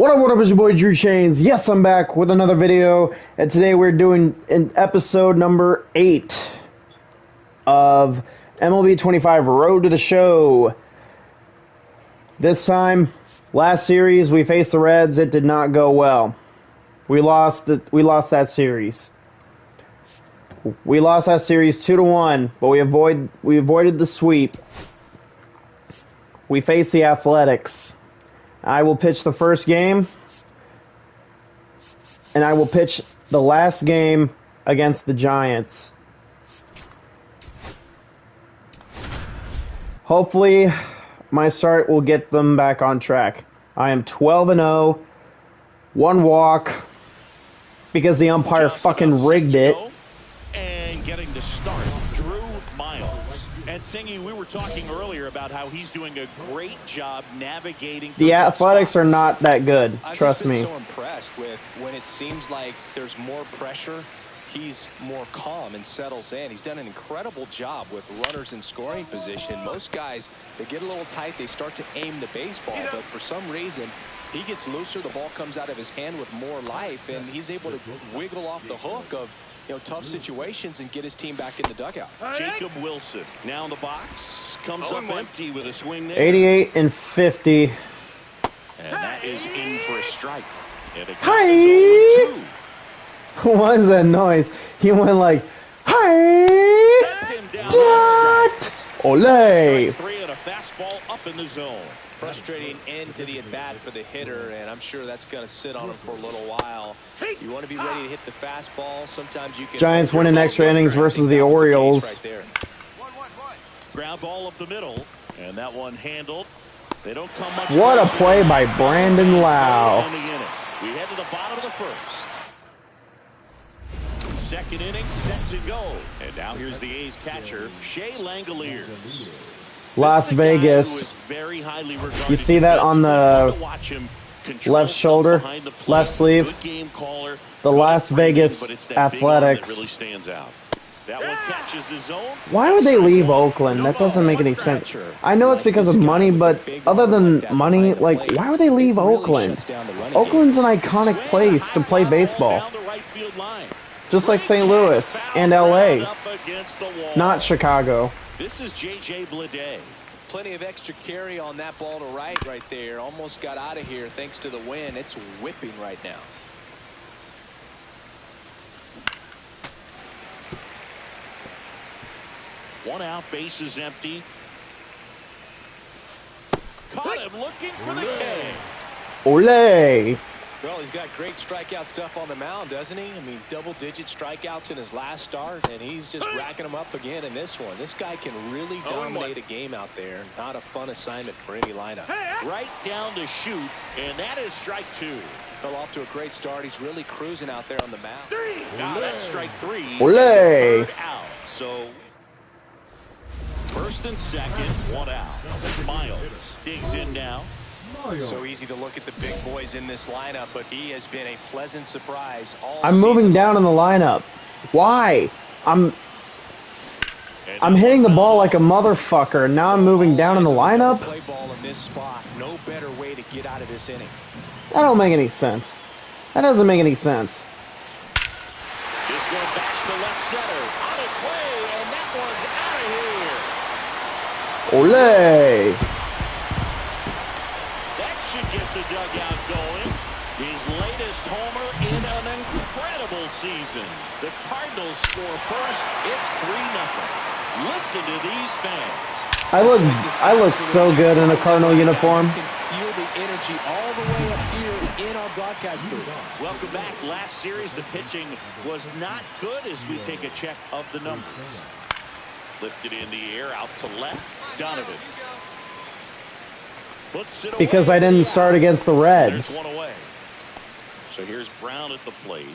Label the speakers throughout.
Speaker 1: What up, it's your boy Drew Chains. Yes, I'm back with another video, and today we're doing an episode number 8 of MLB 25 Road to the Show. This time, last series, we faced the Reds. It did not go well. We lost that series. We lost that series 2-1, but we avoided the sweep. We faced the Athletics. I will pitch the first game, and I will pitch the last game against the Giants. Hopefully, my start will get them back on track. I am 12-0, one walk, because the umpire fucking rigged it.
Speaker 2: And getting the start, Drew Miles. And Singy, we were talking earlier about how he's doing a great job navigating.
Speaker 1: The Athletics are not that good, trust me.
Speaker 3: I'm so impressed with when it seems like there's more pressure, he's more calm and settles in. He's done an incredible job with runners in scoring position. Most guys, they get a little tight, they start to aim the baseball, but for some reason, he gets looser, the ball comes out of his hand with more life, and he's able to wiggle off the hook of tough situations and get his team back in the dugout.
Speaker 2: Jacob Wilson now in the box, comes up empty with a swing there.
Speaker 1: 88 and 50.
Speaker 2: And that is in for a strike. And a
Speaker 1: Hi! What is that noise? He went like, hi!
Speaker 2: Sets him down.
Speaker 1: Ole!
Speaker 2: 3 and a fastball up in the zone.
Speaker 3: Frustrating end to the at-bat for the hitter, and I'm sure that's going to sit on him for a little while. You want to be ready to hit the fastball. Sometimes you can.
Speaker 1: Giants win in extra innings versus the Orioles.
Speaker 2: Ground ball up the middle, and that one handled. They don't come much.
Speaker 1: What a play by Brandon Lau.
Speaker 2: We head to the bottom of the first. Second inning set to go, and now here's the A's catcher, Shea Langoliers.
Speaker 1: Las Vegas. You see that on the left shoulder, left sleeve? The Las Vegas Athletics. Why would they leave Oakland? That doesn't make any sense. I know it's because of money, but other than money, like, why would they leave Oakland? Oakland's an iconic place to play baseball. Just like St. Louis and LA. Not Chicago.
Speaker 2: This is J.J. Bleday.
Speaker 3: Plenty of extra carry on that ball to right there. Almost got out of here thanks to the wind. It's whipping right now.
Speaker 2: One out, bases empty. Caught him looking for the K.
Speaker 1: Ole!
Speaker 3: Well, he's got great strikeout stuff on the mound, doesn't he? I mean, double-digit strikeouts in his last start, and he's just racking them up again in this one. This guy can really dominate a game out there. Not a fun assignment for any lineup.
Speaker 2: Right down to shoot, and that is strike 2.
Speaker 3: Fell off to a great start. He's really cruising out there on the mound.
Speaker 2: Now that's strike 3.
Speaker 1: Ole!
Speaker 2: Third out. So first and second, one out. Miles digs in now.
Speaker 3: So easy to look at the big boys in this lineup, but he has been a pleasant surprise all
Speaker 1: I'm moving down in the lineup. Why? I'm hitting the ball like a motherfucker, and now I'm moving down in the lineup?
Speaker 3: Play ball in this spot. No better way to get out of this inning.
Speaker 1: That don't make any sense. That doesn't make any sense.
Speaker 2: This one backs to left center. On its way, and that one's out of here.
Speaker 1: Ole!
Speaker 2: The dugout going. His latest homer in an incredible season. The Cardinals score first. It's 3-0. Listen to these fans.
Speaker 1: I look so good in a Cardinal uniform.
Speaker 3: You can feel the energy all the way up here in our broadcast booth.
Speaker 2: Welcome back. Last series, the pitching was not good as we take a check of the numbers. Lifted in the air, out to left. Donovan.
Speaker 1: Because I didn't start against the Reds.
Speaker 2: One away. So here's Brown at the plate.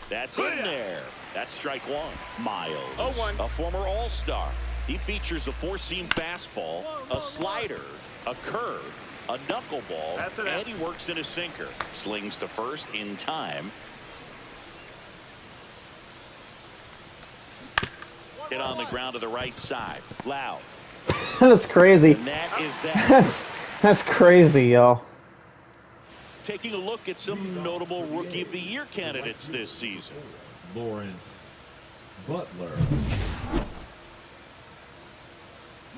Speaker 2: That's in there. That's strike 1. Miles, a former All-Star. He features a 4-seam fastball, a slider, a curve, a knuckleball, and he works in a sinker. Slings to first in time. Hit on the ground to the right side. Loud.
Speaker 1: That's crazy.
Speaker 2: And that is that.
Speaker 1: That's crazy, y'all.
Speaker 2: Taking a look at some notable Rookie of the Year candidates this season.
Speaker 4: Lawrence Butler.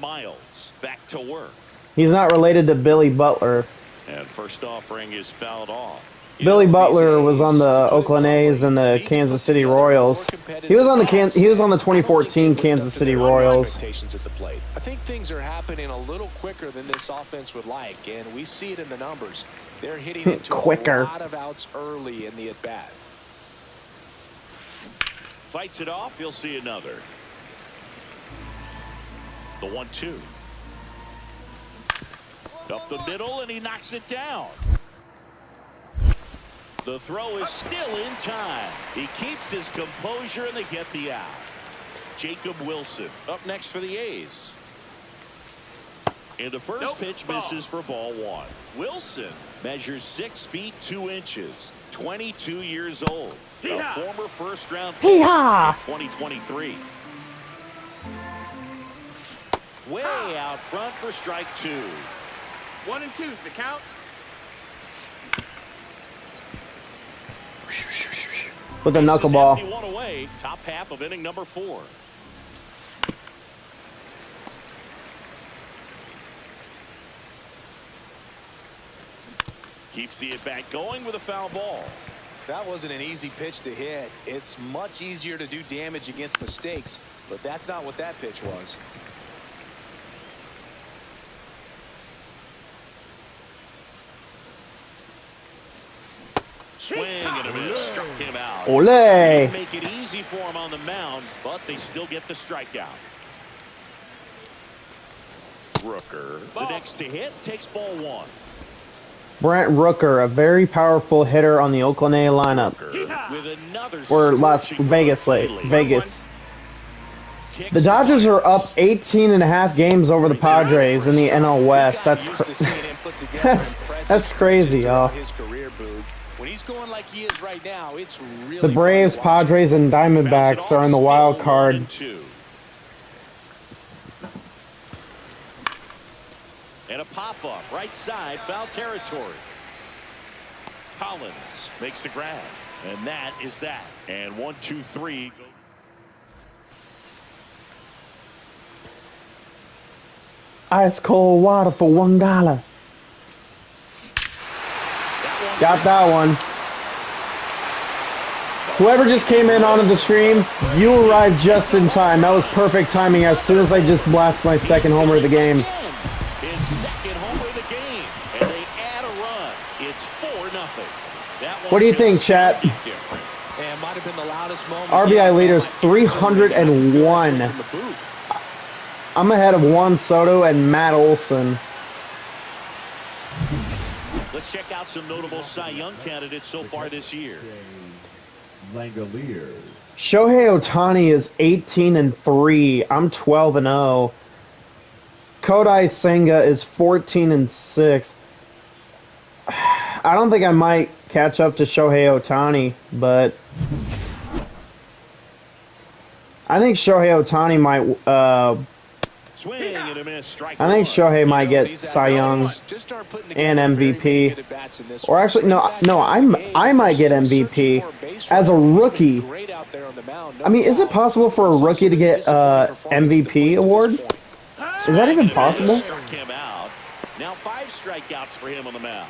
Speaker 2: Miles back to work.
Speaker 1: He's not related to Billy Butler.
Speaker 2: And first offering is fouled off.
Speaker 1: Billy Butler was on the Oakland A's and the Kansas City Royals. He was on the 2014 Kansas City Royals.
Speaker 3: I think things are happening a little quicker than this offense would like, and we see it in the numbers. They're hitting into
Speaker 1: Quicker.
Speaker 3: a lot of outs early in the at-bat.
Speaker 2: Fights it off. You'll see another. The 1-2. Up the middle, and he knocks it down. The throw is still in time. He keeps his composure, and they get the out. Jacob Wilson up next for the A's. And the first pitch misses for ball one. Wilson measures 6 feet 2 inches, 22 years old. A former first-round pick in 2023. Way out front for strike 2.
Speaker 5: 1 and 2's the count.
Speaker 1: With the knuckleball.
Speaker 2: One away, top half of inning number 4. Keeps the at-bat going with a foul ball.
Speaker 3: That wasn't an easy pitch to hit. It's much easier to do damage against mistakes, but that's not what that pitch was.
Speaker 2: Swing and a miss. Struck him out.
Speaker 1: Olé.
Speaker 2: Make it easy for him on the mound, but they still get the strikeout. Rooker, the next to hit, takes ball 1.
Speaker 1: Brent Rooker, a very powerful hitter on the Oakland A lineup.
Speaker 2: With another
Speaker 1: Or Las Vegas. The Dodgers are up 18.5 games over the Padres in the NL West. That's crazy, y'all.
Speaker 3: When he's going like he is right now, it's really
Speaker 1: the Braves, Padres, and Diamondbacks are in the wild card.
Speaker 2: And a pop-up, right side, foul territory. Collins makes the grab, and that is that. And 1, 2, 3.
Speaker 1: Ice cold water for $1. Got that one. Whoever just came in onto the stream, you arrived just in time. That was perfect timing as soon as I just blast my second homer of the game.
Speaker 2: His second homer of the game, and they add a run. It's 4-0.
Speaker 1: What do you think, chat?
Speaker 3: Might have been the loudest moment.
Speaker 1: RBI leaders 301. I'm ahead of Juan Soto and Matt Olson.
Speaker 2: Let's check out some notable Cy Young candidates so far this year.
Speaker 4: Langoliers.
Speaker 1: Shohei Ohtani is 18-3. I'm 12-0. Kodai Senga is 14-6. I don't think I might catch up to Shohei Ohtani, but I think Shohei Ohtani might.
Speaker 2: Swing and a miss. Strike
Speaker 1: I think
Speaker 2: one.
Speaker 1: Shohei might get Cy Young and MVP. Or actually, no, I might get MVP as a rookie. I mean, is it possible for a rookie to get MVP award? Is that even possible?
Speaker 2: Struck him out. Now 5 strikeouts for him on the mound.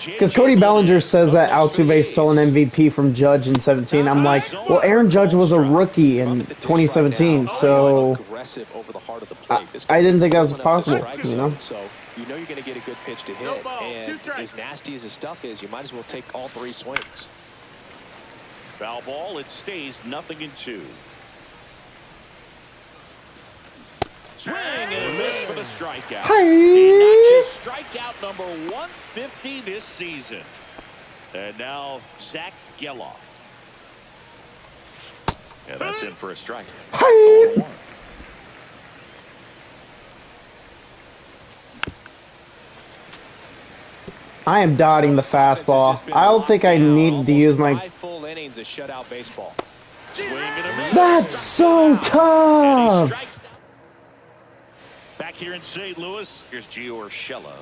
Speaker 1: Because Cody Bellinger says that Altuve stole an MVP from Judge in 17. I'm like, well, Aaron Judge was a rookie in 2017, so I didn't think that was possible, you know?
Speaker 3: So you know you're going to get a good pitch to hit, and as nasty as his stuff is, you might as well take all 3 swings.
Speaker 2: Foul ball, it stays 0-2. Swing and a miss for the strikeout. He notches strikeout number 150 this season. And now Zach Geloff. Yeah, that's in for a strike.
Speaker 1: I am dotting the fastball. I don't think I need to use my...
Speaker 3: 5 full innings of shutout baseball.
Speaker 2: Swing and a miss.
Speaker 1: That's so tough!
Speaker 2: Back here in St. Louis, here's Gio Urshela.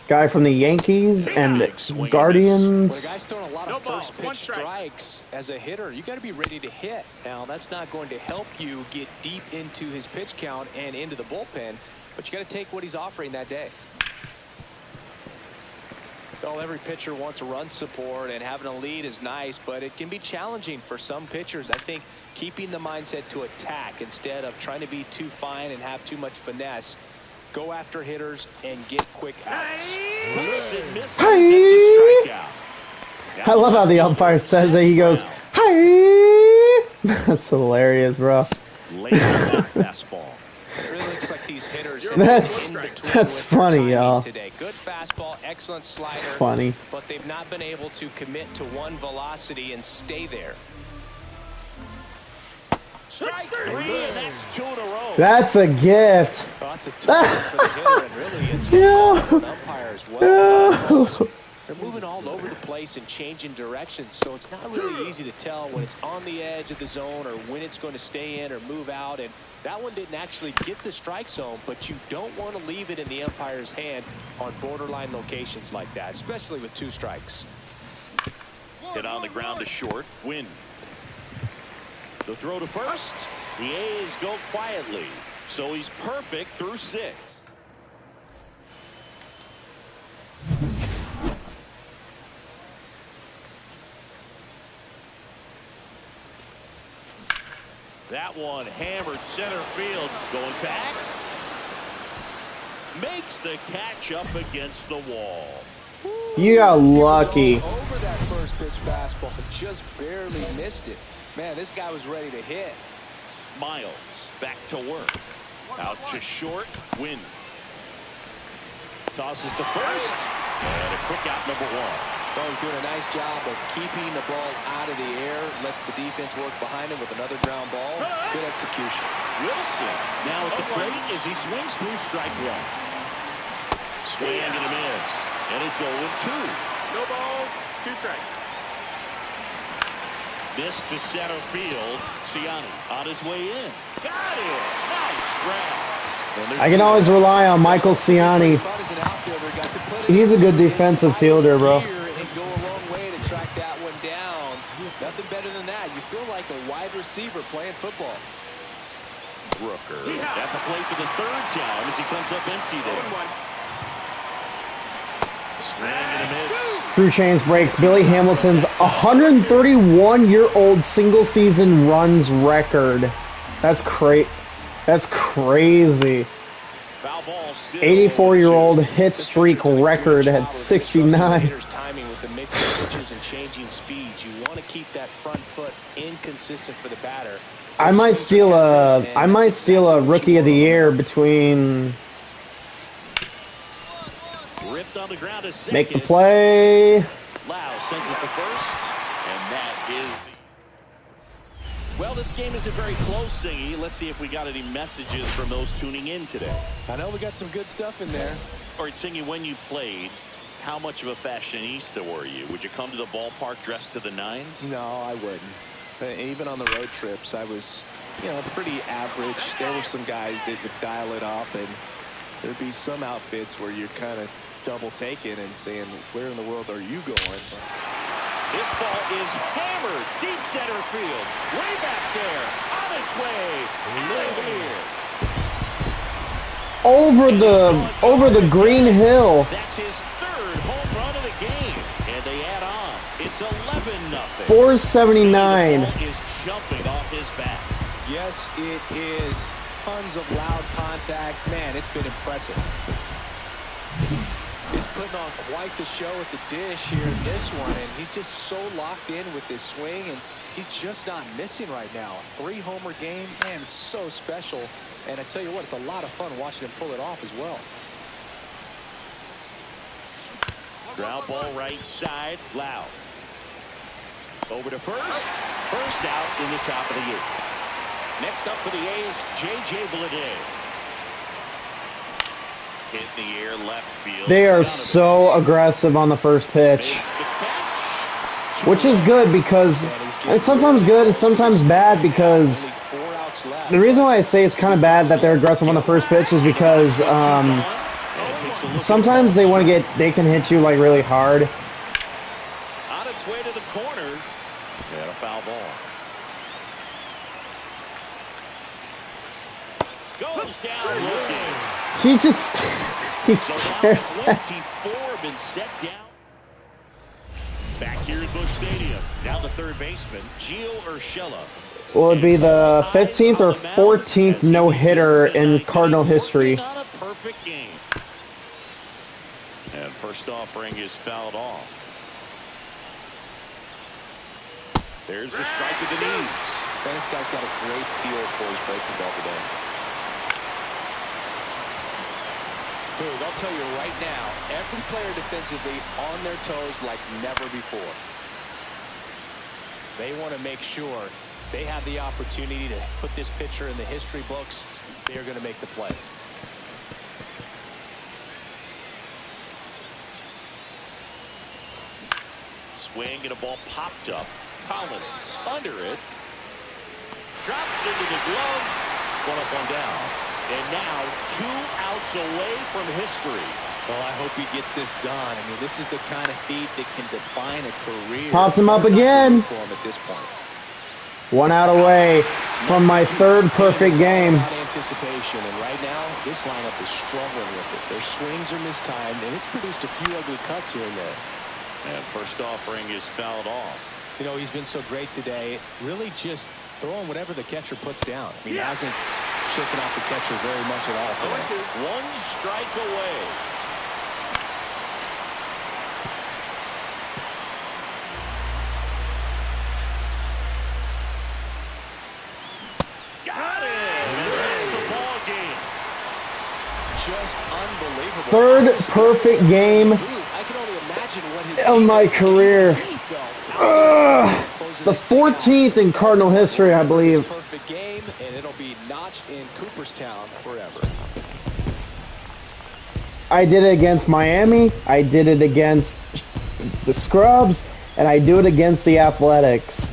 Speaker 1: guy from the Yankees and
Speaker 2: Big swing and miss.
Speaker 1: Guardians.
Speaker 3: When a guy's throwing a lot of first pitch strikes as a hitter, you got to be ready to hit. Now, that's not going to help you get deep into his pitch count and into the bullpen, but you got to take what he's offering that day. Well, every pitcher wants a run support, and having a lead is nice, but it can be challenging for some pitchers. I think keeping the mindset to attack instead of trying to be too fine and have too much finesse. Go after hitters and get quick outs.
Speaker 1: I love how the umpire says it. He goes, "Hi." That's hilarious, bro.
Speaker 2: Fastball.
Speaker 3: It really looks like these hitters
Speaker 1: that's funny, y'all.
Speaker 3: Today. Good fastball, excellent slider.
Speaker 1: It's funny.
Speaker 3: But they've not been able to commit to one velocity and stay there.
Speaker 2: Strike 3, and that's 2 in a row.
Speaker 1: That's a gift.
Speaker 3: Well, that's a tough for the hitter and really a tough for the umpire as well. They're moving all over the place and changing directions, so it's not really easy to tell when it's on the edge of the zone or when it's going to stay in or move out. And that one didn't actually get the strike zone, but you don't want to leave it in the umpire's hand on borderline locations like that, especially with 2 strikes.
Speaker 2: Hit on the ground to short. Win. The throw to first. The A's go quietly, so he's perfect through 6. That one hammered center field. Going back. Makes the catch up against the wall.
Speaker 1: You got lucky.
Speaker 3: Over that first pitch fastball, just barely missed it. Man, this guy was ready to hit.
Speaker 2: Miles back to work. Out to short. Win. Tosses to first. And a quick out, number 1.
Speaker 3: Well, he's doing a nice job of keeping the ball out of the air. Lets the defense work behind him with another ground ball. Good execution.
Speaker 2: Wilson now at the plate as he swings through strike 1. Swing and a miss. And it's 0-2.
Speaker 5: No ball, 2 strikes.
Speaker 2: This to center field. Ciani on his way in. Got it. Nice grab.
Speaker 1: I can always rely on Michael Ciani. He's a good defensive fielder, bro.
Speaker 3: Go a long way to track that one down. Nothing better than that. You feel like a wide receiver playing football.
Speaker 2: Rooker at the plate for the 3rd time as he comes up empty there. Swing and a miss.
Speaker 1: Drew Chains breaks Billy Hamilton's 131-year-old single-season runs record. That's crazy. 84-year-old hit streak record at 69.
Speaker 3: Timing with the mix of pitches and changing speeds. You want to keep that front foot inconsistent for the batter.
Speaker 1: I might steal a rookie of the year between.
Speaker 2: Ripped on the ground to second.
Speaker 1: Make the play.
Speaker 2: Lau sends it to first, and that is the. Well, this game isn't very close, Singy. Let's see if we got any messages from those tuning in today.
Speaker 3: I know we got some good stuff in there.
Speaker 2: All right, Singy, when you played, how much of a fashionista were you? Would you come to the ballpark dressed to the nines?
Speaker 3: No, I wouldn't. Even on the road trips, I was, pretty average. There were some guys that would dial it up, and there'd be some outfits where you're kind of double taking and saying, where in the world are you going?
Speaker 2: This ball is hammered deep center field. Way back there. On its way. Right here.
Speaker 1: Over the green hill.
Speaker 2: That's his 3rd home run of the game. And they add on. It's 11-0.
Speaker 1: 479.
Speaker 2: The ball is jumping off his bat.
Speaker 3: Yes, it is. Tons of loud contact. Man, it's been impressive. He's putting on quite the show at the dish here in this one, and he's just so locked in with this swing, and he's just not missing right now. 3-homer game, man, it's so special. And I tell you what, it's a lot of fun watching him pull it off as well.
Speaker 2: Ground ball right side. Lau. Over to first. First out in the top of the 8th. Next up for the A's, J.J. Bleday. Hit in the air left field.
Speaker 1: They are so aggressive on the first pitch, which is good because it's sometimes good and sometimes bad because the reason why I say it's kind of bad that they're aggressive on the first pitch is because sometimes they want to get, they can hit you like really hard.
Speaker 2: On its way to the corner, and a foul ball. Goes down looking.
Speaker 1: He just, he stares at.
Speaker 2: 24 been set down. Back here at Busch Stadium, down the third baseman, Gio Urshela.
Speaker 1: Will it be the 15th or 14th no-hitter in Cardinal history?
Speaker 2: Not a perfect game. And first offering is fouled off. There's the strike at the knees.
Speaker 3: This guy's got a great feel for his breaking ball today. Boog, I'll tell you right now, every player defensively on their toes like never before. They want to make sure they have the opportunity to put this pitcher in the history books. They are going to make the play.
Speaker 2: Swing and a ball popped up. Collins under it. Drops into the glove. One up, one down. And now 2 outs away from history.
Speaker 3: Well, I hope he gets this done. I mean, this is the kind of feat that can define a career.
Speaker 1: Popped him up again.
Speaker 3: For him at this point.
Speaker 1: 1 out away from my 3rd perfect game.
Speaker 3: Anticipation, and right now this lineup is struggling with it. Their swings are mistimed, and it's produced a few ugly cuts here and there.
Speaker 2: And first offering is fouled off.
Speaker 3: You know, he's been so great today. Really just throwing whatever the catcher puts down. I mean, he hasn't shaken off the catcher very much at all today.
Speaker 2: 1 strike away. Got it! And that's the ball game.
Speaker 3: Just unbelievable.
Speaker 1: 3rd perfect game
Speaker 3: I can only imagine what his
Speaker 1: of my career. The 14th in Cardinal history, I believe.
Speaker 3: Perfect game, and it'll be notched in Cooperstown forever.
Speaker 1: I did it against Miami, I did it against the Scrubs, and I do it against the Athletics.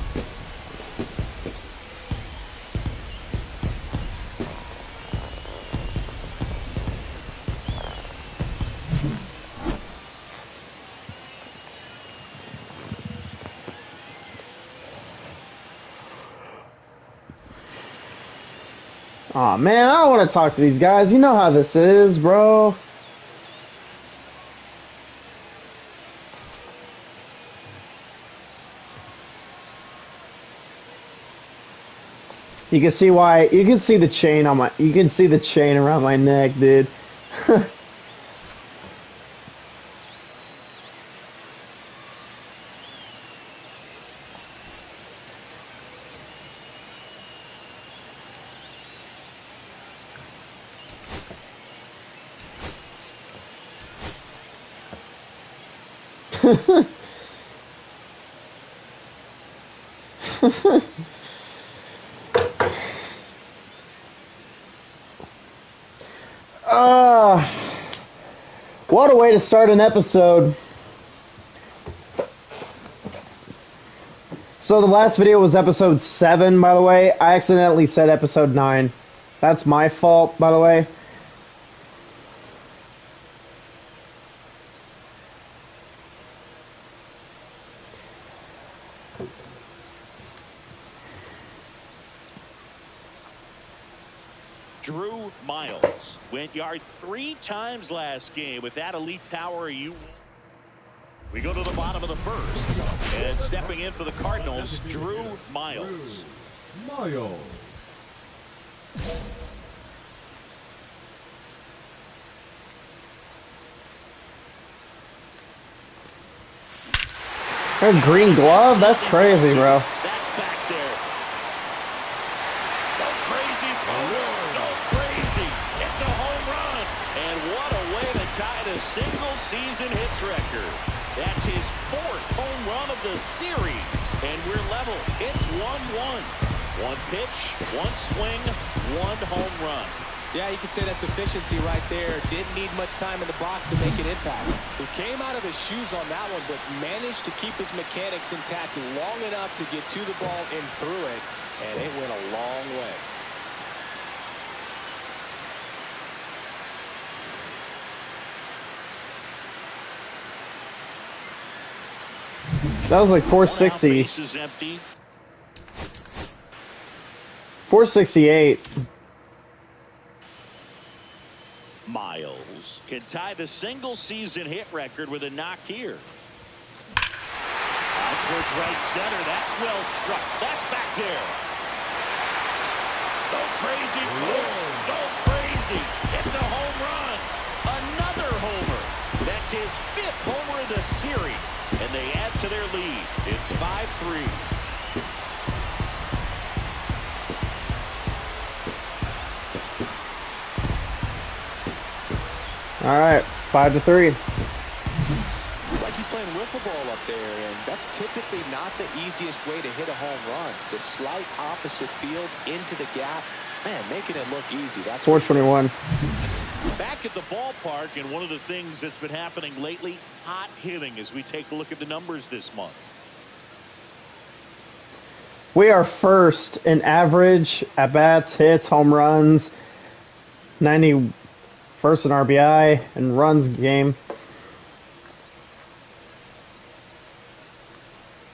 Speaker 1: Aw, man, I don't want to talk to these guys. You know how this is, bro. You can see why. You can see the chain on my. You can see the chain around my neck, dude. What a way to start an episode. So the last video was episode 7, by the way. I accidentally said episode 9. That's my fault, by the way.
Speaker 2: Drew Miles went yard 3 times last game. With that elite power, we go to the bottom of the 1st. And stepping in for the Cardinals, Drew Miles.
Speaker 1: Her green glove? That's crazy, bro.
Speaker 2: That's back there. Go crazy, folks. Go crazy. It's a home run. And what a way to tie the single-season hits record. That's his 4th home run of the series. And we're level. It's 1-1. 1 pitch, 1 swing, 1 home run.
Speaker 3: Yeah, you could say that's efficiency right there. Didn't need much time in the box to make an impact. He came out of his shoes on that one, but managed to keep his mechanics intact long enough to get to the ball and through it, and it went a long way.
Speaker 1: That was like 460.
Speaker 2: Bases empty.
Speaker 1: 468.
Speaker 2: Miles can tie the single season hit record with a knock here. Out towards right center. That's well struck. That's back there. Go crazy, folks. Go crazy. It's a home run. Another homer. That's his 5th homer of the series. And they add to their lead. It's 5-3.
Speaker 1: All right, 5-3.
Speaker 3: Looks like he's playing wiffle ball up there, and that's typically not the easiest way to hit a home run. The slight opposite field into the gap. Man, making it look easy. That's
Speaker 1: 421.
Speaker 2: Back at the ballpark, and one of the things that's been happening lately, hot hitting as we take a look at the numbers this month.
Speaker 1: We are first in average at bats, hits, home runs, 91st in RBI and runs game.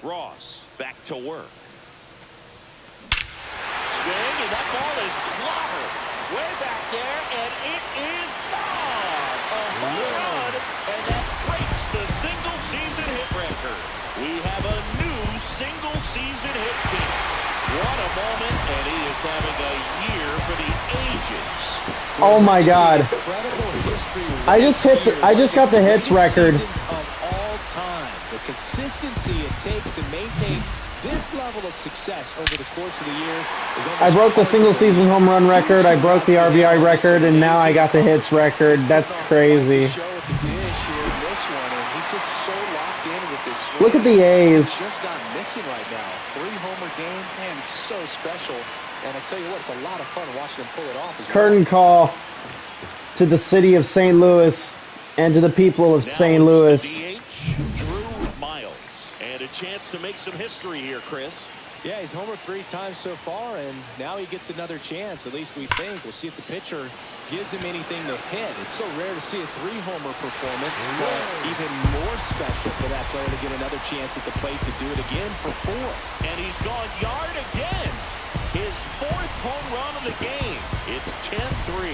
Speaker 2: Ross back to work. Swing, and that ball is clobbered way back there, and it is gone. A home run, and that breaks the single season hit record. We have a new single season hit king. What a moment, and he is having a year for the ages.
Speaker 1: Oh my God! I just got the hits record.
Speaker 3: Of all time, the consistency it takes to maintain this level of success over the course of the year is
Speaker 1: I broke the single season home run record. I broke the RBI record, and now I got the hits record. That's crazy. Look at the A's.
Speaker 3: Just not missing right now. 3-homer game, man, it's so special. And I tell you what, it's a lot of fun watching him pull it off as well.
Speaker 1: Curtain call to the city of St. Louis and to the people of St. Louis.
Speaker 2: Drew Miles, and a chance to make some history here, Chris.
Speaker 3: Yeah, he's homered 3 times so far, and now he gets another chance. At least we think. We'll see if the pitcher gives him anything to hit. It's so rare to see a 3-homer performance, but even more special for that player to get another chance at the plate to do it again for 4.
Speaker 2: And he's gone yard again. His 4th home run of the game. It's 10-3.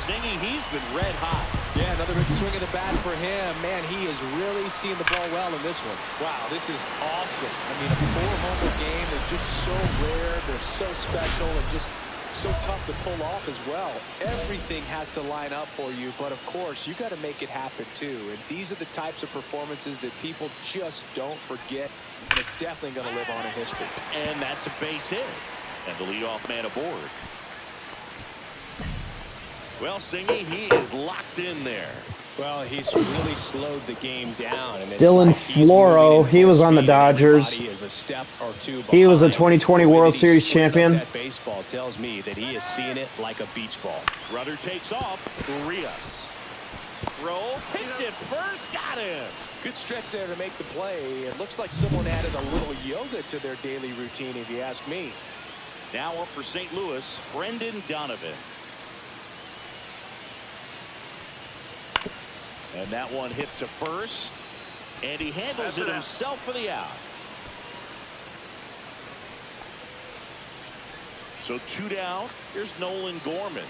Speaker 2: Singy, he's been red hot.
Speaker 3: Yeah, another big swing of the bat for him. Man, he is really seeing the ball well in this one. Wow, this is awesome. I mean, a 4-homer game, they're just so rare. They're so special and just so tough to pull off as well. Everything has to line up for you, but of course, you got to make it happen too. And these are the types of performances that people just don't forget, and it's definitely going to live on in history.
Speaker 2: And that's a base hit. And the leadoff man aboard. Well, Singy, he is locked in there.
Speaker 3: Well, he's really slowed the game down. And
Speaker 1: Dylan Floro, he was on the Dodgers. He was a 2020 World Series champion.
Speaker 3: That baseball tells me that he is seeing it like a beach ball.
Speaker 2: Rudder takes off. Urias. Throw, picked it first, got him.
Speaker 3: Good stretch there to make the play. It looks like someone added a little yoga to their daily routine, if you ask me.
Speaker 2: Now up for St. Louis, Brendan Donovan. And that one hit to first. And he handles it himself for the out. So 2 down. Here's Nolan Gorman.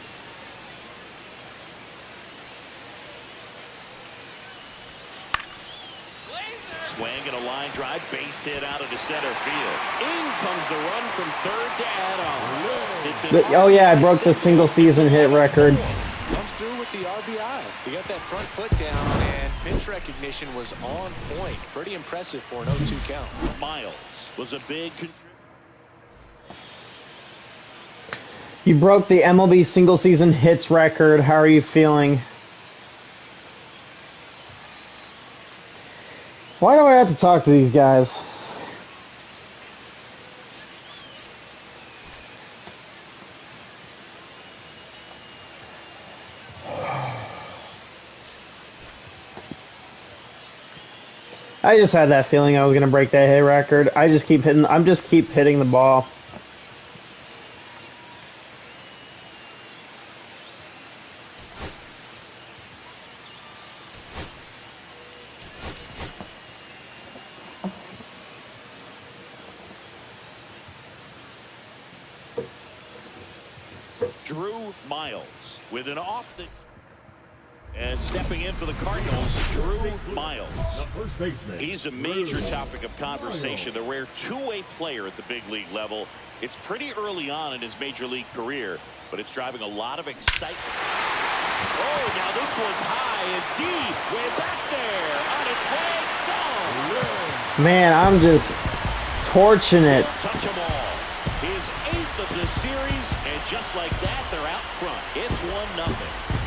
Speaker 2: Swing and a line drive, base hit out into center field. In comes the run from third to add on.
Speaker 1: Oh yeah, I broke the single season hit record.
Speaker 3: Comes through with the RBI. He got that front foot down, and pitch recognition was on point. Pretty impressive for an 0-2 count.
Speaker 2: Miles was a big contributor.
Speaker 1: You broke the MLB single season hits record. How are you feeling? Why do I have to talk to these guys? I just had that feeling I was going to break that hit record. I'm just keep hitting the ball.
Speaker 2: Drew Miles with an off the... And stepping in for the Cardinals, Drew Miles.
Speaker 4: First baseman.
Speaker 2: He's a major topic of conversation, a rare two-way player at the big league level. It's pretty early on in his major league career, but it's driving a lot of excitement. Oh, now this one's high and deep, way back there, on its way, gone.
Speaker 1: Man, I'm just torching it.
Speaker 2: Touch them all. His 8th of the series, and just like that, they're out front. It's 1-0.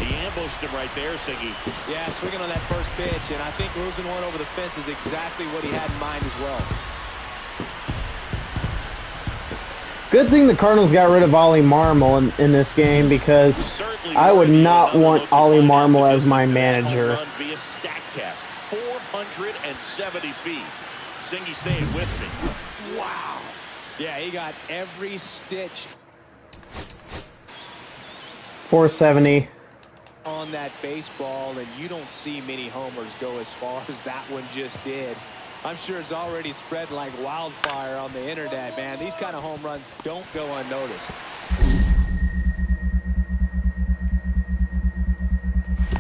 Speaker 2: He ambushed him right there, Siggy.
Speaker 3: Yeah, swinging on that first pitch, and I think losing one over the fence is exactly what he had in mind as well.
Speaker 1: Good thing the Cardinals got rid of Ollie Marmol in this game, because I would not want Ollie Marmol as my manager.
Speaker 2: Via Statcast, 470 feet. Singy, say it with me. Wow.
Speaker 3: Yeah, he got every stitch
Speaker 1: 470.
Speaker 3: on that baseball, and you don't see many homers go as far as that one just did. I'm sure it's already spread like wildfire on the internet, man. These kind of home runs don't go unnoticed.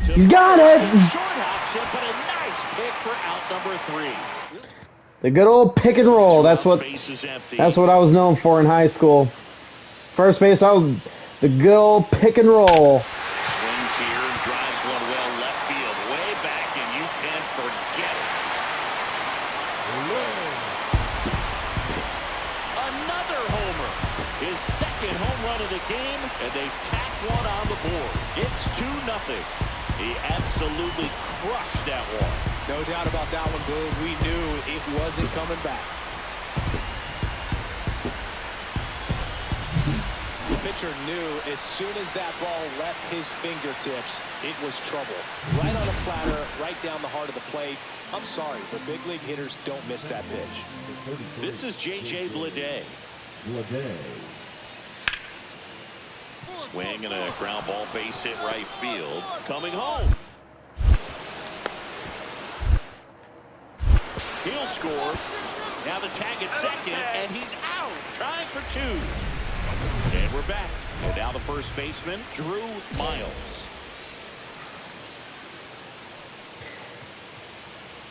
Speaker 1: He's got it!
Speaker 2: Short option, but a nice pick for out number 3.
Speaker 1: The good old pick and roll. That's what I was known for in high school. First base, I was the good old pick and roll.
Speaker 2: Swings here and drives one well left field, way back, and you can forget it. Another homer. His second home run of the game, and they tack one on the board. It's 2-0. He absolutely crushed that one.
Speaker 3: No doubt about that one, Boone. We knew it wasn't coming back. The pitcher knew as soon as that ball left his fingertips, it was trouble. Right on a platter, right down the heart of the plate. I'm sorry, but big league hitters don't miss that pitch.
Speaker 2: This is J.J. Bleday. Swing and a ground ball, base hit right field. Coming home. He'll score. Now the tag at second, and he's out. Trying for 2. And we're back. And now the first baseman, Drew Miles.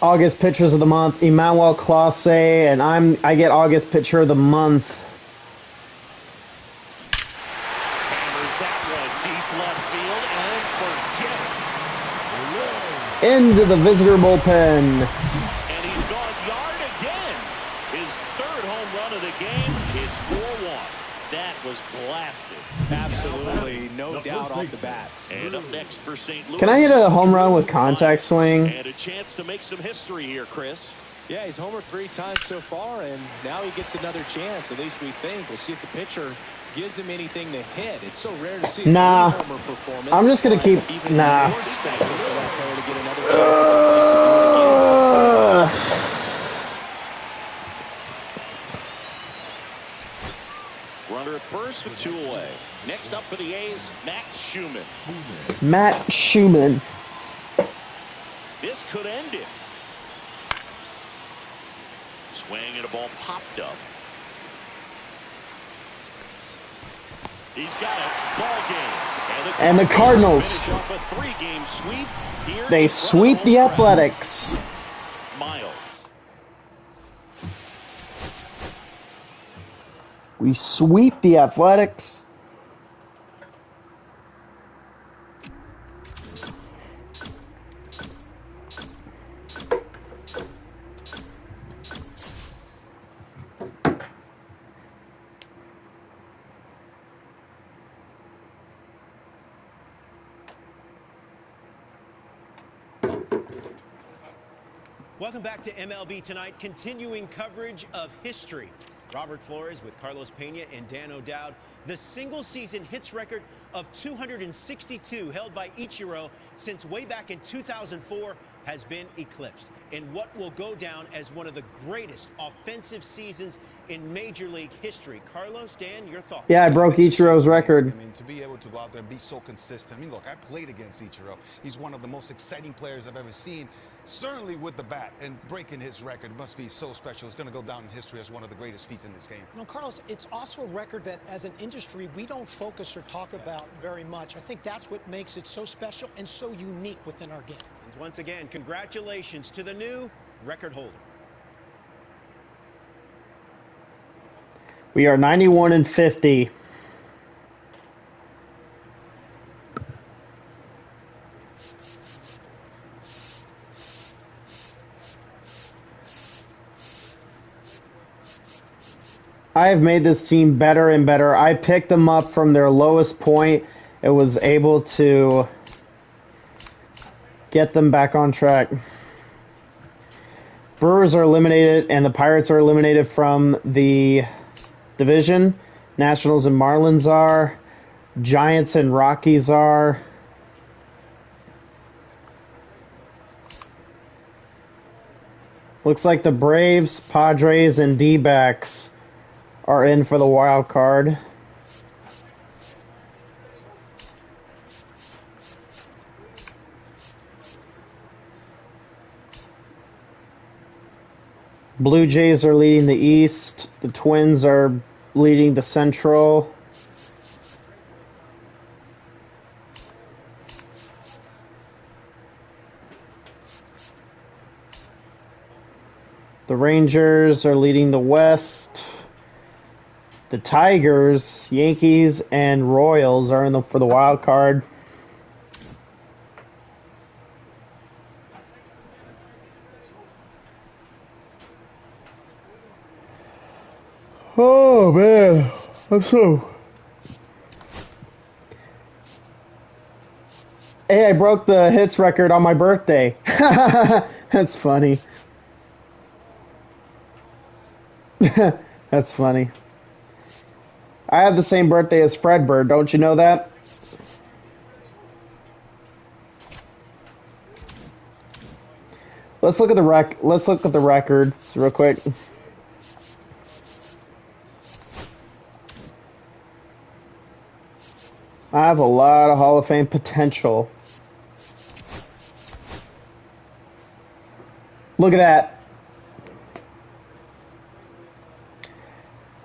Speaker 1: August pitchers of the month, Emmanuel Clase, and I get August pitcher of the month.
Speaker 2: Hammers that one deep left field, and forget it.
Speaker 1: Into the visitor bullpen.
Speaker 2: And he's gone yard again. His 3rd home run of the game. It's 4-1. That was blasted.
Speaker 3: Absolutely, no doubt off the bat.
Speaker 2: And up next for St. Louis.
Speaker 1: Can I hit a home run with contact swing?
Speaker 2: And a chance to make some history here, Chris.
Speaker 3: Yeah, he's homered 3 times so far, and now he gets another chance. At least we think. We'll see if the pitcher gives him anything to hit. It's so rare to see
Speaker 1: nah.
Speaker 3: a homer performance.
Speaker 1: I'm just gonna keep
Speaker 3: even
Speaker 1: nah.
Speaker 3: more special for that player to get another chance at the plate to do it again.
Speaker 2: Runner at first with 2 away. Next up for the A's, Max Schumann.
Speaker 1: Matt Schumann.
Speaker 2: This could end it. Swing and a ball popped up. He's got it. Ball game.
Speaker 1: And the Cardinals.
Speaker 2: Finish off a 3-game sweep here.
Speaker 1: They sweep the Athletics.
Speaker 2: Miles.
Speaker 1: We sweep the Athletics.
Speaker 6: Welcome back to MLB Tonight, continuing coverage of history. Robert Flores with Carlos Pena and Dan O'Dowd. The single-season hits record of 262 held by Ichiro since way back in 2004 has been eclipsed in what will go down as one of the greatest offensive seasons in Major League history. Carlos, Dan, your thoughts?
Speaker 1: Yeah, I broke Ichiro's record.
Speaker 7: I mean, to be able to go out there and be so consistent. I mean, look, I played against Ichiro. He's one of the most exciting players I've ever seen, certainly with the bat, and breaking his record must be so special. It's going to go down in history as one of the greatest feats in this game.
Speaker 8: You know, Carlos, it's also a record that as an industry we don't focus or talk about very much. I think that's what makes it so special and so unique within our game.
Speaker 6: And once again, congratulations to the new record holder.
Speaker 1: We are 91-50. I have made this team better and better. I picked them up from their lowest point and was able to get them back on track. Brewers are eliminated and the Pirates are eliminated from the division. Nationals and Marlins are. Giants and Rockies are. Looks like the Braves, Padres, and D-backs are in for the wild card. Blue Jays are leading the East. The Twins are leading the Central. The Rangers are leading the West. The Tigers, Yankees, and Royals are in for the wild card. Oh man, I'm so. Hey, I broke the hits record on my birthday. That's funny. That's funny. I have the same birthday as Fred Bird. Don't you know that? Let's look at the Let's look at the records real quick. I have a lot of Hall of Fame potential. Look at that.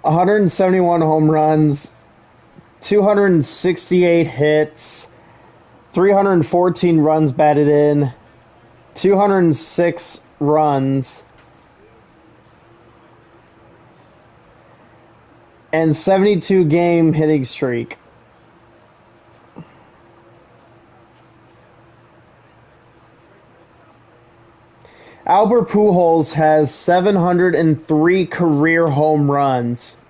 Speaker 1: 171 home runs, 268 hits, 314 runs batted in, 206 runs, and 72 game hitting streak. Albert Pujols has 703 career home runs.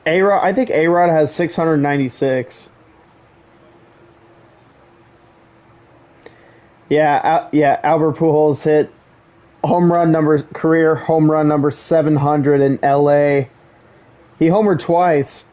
Speaker 1: I think A-Rod has 696. Yeah, Albert Pujols hit career home run number 700 in LA. He homered twice.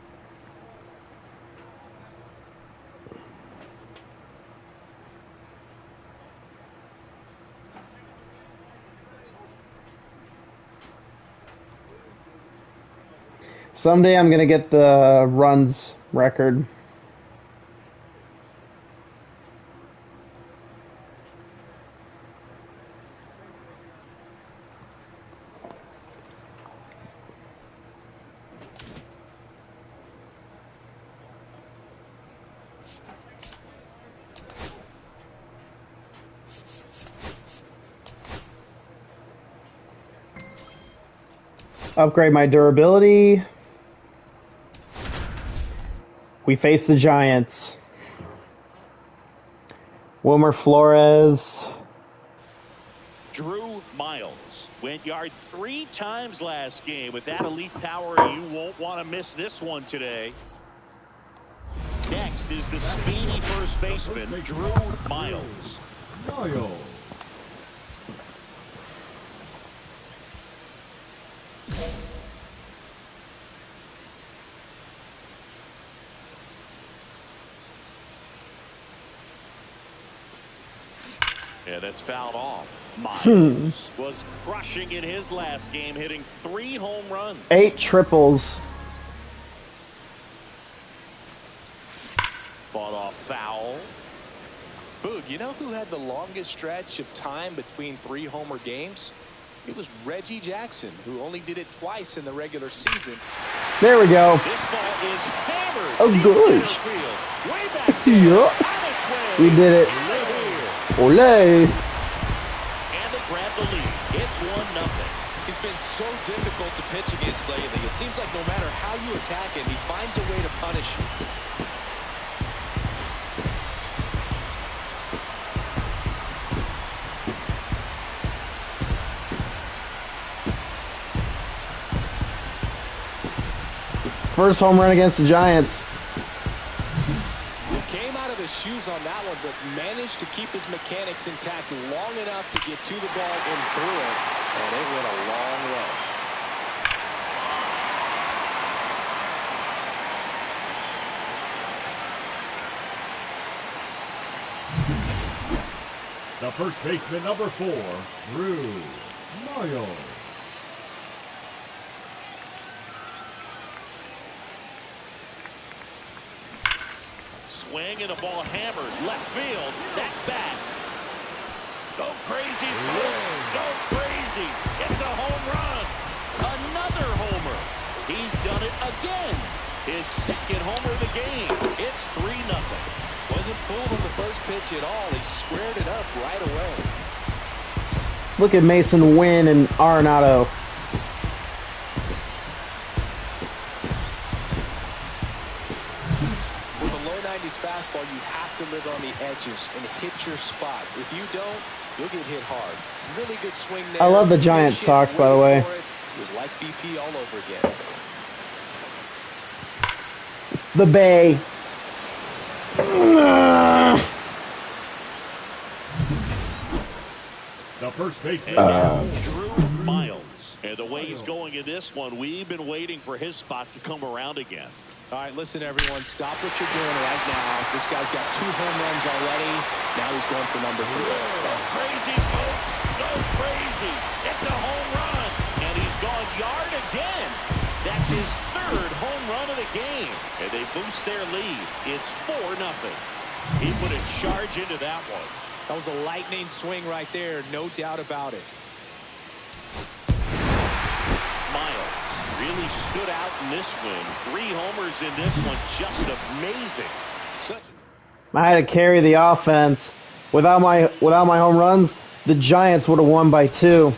Speaker 1: Someday I'm going to get the runs record. Upgrade my durability. We face the Giants. Wilmer Flores.
Speaker 2: Drew Miles went yard 3 times last game. With that elite power, you won't want to miss this one today. Next is the speedy first baseman, Drew Miles. Yeah, that's fouled off. Miles was crushing in his last game, hitting 3 home runs.
Speaker 1: 8 triples.
Speaker 2: Fought off foul.
Speaker 3: Boog, you know who had the longest stretch of time between 3 homer games? It was Reggie Jackson, who only did it twice in the regular season.
Speaker 1: There we go.
Speaker 2: This ball is hammered.
Speaker 1: Oh, gosh.
Speaker 2: Way back there.
Speaker 1: Yep. We did it. Olé.
Speaker 2: And they grab the lead. It's 1-0.
Speaker 3: He's been so difficult to pitch against lately. It seems like no matter how you attack him, he finds a way to punish you.
Speaker 1: First home run against the Giants.
Speaker 3: He came out of his shoes on that one, but managed to keep his mechanics intact long enough to get to the ball and through it, and it went a long way.
Speaker 4: The first baseman, number 4, Drew Miles.
Speaker 2: Swing and a ball hammered. Left field. That's back. Go crazy, folks. Go crazy. It's a home run. Another homer. He's done it again. His second homer of the game. It's 3-0.
Speaker 3: Wasn't fooled on the first pitch at all. He squared it up right away.
Speaker 1: Look at Mason Wynn and Arenado.
Speaker 3: With a low 90s fastball, you have to live on the edges and hit your spots. If you don't, you'll get hit hard. Really good swing there.
Speaker 1: I love the Giant Sox, by the way.
Speaker 3: It was like BP all over again.
Speaker 1: The Bay.
Speaker 4: The first baseman,
Speaker 2: Drew Miles. And the way he's going in this one, we've been waiting for his spot to come around again.
Speaker 3: All right, listen, everyone. Stop what you're doing right now. This guy's got 2 home runs already. Now he's going for number 3.
Speaker 2: Go crazy, folks. Go crazy. It's a home run. And he's gone yard again. That's his 3rd home run of the game. And they boost their lead. It's 4-0. He put a charge into that one.
Speaker 3: That was a lightning swing right there. No doubt about it.
Speaker 2: Miles really stood out in this win. 3 homers in this one. Just amazing.
Speaker 1: I had to carry the offense. Without my home runs, the Giants would have won by 2.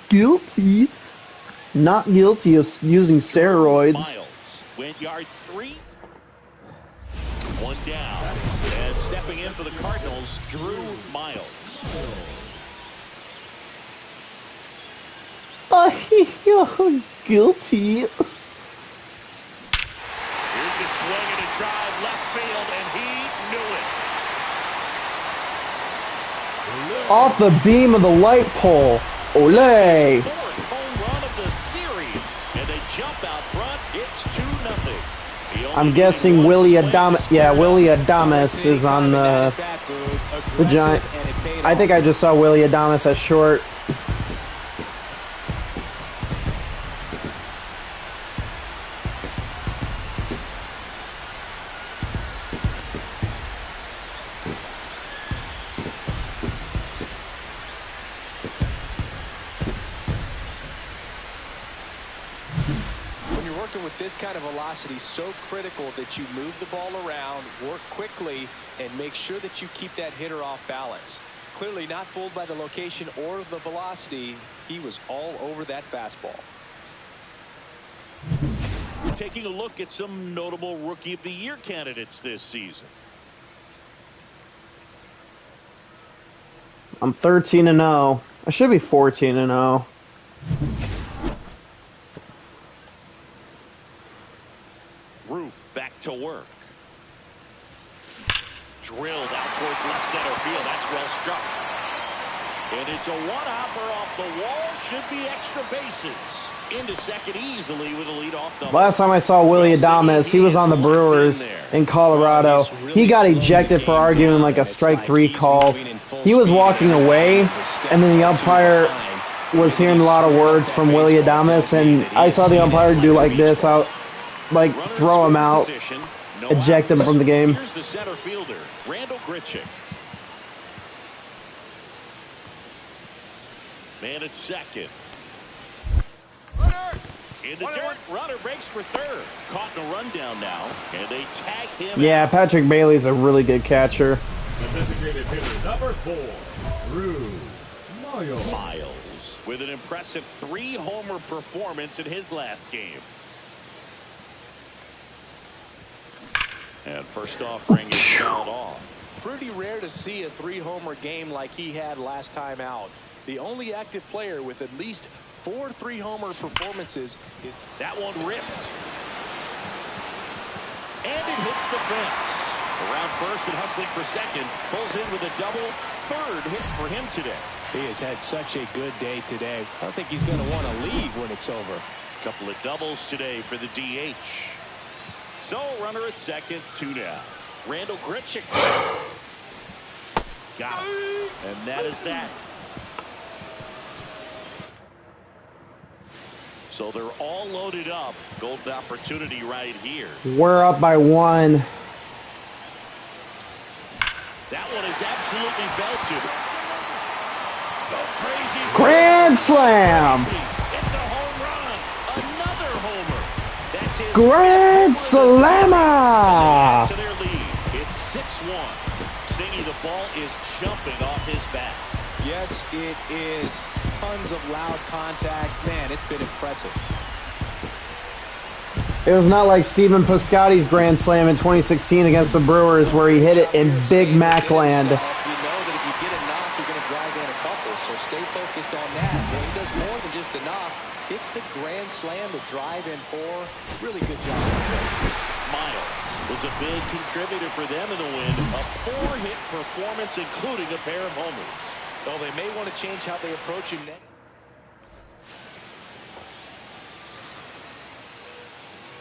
Speaker 1: Guilty. Not guilty of using steroids.
Speaker 2: Miles went yard 3. 1 down. And stepping in for the Cardinals, Drew Miles.
Speaker 1: Guilty.
Speaker 2: Here's a swing and a drive left field, and he knew it.
Speaker 1: Off the beam of the light pole. Olé.
Speaker 2: 4th home run of the series, and they jump out front. It's 2-0.
Speaker 1: I'm guessing Willie Adames. Yeah, Willie Adames is on the Giant. I think I just saw Willie Adames at short.
Speaker 3: With this kind of velocity, so critical that you move the ball around, work quickly, and make sure that you keep that hitter off balance. Clearly not fooled by the location or the velocity. He was all over that fastball.
Speaker 2: Taking a look at some notable Rookie of the Year candidates this season.
Speaker 1: I'm 13-0. I should be 14-0.
Speaker 2: Roop back to work. Drilled out towards left center field. That's well struck. And it's a one-hopper off the wall. Should be extra bases. Into second easily with a leadoff double.
Speaker 1: Last time I saw Willie Adames, he was on the Brewers in Colorado. He got ejected for arguing like a strike 3 call. He was walking away, and then the umpire was hearing a lot of words from Willie Adames, and I saw the umpire do like this. I'll like throw him out, eject him from the game.
Speaker 2: Here's the center fielder, Randall Grichuk. Man at second. In the dirt, runner breaks for third. Caught in a rundown now, and they tag him.
Speaker 1: Yeah, Patrick Bailey's a really good catcher.
Speaker 4: The designated hitter, number 4, Drew
Speaker 2: Miles with an impressive 3-homer performance in his last game. And first offering is fouled off.
Speaker 3: Pretty rare to see a 3-homer game like he had last time out. The only active player with at least 4 3-homer performances is
Speaker 2: that one ripped. And it hits the fence. Around first and hustling for second. Pulls in with a double. Third hit for him today.
Speaker 3: He has had such a good day today. I don't think he's going to want to leave when it's over.
Speaker 2: Couple of doubles today for the DH. So runner at second, 2 down. Randall Grichuk. Got him. And that is that. So they're all loaded up. Golden opportunity right here.
Speaker 1: We're up by 1.
Speaker 2: That one is absolutely belted. Crazy.
Speaker 1: Grand slam!
Speaker 2: It's a home run. Another homer. That's it.
Speaker 1: Grand slammer!
Speaker 2: To their lead. It's 6-1. Singy, the ball is jumping off his bat.
Speaker 3: Yes, it is. Tons of loud contact. Man, it's been impressive.
Speaker 1: It was not like Steven Piscotty's grand slam in 2016 against the Brewers where he hit it in Big Mac land.
Speaker 3: You know that if you get a knock, you're going to drive in a couple, so stay focused on that. Well, he does more than just a knock. It's the grand slam to drive in 4. Really good job.
Speaker 2: Miles was a big contributor for them in the win. A 4-hit performance, including a pair of homers. Well, they may want to change how they approach him next.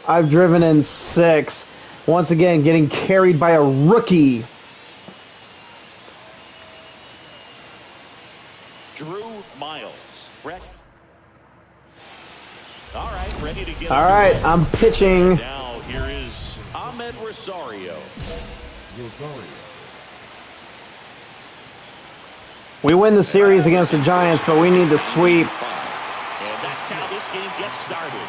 Speaker 1: I've driven in 6. Once again, getting carried by a rookie.
Speaker 2: Drew Miles. Brett. All right, ready to get.
Speaker 1: All right, I'm pitching.
Speaker 2: Now here is Ahmed Rosario.
Speaker 1: We win the series against the Giants, but we need the sweep.
Speaker 2: And that's how this game gets started.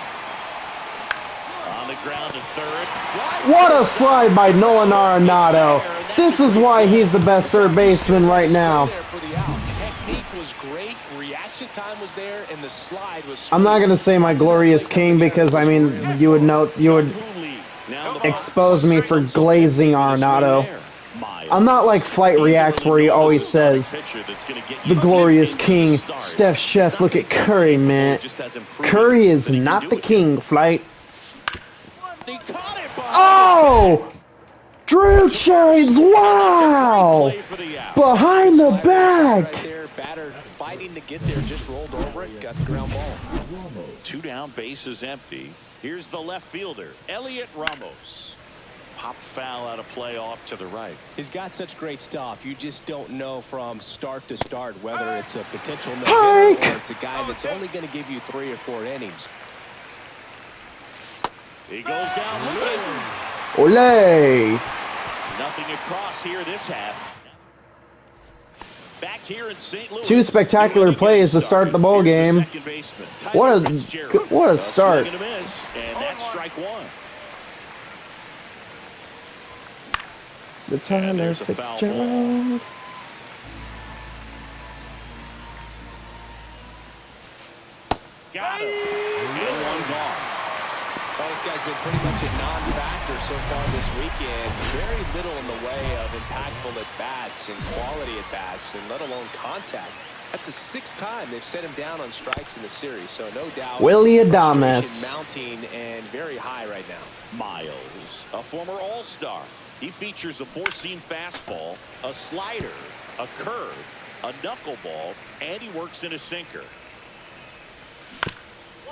Speaker 2: On the ground to third.
Speaker 1: What a slide by Nolan Arenado. This is why he's the best third baseman right now.
Speaker 3: Technique was great, reaction time was there, and the slide was.
Speaker 1: I'm not gonna say my glorious king because I mean you would expose me for glazing Arenado. I'm not like Flight Reacts where he always says, the glorious king, Steph Chef, look at Curry, man. Curry is not the king, Flight. Oh! Drew Chains, wow! Behind the back!
Speaker 3: Batter fighting to get there, just rolled over it, got the ground ball.
Speaker 2: 2 down, base is empty. Here's the left fielder, Elliot Ramos. Pop foul out of play off to the right.
Speaker 3: He's got such great stuff. You just don't know from start to start whether it's a potential no-hitter or it's a guy that's only going to give you 3 or 4 innings.
Speaker 2: He goes down looking.
Speaker 1: Ole!
Speaker 2: Nothing across here this half. Back here in St. Louis.
Speaker 1: 2 spectacular plays to start the ball game. What a start.
Speaker 2: And that's strike 1.
Speaker 1: The Tyler Fitzgerald.
Speaker 2: Got him. And 1 gone.
Speaker 3: Well, this guy's been pretty much a non-factor so far this weekend. Very little in the way of impactful at-bats and quality at-bats, and let alone contact. That's the 6th time they've set him down on strikes in the series, so no doubt.
Speaker 1: Willie Adames.
Speaker 3: Mounting and very high right now.
Speaker 2: Miles, a former All-Star. He features a 4-seam fastball, a slider, a curve, a knuckleball, and he works in a sinker.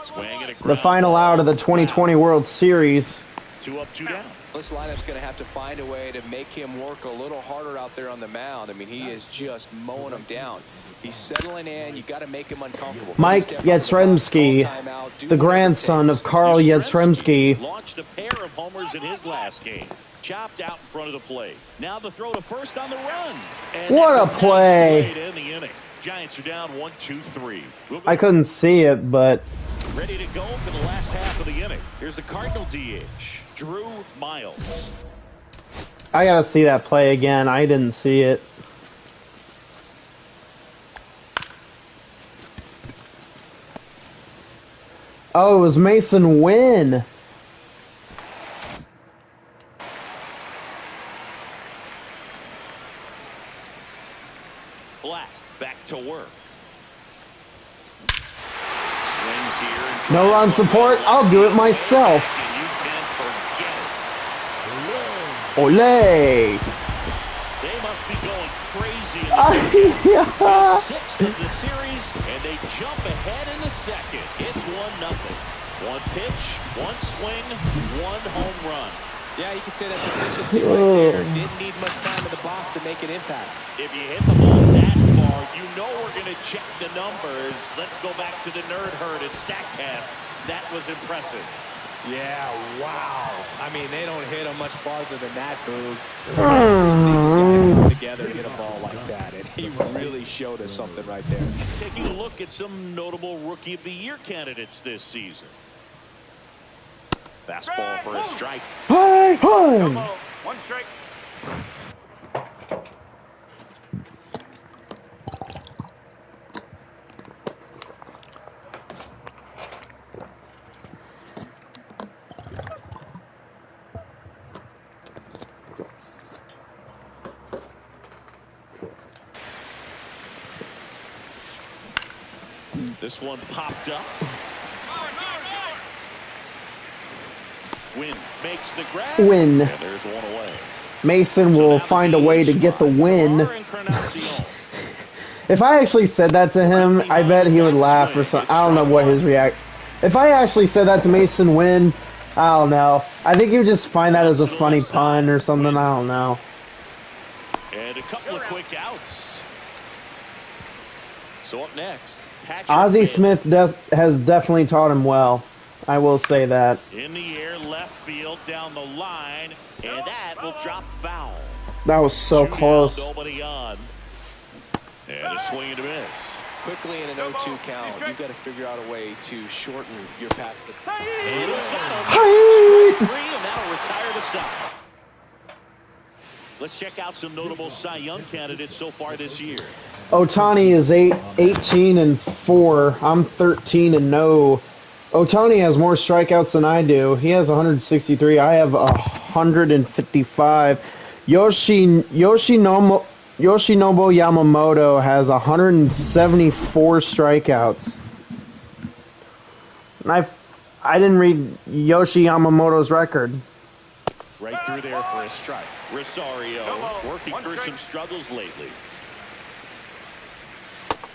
Speaker 2: Swing and a
Speaker 1: The final out of the 2020 World Series.
Speaker 2: 2 up, 2 down.
Speaker 3: This lineup's going to have to find a way to make him work a little harder out there on the mound. I mean, he is just mowing them down. He's settling in. You got to make him uncomfortable.
Speaker 1: Mike Yastrzemski, the grandson of Carl Yastrzemski,
Speaker 2: launched a pair of homers in his last game. Chopped out in front of the plate. Now the throw to first on the run. And
Speaker 1: what a play!
Speaker 2: To end the inning. Giants are down 1-2-3.
Speaker 1: I couldn't see it, but
Speaker 2: ready to go for the last half of the inning. Here's the Cardinal DH, Drew Miles.
Speaker 1: I gotta see that play again. I didn't see it. Oh, it was Mason Wynn.
Speaker 2: Black back to work. Swings here.
Speaker 1: No run support. I'll do it myself.
Speaker 2: You can forget it.
Speaker 1: Ole.
Speaker 2: They must be going crazy in the sixth of the series, and they jump ahead in the second. It's 1-0. One pitch, one swing, one home run.
Speaker 3: Yeah, you can say that's efficiency right there. Didn't need much time in the box to make an impact.
Speaker 2: If you hit the ball that far, you know we're going to check the numbers. Let's go back to the Nerd Herd and StatCast. That was impressive.
Speaker 3: Yeah, wow. I mean, they don't hit him much farther than that, Boog. Together to hit a ball like that, and he really showed us something right there.
Speaker 2: Taking a look at some notable Rookie of the Year candidates this season. Fastball for a strike.
Speaker 1: Hi, hi.
Speaker 5: 1 strike.
Speaker 2: This one popped up. Win makes the grab.
Speaker 1: Win.
Speaker 2: And there's one away.
Speaker 1: Mason will find a way to get the win. If I actually said that to him, I bet he would laugh or something. I don't know what his react. If I actually said that to Mason Wynn, I don't know. I think he would just find that as a funny pun or something. I don't know.
Speaker 2: And a couple of quick outs. So up next,
Speaker 1: Ozzie Smith has definitely taught him well. I will say that.
Speaker 2: In the air, left field, down the line, and that will drop foul.
Speaker 1: That was so close.
Speaker 2: Nobody on. And a swing and a miss.
Speaker 3: Quickly in an 0-2 count, you've got to figure out a way to shorten your path.
Speaker 2: And strike 3, and that'll retire the side. Let's check out some notable Cy Young candidates so far this year.
Speaker 1: Ohtani is 18-4. I'm 13-0. Ohtani has more strikeouts than I do. He has 163. I have 155. Yoshinobu Yamamoto has 174 strikeouts. And I didn't read Yoshi Yamamoto's record.
Speaker 2: Right through there for a strike. Rosario working through some struggles lately.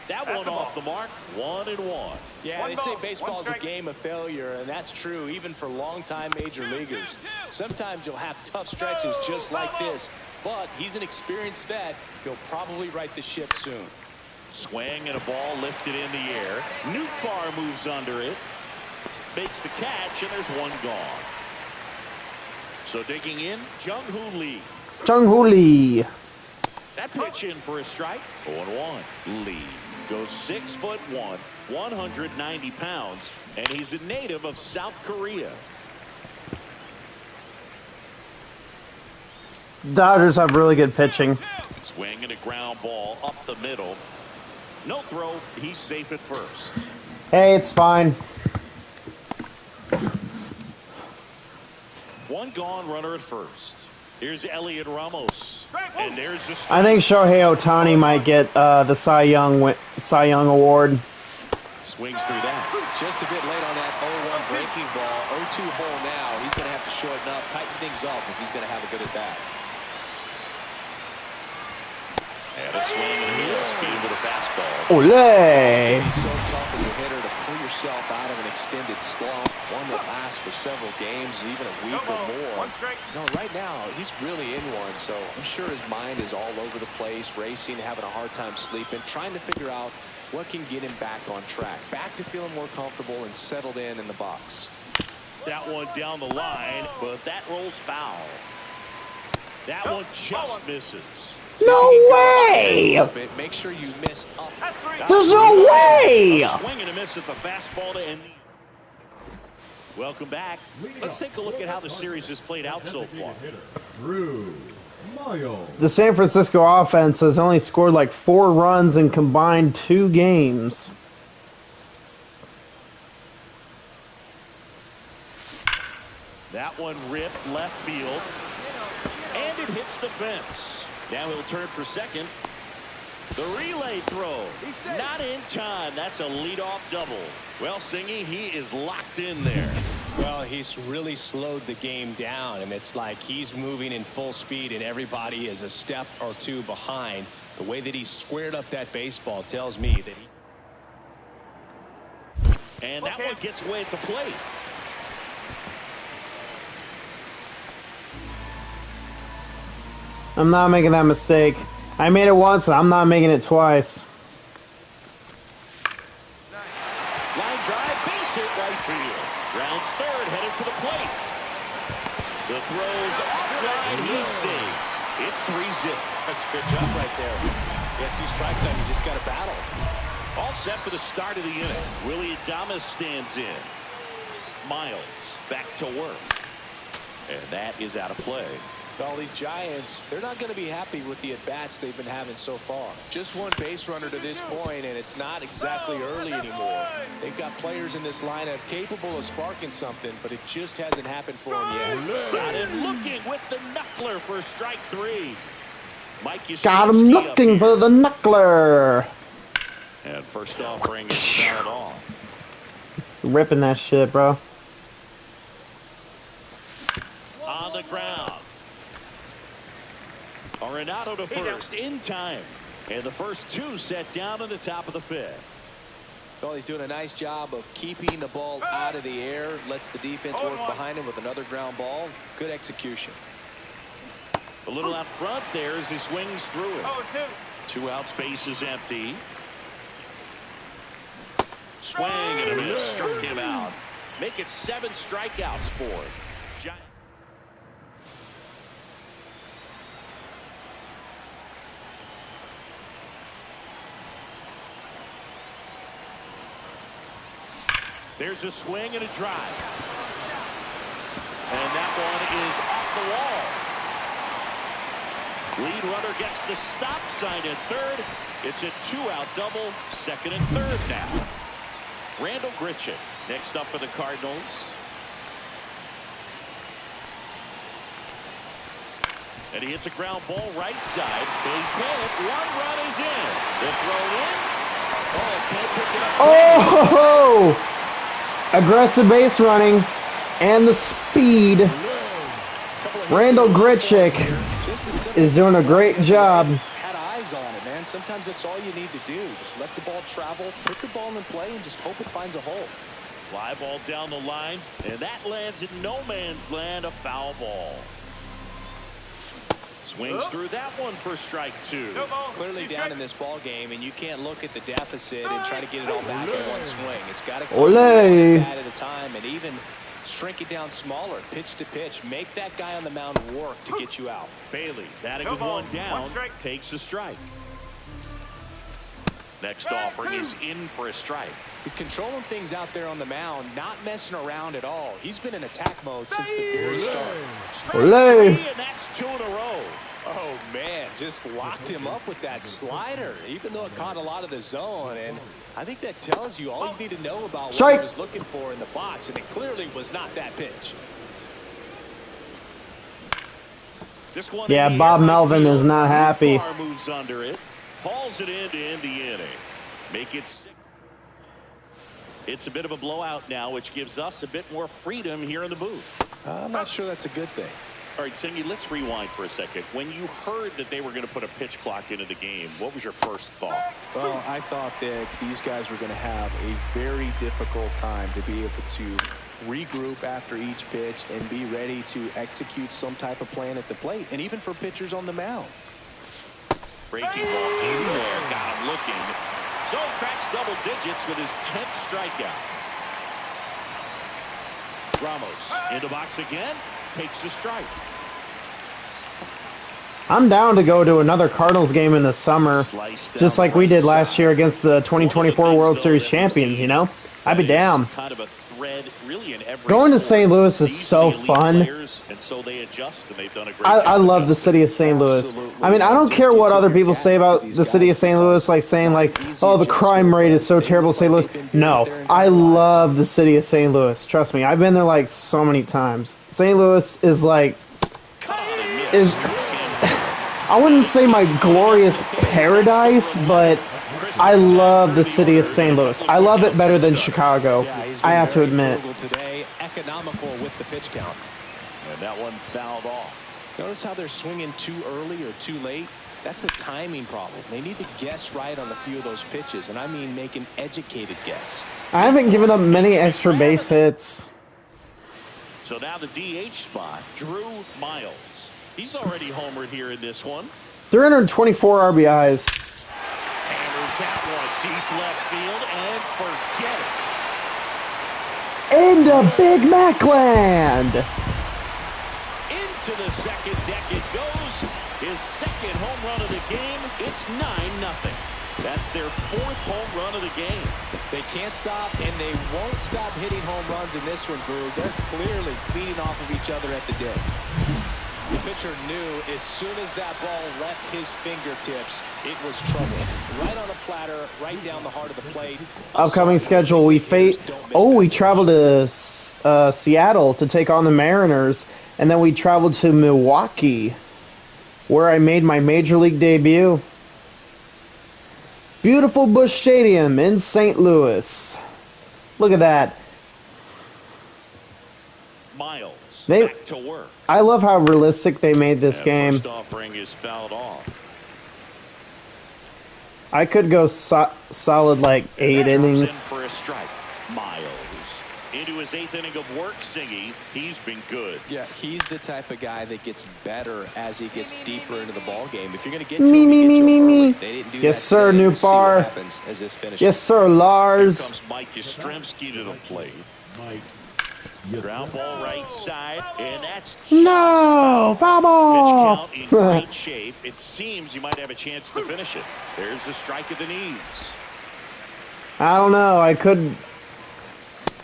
Speaker 2: That one off the mark. 1-1.
Speaker 3: Yeah, they say baseball is a game of failure, and that's true even for longtime major leaguers. Sometimes you'll have tough stretches just like this, but he's an experienced vet. He'll probably right the ship soon.
Speaker 2: Swing and a ball lifted in the air. Newbar moves under it. Makes the catch, and there's one gone. So digging in, Jung-Hoo Lee.
Speaker 1: Jung-Hoo Lee.
Speaker 2: That pitch in for a strike. 0-1. Lee goes 6'1", 190 pounds, and he's a native of South Korea.
Speaker 1: Dodgers have really good pitching.
Speaker 2: Swing and a ground ball up the middle. No throw. He's safe at first.
Speaker 1: Hey, it's fine.
Speaker 2: One gone, runner at first. Here's Elliot Ramos. And there's the
Speaker 1: I think Shohei Ohtani might get the Cy Young Award.
Speaker 2: Swings through that.
Speaker 3: Just a bit late on that 0-1 breaking ball. 0-2 hole now. He's going to have to shorten up, tighten things up if he's going to have a good at bat.
Speaker 2: And a swing and a miss. Beat him with a fastball.
Speaker 1: Ole!
Speaker 3: It's so tough as a hitter to pull yourself out of an extended slump, one that lasts for several games, even a week or more. No, right now, he's really in one, so I'm sure his mind is all over the place, racing, having a hard time sleeping, trying to figure out what can get him back on track, back to feeling more comfortable and settled in the box.
Speaker 2: That one down the line, but that rolls foul. That one just misses.
Speaker 1: No way!
Speaker 3: Make sure you miss up.
Speaker 1: There's no way!
Speaker 2: A swing and a miss at the fastball to end. Welcome back. Let's take a look at how the series has played out so far.
Speaker 1: The San Francisco offense has only scored like 4 runs in combined 2 games.
Speaker 2: That one ripped left field. And it hits the fence. Now he'll turn for second. The relay throw. Not in time. That's a leadoff double. Well, Singy, he is locked in there.
Speaker 3: Well, he's really slowed the game down, and it's like he's moving in full speed, and everybody is a step or two behind. The way that he squared up that baseball tells me that he...
Speaker 2: And that one gets away at the plate.
Speaker 1: I'm not making that mistake. I made it once, and I'm not making it twice.
Speaker 2: Line drive, base hit right field. Rounds third, headed for the plate. The throw's offline, he's safe. It's 3-0.
Speaker 3: That's a good job right there. You got 2 strikes on you, just got to battle.
Speaker 2: All set for the start of the inning. Willie Adames stands in. Miles back to work. And that is out of play.
Speaker 3: Well, these Giants, they're not going to be happy with the at-bats they've been having so far. Just one base runner to this point, and it's not exactly early anymore. They've got players in this lineup capable of sparking something, but it just hasn't happened for them yet.
Speaker 2: Got him looking with the knuckler for strike 3. Mike
Speaker 1: Got him looking for the knuckler.
Speaker 2: And first offering is fouled off.
Speaker 1: Ripping that shit, bro.
Speaker 2: On the ground. Arenado to first in time. And the first 2 set down in the top of the 5th.
Speaker 3: Well, he's doing a nice job of keeping the ball out of the air. Lets the defense work behind him with another ground ball. Good execution.
Speaker 2: A little out front there as he swings through it. 2 outs, base is empty. Swing and a miss. Struck him out. Make it 7 strikeouts for him. There's a swing and a drive. And that one is off the wall. Lead runner gets the stop sign at third. It's a 2-out double, second and third now. Randall Grichuk next up for the Cardinals. And he hits a ground ball right side. Base hit. 1 run is in. The throw in. Oh, can't pick it up.
Speaker 1: Oh! Aggressive base running and the speed. Randall Grichuk is doing a great job.
Speaker 3: Had eyes on it, man. Sometimes that's all you need to do. Just let the ball travel, put the ball in play, and just hope it finds a hole.
Speaker 2: Fly ball down the line, and that lands in no man's land, a foul ball. Swings through that one for strike 2.
Speaker 3: Clearly down in this ball game, and you can't look at the deficit and try to get it all back in one swing. It's got to go one at a time, and even shrink it down smaller, pitch to pitch. Make that guy on the mound work to get you out.
Speaker 2: Bailey batting with 1 down, takes a strike. Next offering is in for a strike.
Speaker 3: He's controlling things out there on the mound, not messing around at all. He's been in attack mode since the very start.
Speaker 1: Olé.
Speaker 2: And that's 2 in a row.
Speaker 3: Oh, man, just locked him up with that slider, even though it caught a lot of the zone. And I think that tells you all you need to know about what he was looking for in the box, and it clearly was not that pitch.
Speaker 2: This one
Speaker 1: yeah, Bob Melvin is not happy.
Speaker 2: Moves under it, hauls it in to end the inning. Make it 6. It's a bit of a blowout now, which gives us a bit more freedom here in the booth.
Speaker 3: I'm not sure that's a good thing.
Speaker 2: All right, Cindy, let's rewind for a second. When you heard that they were going to put a pitch clock into the game, what was your first thought?
Speaker 3: Well, I thought that these guys were going to have a very difficult time to be able to regroup after each pitch and be ready to execute some type of plan at the plate, and even for pitchers on the mound.
Speaker 2: Breaking ball in there, got him looking. So cracks double digits with his 10th strikeout. Ramos in the box again, takes the strike.
Speaker 1: I'm down to go to another Cardinals game in the summer, just like we did last year against the 2024 World Series champions, you know? I'd be down.
Speaker 2: Kind of a thread really in every
Speaker 1: Going to
Speaker 2: sport.
Speaker 1: St. Louis is
Speaker 2: These
Speaker 1: so
Speaker 2: are the elite
Speaker 1: fun.
Speaker 2: players, and so they adjust, and they've done a great
Speaker 1: I
Speaker 2: job
Speaker 1: love the
Speaker 2: adjusting.
Speaker 1: city of St. Louis.
Speaker 3: Absolutely.
Speaker 1: I mean, I don't
Speaker 3: Just
Speaker 1: care
Speaker 3: to
Speaker 1: what
Speaker 3: tip
Speaker 1: other
Speaker 3: your
Speaker 1: people
Speaker 3: cap
Speaker 1: say
Speaker 3: to
Speaker 1: about
Speaker 3: these
Speaker 1: the city of
Speaker 3: guys
Speaker 1: St. Louis, like saying like, oh, the crime rate is so terrible in St. Louis. No, I love the city of St. Louis. Trust me, I've been there like so many times. St. Louis is like, is, I wouldn't say my glorious paradise, but I love the city of St. Louis. I love it better than Chicago. I have to admit.
Speaker 3: Today, economical with the pitch count.
Speaker 2: And that one fouled off.
Speaker 3: Notice how they're swinging too early or too late. That's a timing problem. They need to guess right on a few of those pitches, and I mean make an educated guess.
Speaker 1: I haven't given up many extra base hits.
Speaker 2: So now the DH spot, Drew Miles. He's already homered here in this one.
Speaker 1: 324 RBIs.
Speaker 2: Hammers that one deep left field and forget it.
Speaker 1: Into Big Mac land.
Speaker 2: Into the second deck it goes. His second home run of the game. It's 9-0. That's their fourth home run of the game.
Speaker 3: They can't stop, and they won't stop hitting home runs in this one, Brew. They're clearly feeding off of each other at the deck. The pitcher knew as soon as that ball left his fingertips, it was trouble. Right on a platter, right down the heart of the plate.
Speaker 1: Upcoming schedule, we traveled to Seattle to take on the Mariners, and then we traveled to Milwaukee, where I made my Major League debut. Beautiful Busch Stadium in St. Louis. Look at that.
Speaker 2: Miles back to work.
Speaker 1: I love how realistic they made this game.
Speaker 2: First offering is fouled off.
Speaker 1: I could go solid like 8 innings.
Speaker 2: In for a strike. Miles into his 8th inning of work. Singy, he's been good.
Speaker 3: Yeah, he's the type of guy that gets better as he gets deeper into the ball game. If you're going to get to him,
Speaker 1: me.
Speaker 3: they didn't do
Speaker 1: Yes,
Speaker 3: that
Speaker 1: sir,
Speaker 3: today.
Speaker 1: New
Speaker 3: We'll see what
Speaker 1: Bar.
Speaker 3: happens as this finishes.
Speaker 1: Yes, sir, Lars.
Speaker 2: Here comes Mike Yastrzemski to the plate.
Speaker 4: Mike.
Speaker 2: Ground ball right side, and that's
Speaker 1: No, foul ball.
Speaker 2: Pitch count in great shape. It seems you might have a chance to finish it. There's the strike of the knees.
Speaker 1: I don't know. I could.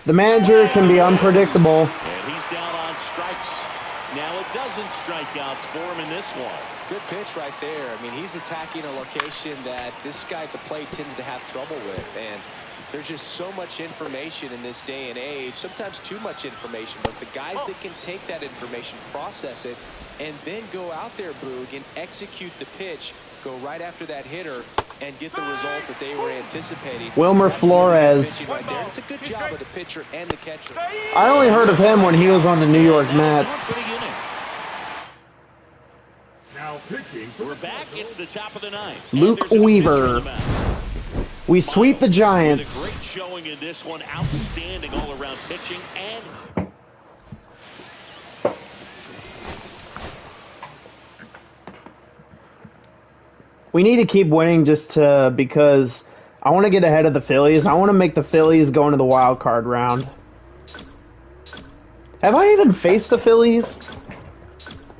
Speaker 1: The manager can be unpredictable.
Speaker 2: And he's down on strikes. Now a dozen strikeouts for him in this one.
Speaker 3: Good pitch right there. I mean, he's attacking a location that this guy at the plate tends to have trouble with. And there's just so much information in this day and age, sometimes too much information, but the guys that can take that information, process it, and then go out there, Boog, and execute the pitch, go right after that hitter, and get the result that they were anticipating.
Speaker 1: Wilmer Flores.
Speaker 3: Right there. It's a good job of the pitcher and the catcher.
Speaker 1: I only heard of him when he was on the New York Mets.
Speaker 4: Now pitching.
Speaker 2: We're back. It's the top of the 9th.
Speaker 1: Luke Weaver. We sweep the Giants.
Speaker 2: Great showing in this one. Outstanding all-around pitching and
Speaker 1: We need to keep winning just because I want to get ahead of the Phillies. I want to make the Phillies go into the wild card round. Have I even faced the Phillies?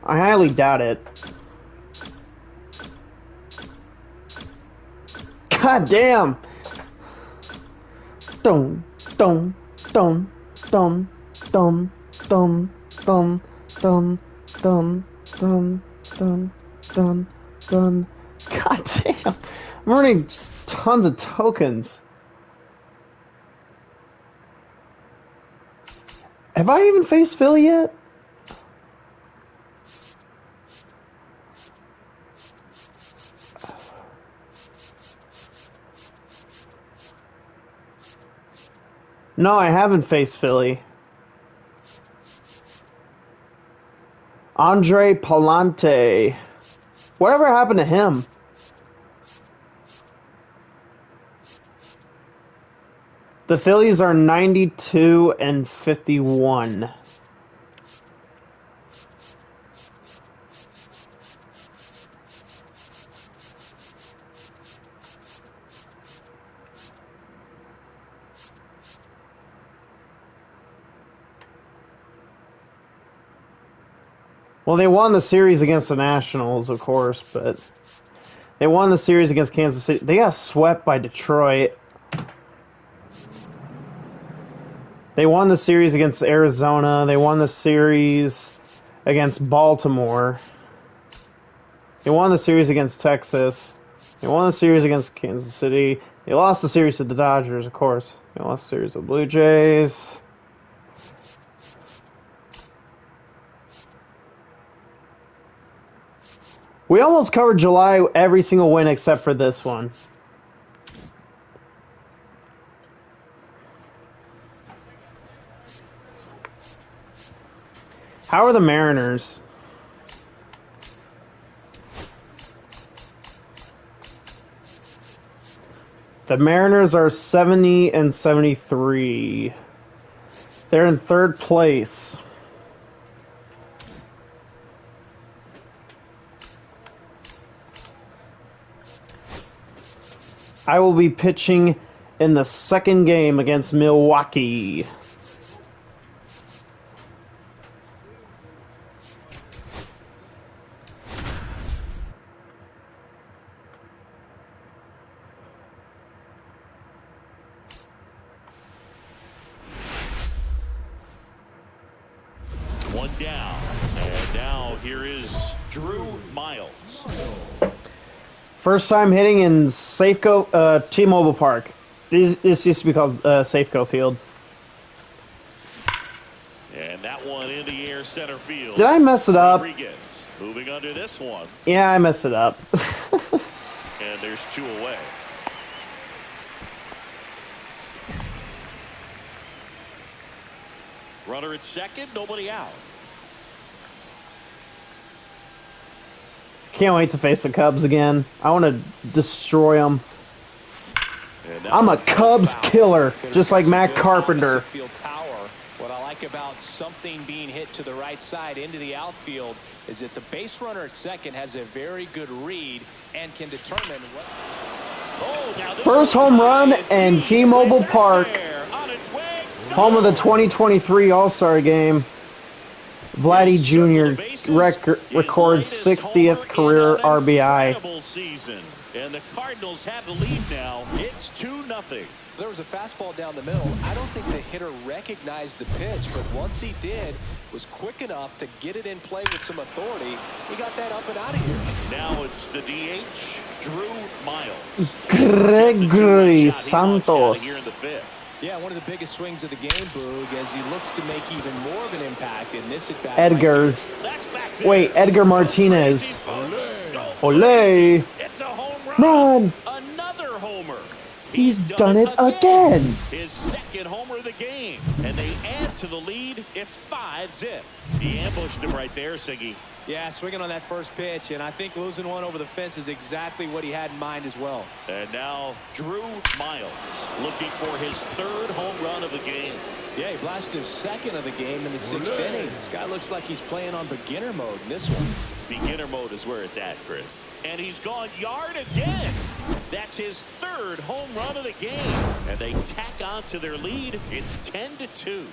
Speaker 1: I highly doubt it. God damn! Dum dum dum dum dum dum dum dum dum dum dum dum dum. God damn! I'm running tons of tokens. Have I even faced Philly yet? No, I haven't faced Philly. Andre Palante. Whatever happened to him? The Phillies are 92-51. Well, they won the series against the Nationals, of course, but they won the series against Kansas City. They got swept by Detroit. They won the series against Arizona. They won the series against Baltimore. They won the series against Texas. They won the series against Kansas City. They lost the series to the Dodgers, of course. They lost the series to the Blue Jays. We almost covered July every single win except for this one. How are the Mariners? The Mariners are 70-73. They're in third place. I will be pitching in the second game against Milwaukee.
Speaker 2: One down. And now here is Drew Miles.
Speaker 1: First time hitting in Safeco, T-Mobile Park. This used to be called Safeco Field.
Speaker 2: And that one in the air center field.
Speaker 1: Did I mess it up?
Speaker 2: Rodriguez moving under this one.
Speaker 1: Yeah, I messed it up.
Speaker 2: And there's two away. Runner at second, nobody out.
Speaker 1: Can't wait to face the Cubs again. I want to destroy them. I'm a Cubs killer, just like Matt Carpenter.
Speaker 3: What I like about something being hit to the right side into the outfield is that the base runner at second has a very good read and can determine what.
Speaker 1: First home run in T-Mobile Park, home of the 2023 All-Star Game. Vladdy Jr. records 60th career RBI.
Speaker 2: And the Cardinals have the lead now. It's 2-0.
Speaker 3: There was a fastball down the middle. I don't think the hitter recognized the pitch, but once he did, was quick enough to get it in play with some authority. He got that up and out of here.
Speaker 2: Now it's the DH, Drew Miles.
Speaker 1: Gregory Santos.
Speaker 3: Yeah, one of the biggest swings of the game, Boog, as he looks to make even more of an impact in this at-bat.
Speaker 1: Edgar's. Wait, Edgar Martinez. Olé.
Speaker 2: It's a home run. Another homer.
Speaker 1: He's done it again.
Speaker 2: His second homer of the game. And they add to the lead. It's 5-zip. He ambushed him right there, Siggy.
Speaker 3: Yeah, swinging on that first pitch, and I think losing one over the fence is exactly what he had in mind as well.
Speaker 2: And now Drew Miles looking for his third home run of the game.
Speaker 3: Yeah, he blasted his second of the game in the sixth inning. This guy looks like he's playing on beginner mode in this one.
Speaker 2: Beginner mode is where it's at, Chris. And he's gone yard again. That's his third home run of the game. And they tack on to their lead. It's 10-2.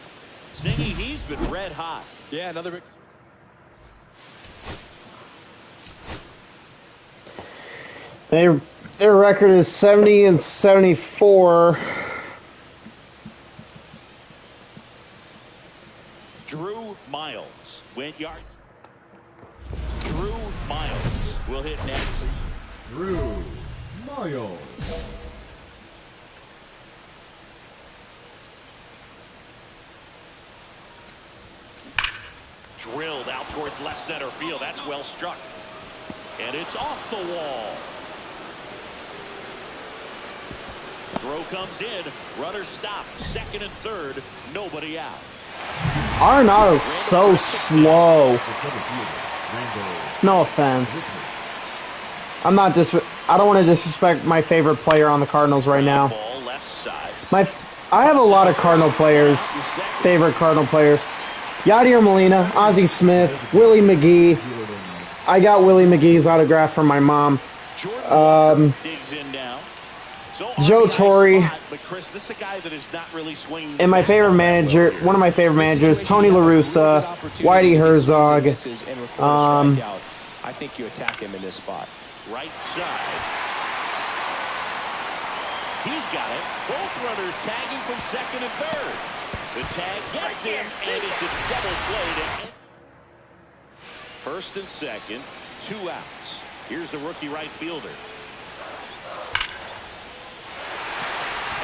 Speaker 2: Siggy, he's been red hot.
Speaker 3: Yeah, another big...
Speaker 1: Their record is 70-74.
Speaker 2: Drew Miles went yard. Drew Miles will hit next.
Speaker 4: Drew Miles.
Speaker 2: Drilled out towards left center field. That's well struck. And it's off the wall. Throw comes in. Runner stopped. Second and third. Nobody out.
Speaker 1: Arenado's so slow. No offense. I'm not I don't want to disrespect my favorite player on the Cardinals right now. I have a lot of Cardinal players, favorite Cardinal players. Yadier Molina, Ozzie Smith, Willie McGee. I got Willie McGee's autograph from my mom. Joe Torre. And my favorite manager, one of my favorite managers, Tony La Russa, Whitey Herzog.
Speaker 3: I think you attack him in this spot.
Speaker 2: Right side. He's got it. Both runners tagging from second and third. The tag gets him, and it's a double play. First and second, 2 outs. Here's the rookie right fielder.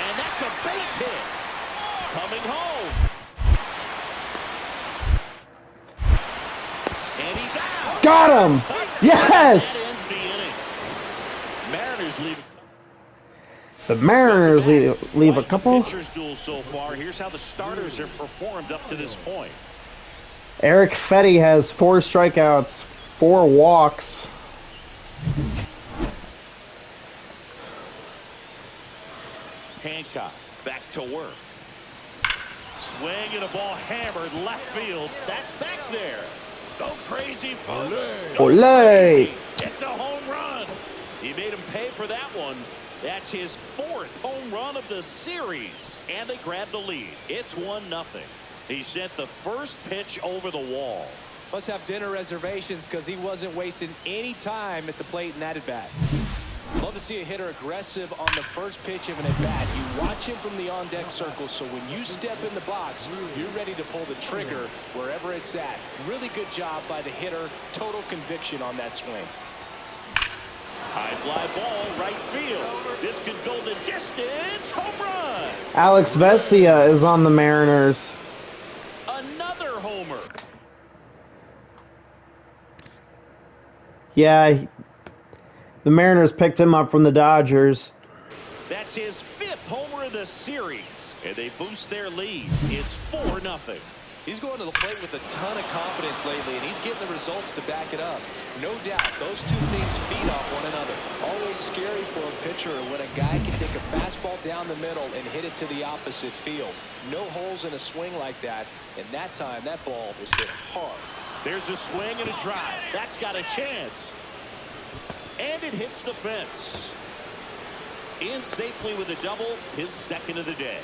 Speaker 2: And that's a base hit. Coming home. And he's out.
Speaker 1: Got him. Yes. The Mariners leave a couple.
Speaker 2: So far. Here's how the starters have performed up to this point.
Speaker 1: Eric Fetty has 4 strikeouts, 4 walks.
Speaker 2: Hancock back to work. Swing and a ball hammered left field. That's back there. Go crazy, folks.
Speaker 1: Olé.
Speaker 2: It's a home run. He made him pay for that one. That's his 4th home run of the series. And they grab the lead. It's 1-0. He sent the first pitch over the wall.
Speaker 3: Must have dinner reservations because he wasn't wasting any time at the plate in that at-bat. Love to see a hitter aggressive on the first pitch of an at-bat. You watch him from the on-deck circle, so when you step in the box, you're ready to pull the trigger wherever it's at. Really good job by the hitter. Total conviction on that swing.
Speaker 2: High fly ball, right field. This could go the distance. Home run.
Speaker 1: Alex Vesia is on the Mariners.
Speaker 2: Another homer.
Speaker 1: Yeah, the Mariners picked him up from the Dodgers.
Speaker 2: That's his 5th homer of the series, and they boost their lead. It's 4-0.
Speaker 3: He's going to the plate with a ton of confidence lately, and he's getting the results to back it up. No doubt, those two things feed off one another. Always scary for a pitcher when a guy can take a fastball down the middle and hit it to the opposite field. No holes in a swing like that, and that time that ball was hit hard.
Speaker 2: There's a swing and a drive. That's got a chance. And it hits the fence. In safely with a double, his 2nd of the day.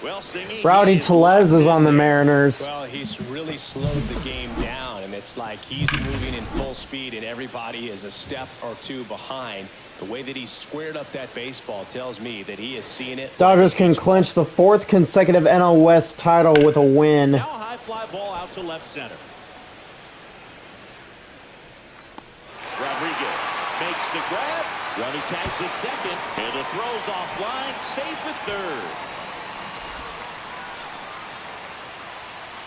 Speaker 2: Well, Singy,
Speaker 1: Rowdy Tellez is on the Mariners.
Speaker 3: Well, he's really slowed the game down, and it's like he's moving in full speed, and everybody is a step or 2 behind. The way that he squared up that baseball tells me that he is seeing it.
Speaker 1: Dodgers can clinch the 4th consecutive NL West title with a win.
Speaker 2: Now a high fly ball out to left center. Rodriguez makes the grab. Running tags at second, and the throw's offline. Safe at third.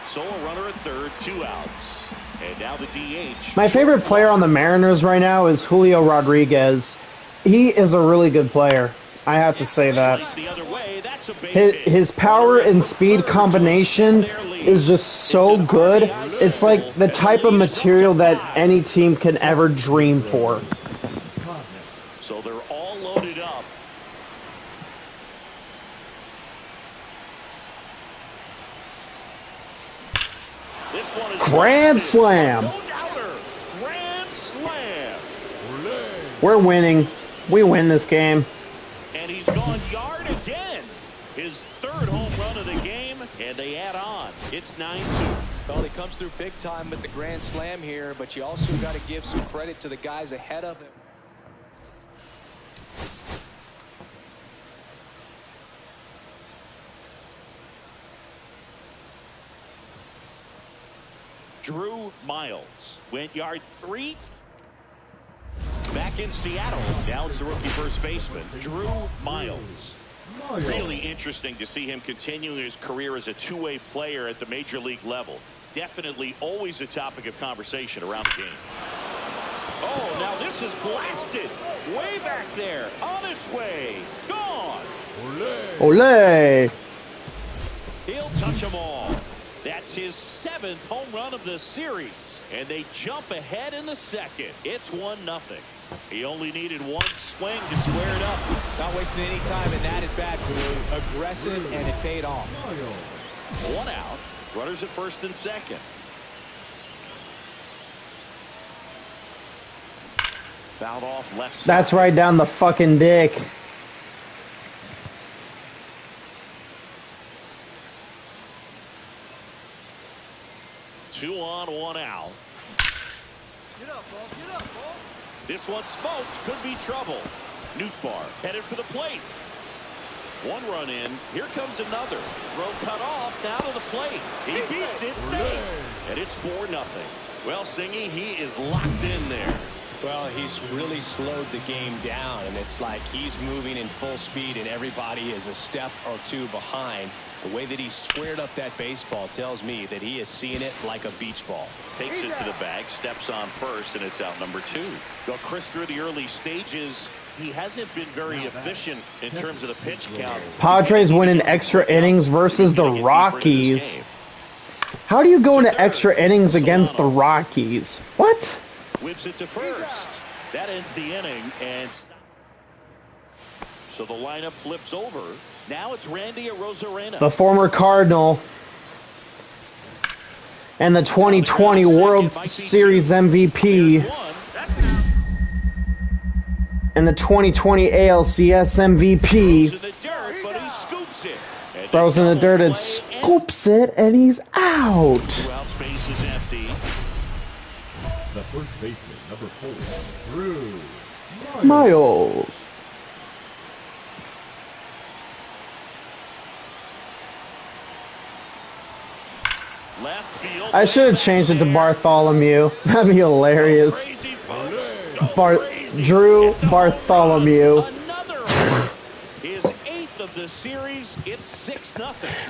Speaker 2: So a runner at third, 2 outs. And now the DH.
Speaker 1: My favorite player on the Mariners right now is Julio Rodriguez. He is a really good player. I have to say that. His power and speed combination is just so good. It's like the type of material that any team can ever dream for.
Speaker 2: So they're all loaded up. This one is
Speaker 1: Grand slam.
Speaker 2: Grand slam.
Speaker 1: We're winning. We win this game.
Speaker 2: And he's gone yard again. His 3rd home run of the game, and they add on. It's 9-2.
Speaker 3: Well, he comes through big time with the grand slam here, but you also got to give some credit to the guys ahead of him.
Speaker 2: Drew Miles went yard 3. Back in Seattle, now it's the rookie first baseman, Drew Miles. Really interesting to see him continuing his career as a two-way player at the major league level. Definitely always a topic of conversation around the game. Oh, now this is blasted. Way back there. On its way. Gone.
Speaker 1: Olé.
Speaker 2: He'll touch them all. That's his 7th home run of the series. And they jump ahead in the second. It's 1-0. He only needed one swing to square it up.
Speaker 3: Not wasting any time in that at bat, Blue. Aggressive, and it paid off.
Speaker 2: 1 out. Runners at first and second. Fouled off left side.
Speaker 1: That's right down the fucking dick.
Speaker 2: Two on, 1 out.
Speaker 5: Get up, ball. Get up, ball.
Speaker 2: This one smoked. Could be trouble. Nootbaar headed for the plate. 1 run in. Here comes another. Throw cut off. Now to the plate. He beats it. Safe. And it's 4-0. Well, Singy, he is locked in there.
Speaker 3: Well, he's really slowed the game down, and it's like he's moving in full speed, and everybody is a step or two behind. The way that he squared up that baseball tells me that he is seeing it like a beach ball.
Speaker 2: Takes it to the bag, steps on first, and it's out number 2. Well, Chris, through the early stages, he hasn't been very efficient in terms of the pitch count.
Speaker 1: Padres win in extra innings versus the Rockies. How do you go into extra innings against the Rockies? What?
Speaker 2: Whips it to first. That ends the inning, and so the lineup flips over. Now it's Randy Arozarena,
Speaker 1: The former Cardinal and the 2020 World Series MVP and the 2020 ALCS MVP. Throws in the dirt and scoops it, and he's out.
Speaker 2: Space is empty.
Speaker 4: The first baseman, number 4, Drew
Speaker 1: Miles.
Speaker 2: Left field.
Speaker 1: I should have changed it to Bartholomew. That'd be hilarious. Drew Bartholomew.
Speaker 2: His 8th of the series. It's 6-0.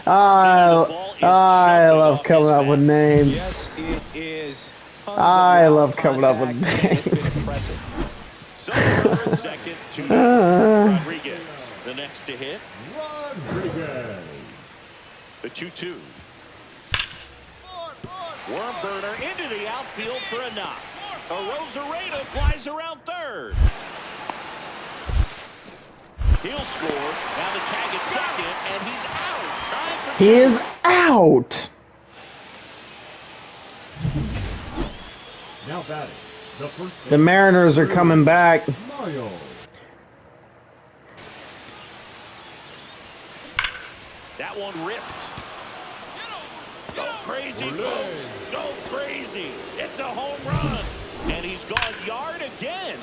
Speaker 1: I love coming up with names.
Speaker 3: Yes, it is.
Speaker 1: I love coming up with names.
Speaker 2: Second to Rodriguez. The next to hit.
Speaker 4: Rodriguez.
Speaker 2: The 2-2. Worm burner into the outfield for a knock. Arozarena flies around third. He'll score. Now the tag at second, and he's out. Trying for
Speaker 1: He is out.
Speaker 4: Now batting. The first
Speaker 1: The Mariners are coming back.
Speaker 4: Miles.
Speaker 2: that one ripped. Go crazy, folks. Go crazy. It's a home run. And he's gone yard again.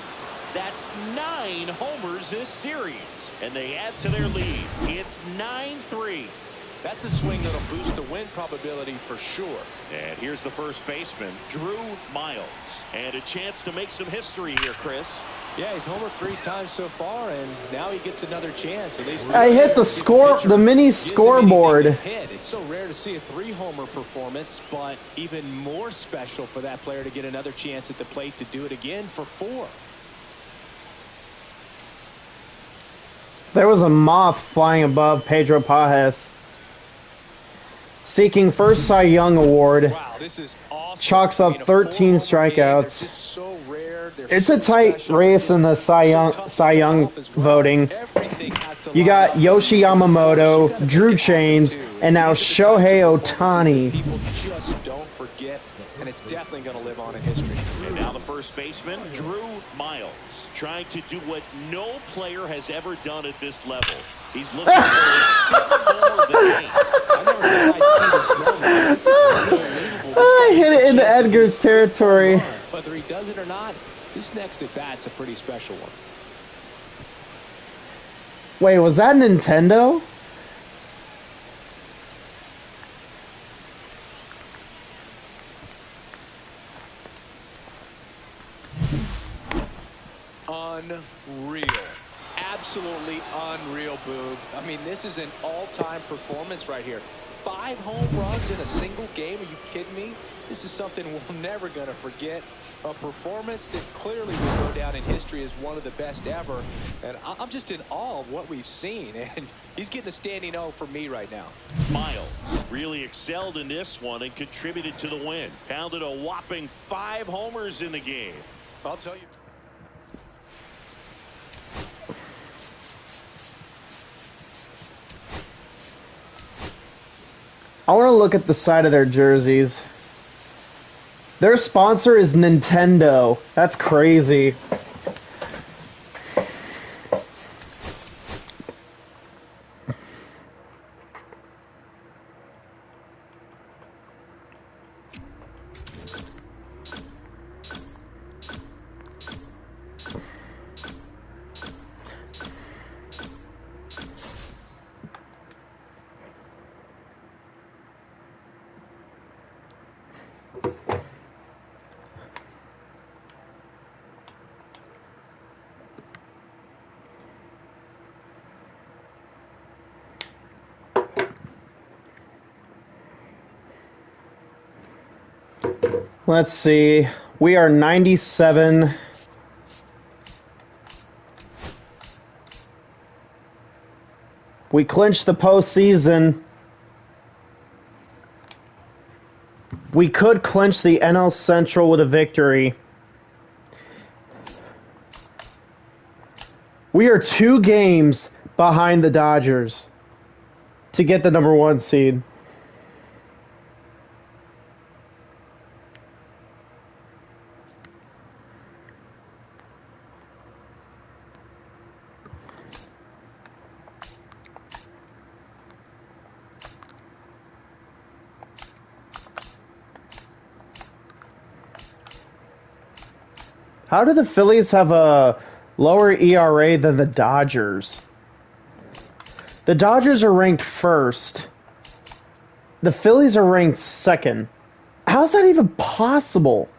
Speaker 2: That's 9 homers this series. And they add to their lead. It's 9-3.
Speaker 3: That's a swing that'll boost the win probability for sure.
Speaker 2: And here's the first baseman, Drew Miles. And a chance to make some history here, Chris.
Speaker 3: Yeah, he's homered 3 times so far, and now he gets another chance. At least
Speaker 1: I hit the score, the mini scoreboard.
Speaker 3: It's so rare to see a 3-homer performance, but even more special for that player to get another chance at the plate to do it again for 4.
Speaker 1: There was a moth flying above Pedro Pajes, seeking first Cy Young award.
Speaker 3: Wow, this is awesome.
Speaker 1: Chalks up 13 strikeouts.
Speaker 3: So rare.
Speaker 1: It's a tight race in the Cy Young voting. You got Yoshi Yamamoto, Drew Chains, and now Shohei Ohtani.
Speaker 3: People just don't forget, and it's definitely going to live on in history.
Speaker 2: And now the first baseman, Drew Miles, trying to do what no player has ever done at this level. He's looking for a game.
Speaker 1: I hit it into Edgar's territory.
Speaker 3: Whether he does it or not, this next at bat's a pretty special one.
Speaker 1: Wait, was that Nintendo?
Speaker 3: Unreal. Absolutely unreal, Boog. I mean, this is an all-time performance right here. 5 home runs in a single game. Are you kidding me? This is something we're never going to forget. A performance that clearly will go down in history as one of the best ever. And I'm just in awe of what we've seen. And he's getting a standing O for me right now.
Speaker 2: Miles really excelled in this one and contributed to the win. Pounded a whopping 5 homers in the game.
Speaker 3: I'll tell you.
Speaker 1: I want to look at the side of their jerseys. Their sponsor is Nintendo. That's crazy. Let's see. We are 97. We clinched the postseason. We could clinch the NL Central with a victory. We are 2 games behind the Dodgers to get the #1 seed. How do the Phillies have a lower ERA than the Dodgers? The Dodgers are ranked 1st. The Phillies are ranked 2nd. How's that even possible?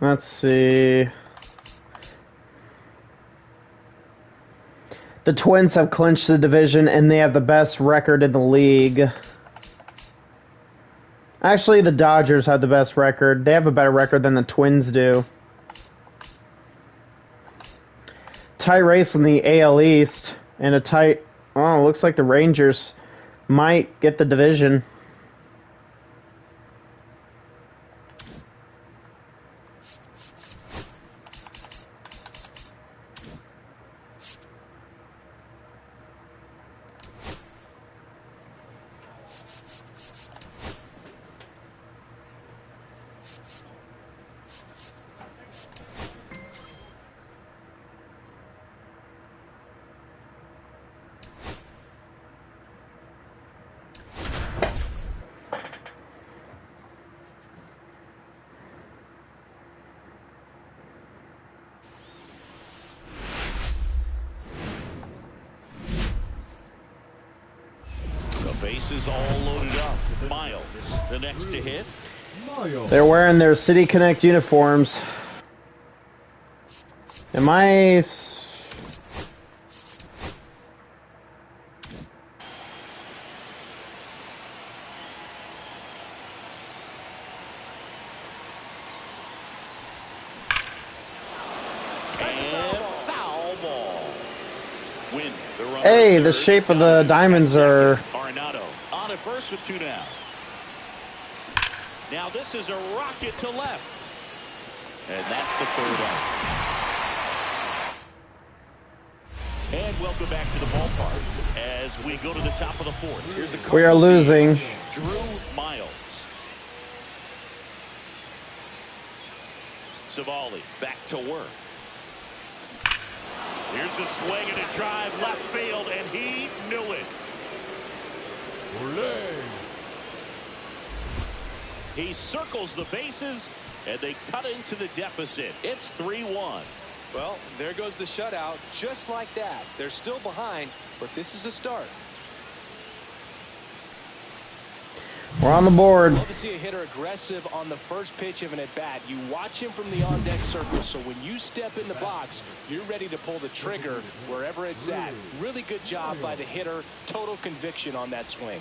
Speaker 1: Let's see. The Twins have clinched the division, and they have the best record in the league. Actually, the Dodgers have the best record. They have a better record than the Twins do. Tie race in the AL East, and a tight... Oh, looks like the Rangers might get the division.
Speaker 2: Bases all loaded up. Miles, the next to hit.
Speaker 1: They're wearing their City Connect uniforms. Am I... Hey, the shape of the diamonds are...
Speaker 2: On at first with 2 down. Now this is a rocket to left. And that's the 3rd out. And welcome back to the ballpark as we go to the top of the 4th. Here's the
Speaker 1: we are losing.
Speaker 2: Drew Miles. Savali back to work. Here's a swing and a drive left field, and he knew it. He circles the bases, and they cut into the deficit. It's 3-1.
Speaker 3: Well, there goes the shutout, just like that. They're still behind, but this is a start.
Speaker 1: We're on the board.
Speaker 3: Love to see a hitter aggressive on the first pitch of an at-bat. You watch him from the on-deck circle, so when you step in the box, you're ready to pull the trigger wherever it's at. Really good job by the hitter. Total conviction on that swing.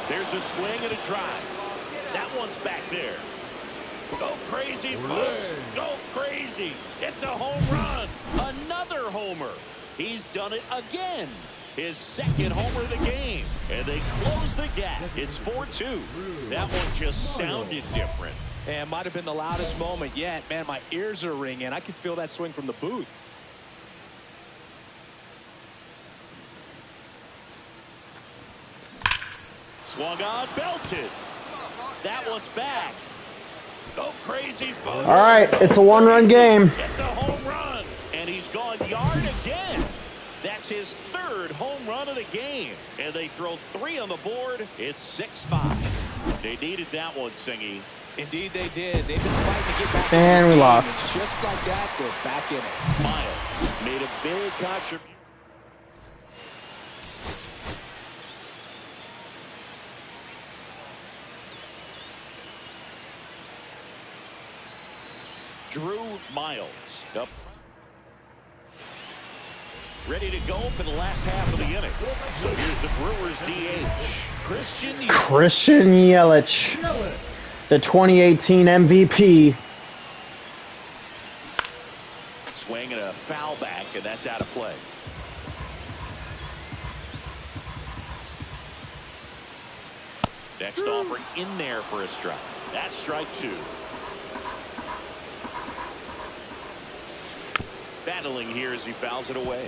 Speaker 2: There's a swing and a drive. That one's back there. Go crazy, folks. Go crazy. It's a home run. Another homer. He's done it again. His second homer of the game. And they close the gap. It's 4-2. That one just sounded different.
Speaker 3: And might have been the loudest moment yet. Man, my ears are ringing. I can feel that swing from the booth.
Speaker 2: Swung on, belted. That one's back. Go crazy, folks.
Speaker 1: All right, it's a one-run game.
Speaker 2: It's a home run, and he's gone yard again. That's his third home run of the game, and they throw 3 on the board. It's 6-5. They needed that one, Singy.
Speaker 3: Indeed they did. They've been fighting to get back.
Speaker 1: And we lost.
Speaker 3: And just like that, they're back in it.
Speaker 2: Miles made a big contribution. Drew Miles up, ready to go for the last half of the inning. So here's the Brewers DH,
Speaker 1: Christian Yelich, the 2018 MVP.
Speaker 2: Swing and a foul back, and that's out of play. Next offering in there for a strike. That's strike 2. Battling here as he fouls it away.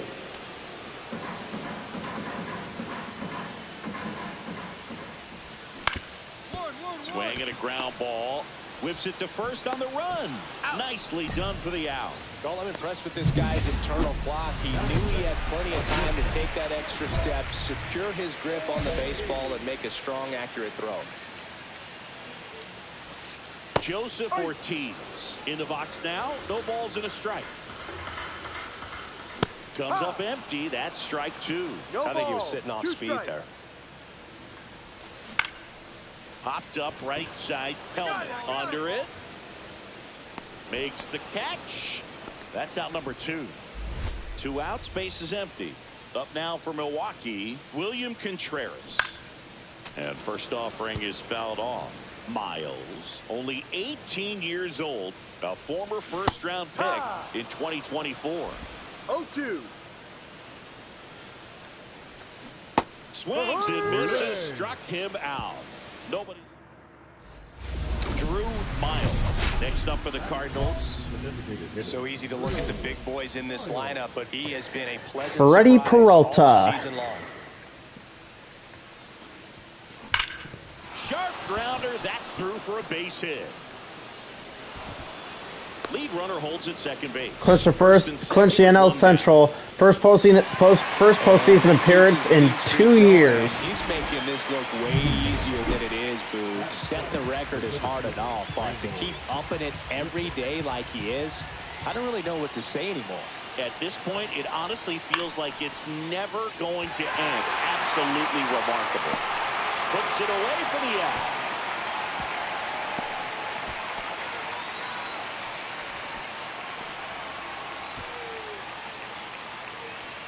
Speaker 2: Swing and a ground ball. Whips it to first on the run. Nicely done for the out.
Speaker 3: Well, I'm impressed with this guy's internal clock. He knew he had plenty of time to take that extra step, secure his grip on the baseball, and make a strong, accurate throw.
Speaker 2: Joseph Ortiz in the box now. No balls and a strike. Comes up empty. That's strike 2.
Speaker 3: I think he was sitting off speed there.
Speaker 2: Popped up right side helmet under it. Makes the catch. That's out number 2. 2 outs. Base is empty. Up now for Milwaukee, William Contreras. And first offering is fouled off. Miles, only 18 years old, a former first-round pick in 2024.
Speaker 5: 0-2.
Speaker 2: Swings and misses, struck him out. Nobody. Drew Miles next up for the Cardinals.
Speaker 3: So easy to look at the big boys in this lineup, but he has been a pleasant
Speaker 1: Freddie
Speaker 3: surprise
Speaker 1: Peralta.
Speaker 3: all season long.
Speaker 2: Sharp grounder, that's through for a base hit. Lead runner holds at second base.
Speaker 1: Clinched the NL Central first postseason appearance in 2 years.
Speaker 3: He's making this look way easier than it is, Boo. Set the record is hard enough, but to keep upping it every day like he is, I don't really know what to say anymore.
Speaker 2: At this point, it honestly feels like it's never going to end. Absolutely remarkable. Puts it away for the out.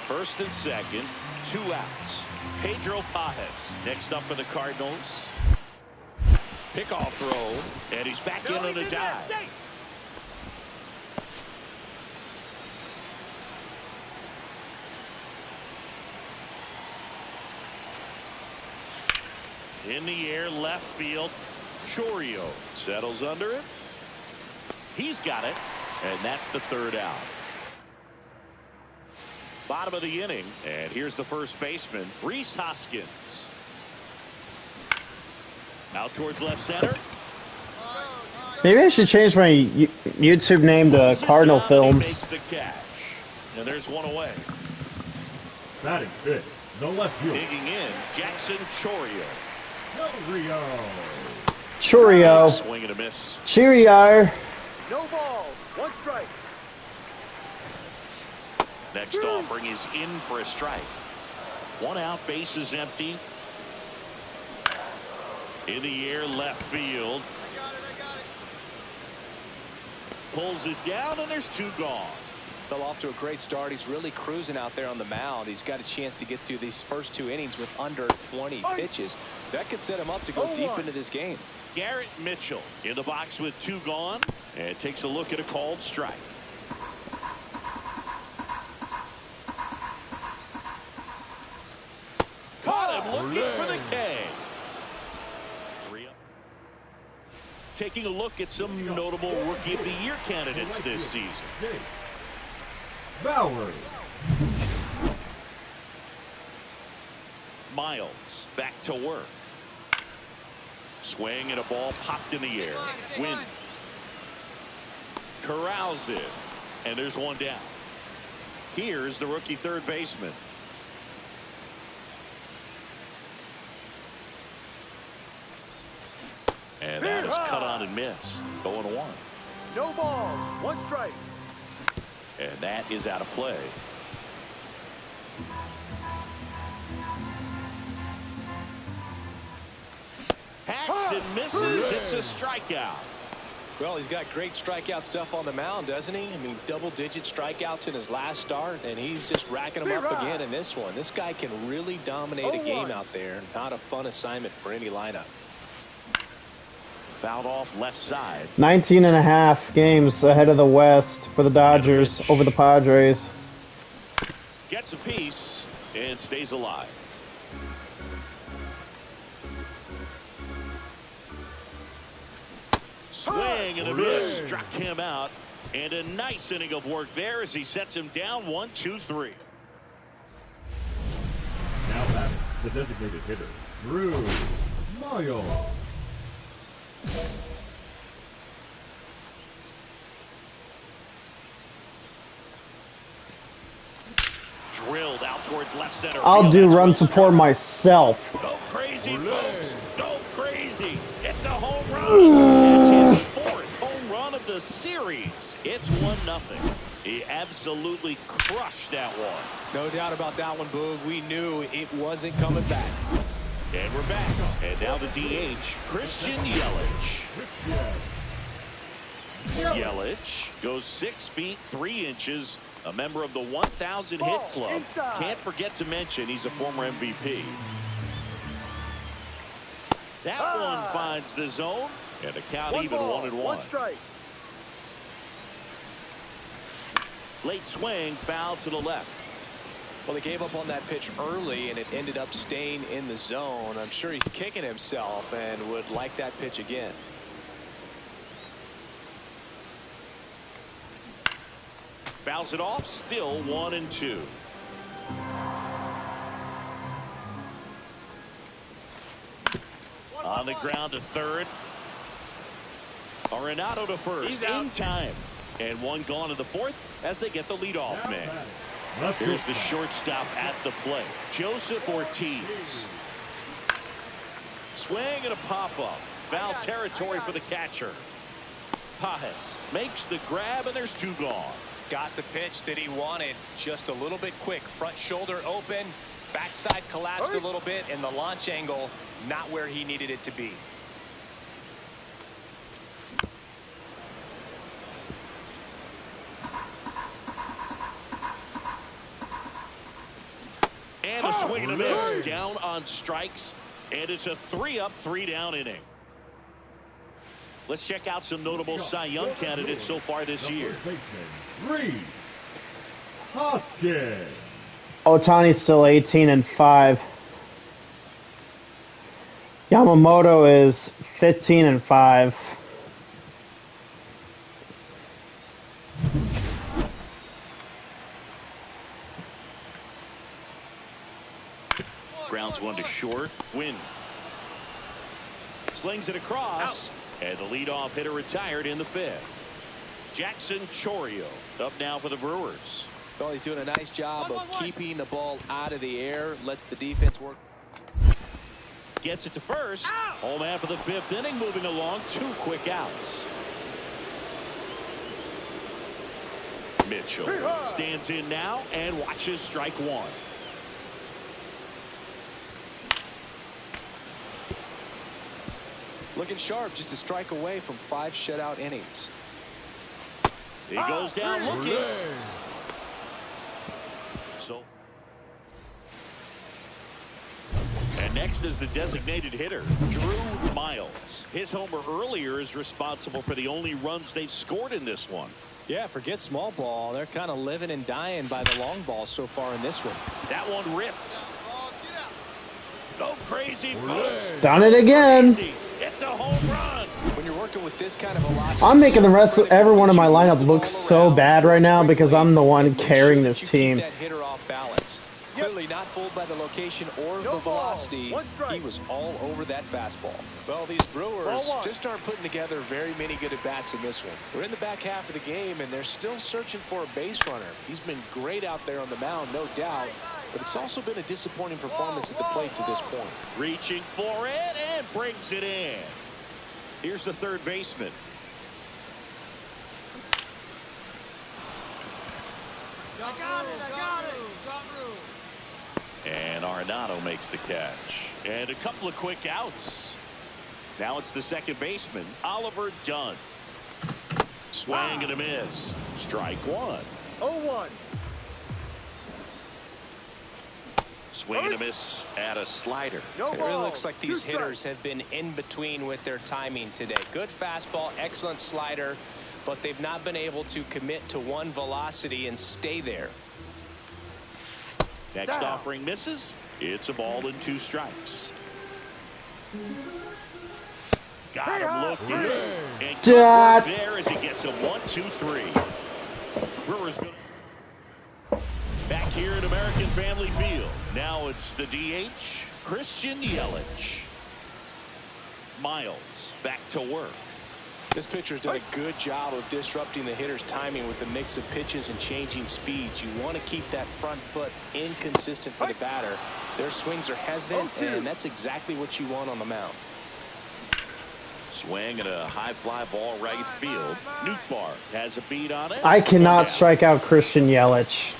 Speaker 2: First and second, 2 outs. Pedro Pajes next up for the Cardinals. Pickoff throw, and he's back in on a dive. In the air, left field. Chorio settles under it. He's got it, and that's the 3rd out. Bottom of the inning, and here's the first baseman, Rhys Hoskins. Out towards left center.
Speaker 1: Maybe I should change my YouTube name to Cardinal Films.
Speaker 2: Makes the catch. And there's one away.
Speaker 4: Batting 5th, The left field.
Speaker 2: Digging in, Jackson Chourio.
Speaker 1: Chourio.
Speaker 2: Swing and a miss.
Speaker 1: Cheerio.
Speaker 5: No ball. 1 strike.
Speaker 2: Next offering is in for a strike. 1 out, base is empty. In the air, left field.
Speaker 5: I got it.
Speaker 2: Pulls it down, and there's 2 gone.
Speaker 3: Fell off to a great start. He's really cruising out there on the mound. He's got a chance to get through these first 2 innings with under 20 pitches. That could set him up to go deep into this game.
Speaker 2: Garrett Mitchell in the box with 2 gone, and takes a look at a called strike. Caught him looking for the K. Taking a look at some notable Rookie of the Year candidates this season.
Speaker 4: Bauer.
Speaker 2: Miles back to work. Swing and a ball popped in the air. Win. Corrals it. And there's 1 down. Here's the rookie third baseman. And that is cut on and missed. 0-1.
Speaker 5: No balls. 1 strike.
Speaker 2: And that is out of play. Hacks and misses. It's a strikeout.
Speaker 3: Well, he's got great strikeout stuff on the mound, doesn't he? I mean, double-digit strikeouts in his last start, and he's just racking them up again in this one. This guy can really dominate a game out there. Not a fun assignment for any lineup.
Speaker 2: Fouled off left side.
Speaker 1: 19.5 games ahead of the West for the Dodgers over the Padres.
Speaker 2: Gets a piece and stays alive. Swing and a miss. Struck him out. And a nice inning of work there as he sets him down 1-2-3.
Speaker 4: Now batting, the designated hitter, Drew Miles.
Speaker 2: Drilled out towards left center.
Speaker 1: I'll do run support myself.
Speaker 2: Go crazy, folks. Go crazy. It's a home run. It's his 4th home run of the series. It's 1-0. He absolutely crushed that one.
Speaker 3: No doubt about that one, Boog. We knew it wasn't coming back.
Speaker 2: And we're back. And now the DH, Christian Yelich. Yelich goes 6 feet 3 inches, a member of the 1,000 hit club. Can't forget to mention he's a former MVP. That one finds the zone, and the count even 1-1.
Speaker 5: 1 strike.
Speaker 2: Late swing, foul to the left.
Speaker 3: Well, he gave up on that pitch early, and it ended up staying in the zone. I'm sure he's kicking himself and would like that pitch again.
Speaker 2: Fouls it off, still 1-2. On the ground to third. Arenado to first in time. And 1 gone to the 4th as they get the leadoff man. Here's the shortstop at the plate, Joseph Ortiz. Swing and a pop-up. Foul territory for the catcher. Pajes makes the grab, and there's 2 gone.
Speaker 3: Got the pitch that he wanted, just a little bit quick. Front shoulder open, backside collapsed a little bit, and the launch angle not where he needed it to be.
Speaker 2: And a swing and a miss. Down on strikes, and it's a 3-up, 3-down inning. Let's check out some notable Cy Young candidates so far this year.
Speaker 1: Ohtani's still 18-5. Yamamoto is 15-5.
Speaker 2: Grounds 1 to short. Win. Slings it across. And the leadoff hitter retired in the 5th. Jackson Chourio up now for the Brewers.
Speaker 3: Well, he's doing a nice job of keeping the ball out of the air, lets the defense work.
Speaker 2: Gets it to first. Home half of the 5th inning, moving along. 2 quick outs. Mitchell stands in now and watches strike 1.
Speaker 3: Looking sharp, just a strike away from 5 shutout innings.
Speaker 2: He goes down looking. And next is the designated hitter, Drew Miles. His homer earlier is responsible for the only runs they've scored in this one.
Speaker 3: Yeah, forget small ball. They're kind of living and dying by the long ball so far in this one.
Speaker 2: That one ripped. Go crazy, folks.
Speaker 1: Done it again.
Speaker 2: It's a home run.
Speaker 3: When you're working with this kind of velocity,
Speaker 1: I'm making the rest of everyone in my lineup look so bad right now because I'm the one carrying this team.
Speaker 3: That hitter off balance. Clearly not fooled by the location or the velocity. He was all over that fastball. Well, these Brewers just aren't putting together very many good at-bats in this one. We're in the back half of the game, and they're still searching for a base runner. He's been great out there on the mound, no doubt, but it's also been a disappointing performance at the plate to this point.
Speaker 2: Reaching for it and brings it in. Here's the third baseman.
Speaker 5: I got it.
Speaker 2: And Arenado makes the catch. And a couple of quick outs. Now it's the second baseman, Oliver Dunn. Swing and a miss. Strike 1.
Speaker 5: 0-1.
Speaker 2: Swing and a miss at a slider.
Speaker 3: It really looks like these hitters have been in between with their timing today. Good fastball, excellent slider, but they've not been able to commit to one velocity and stay there.
Speaker 2: Next offering misses. It's a ball and 2 strikes. Got him looking. And good work there as he gets a 1-2-3. Brewers back here at American Family Field. Now it's the DH, Christian Yelich. Miles back to work.
Speaker 3: This pitcher's done a good job of disrupting the hitter's timing with the mix of pitches and changing speeds. You want to keep that front foot inconsistent for the batter. Their swings are hesitant, and that's exactly what you want on the mound.
Speaker 2: Swing and a high fly ball right field. Nootbaar has a beat on it.
Speaker 1: I cannot strike out Christian Yelich.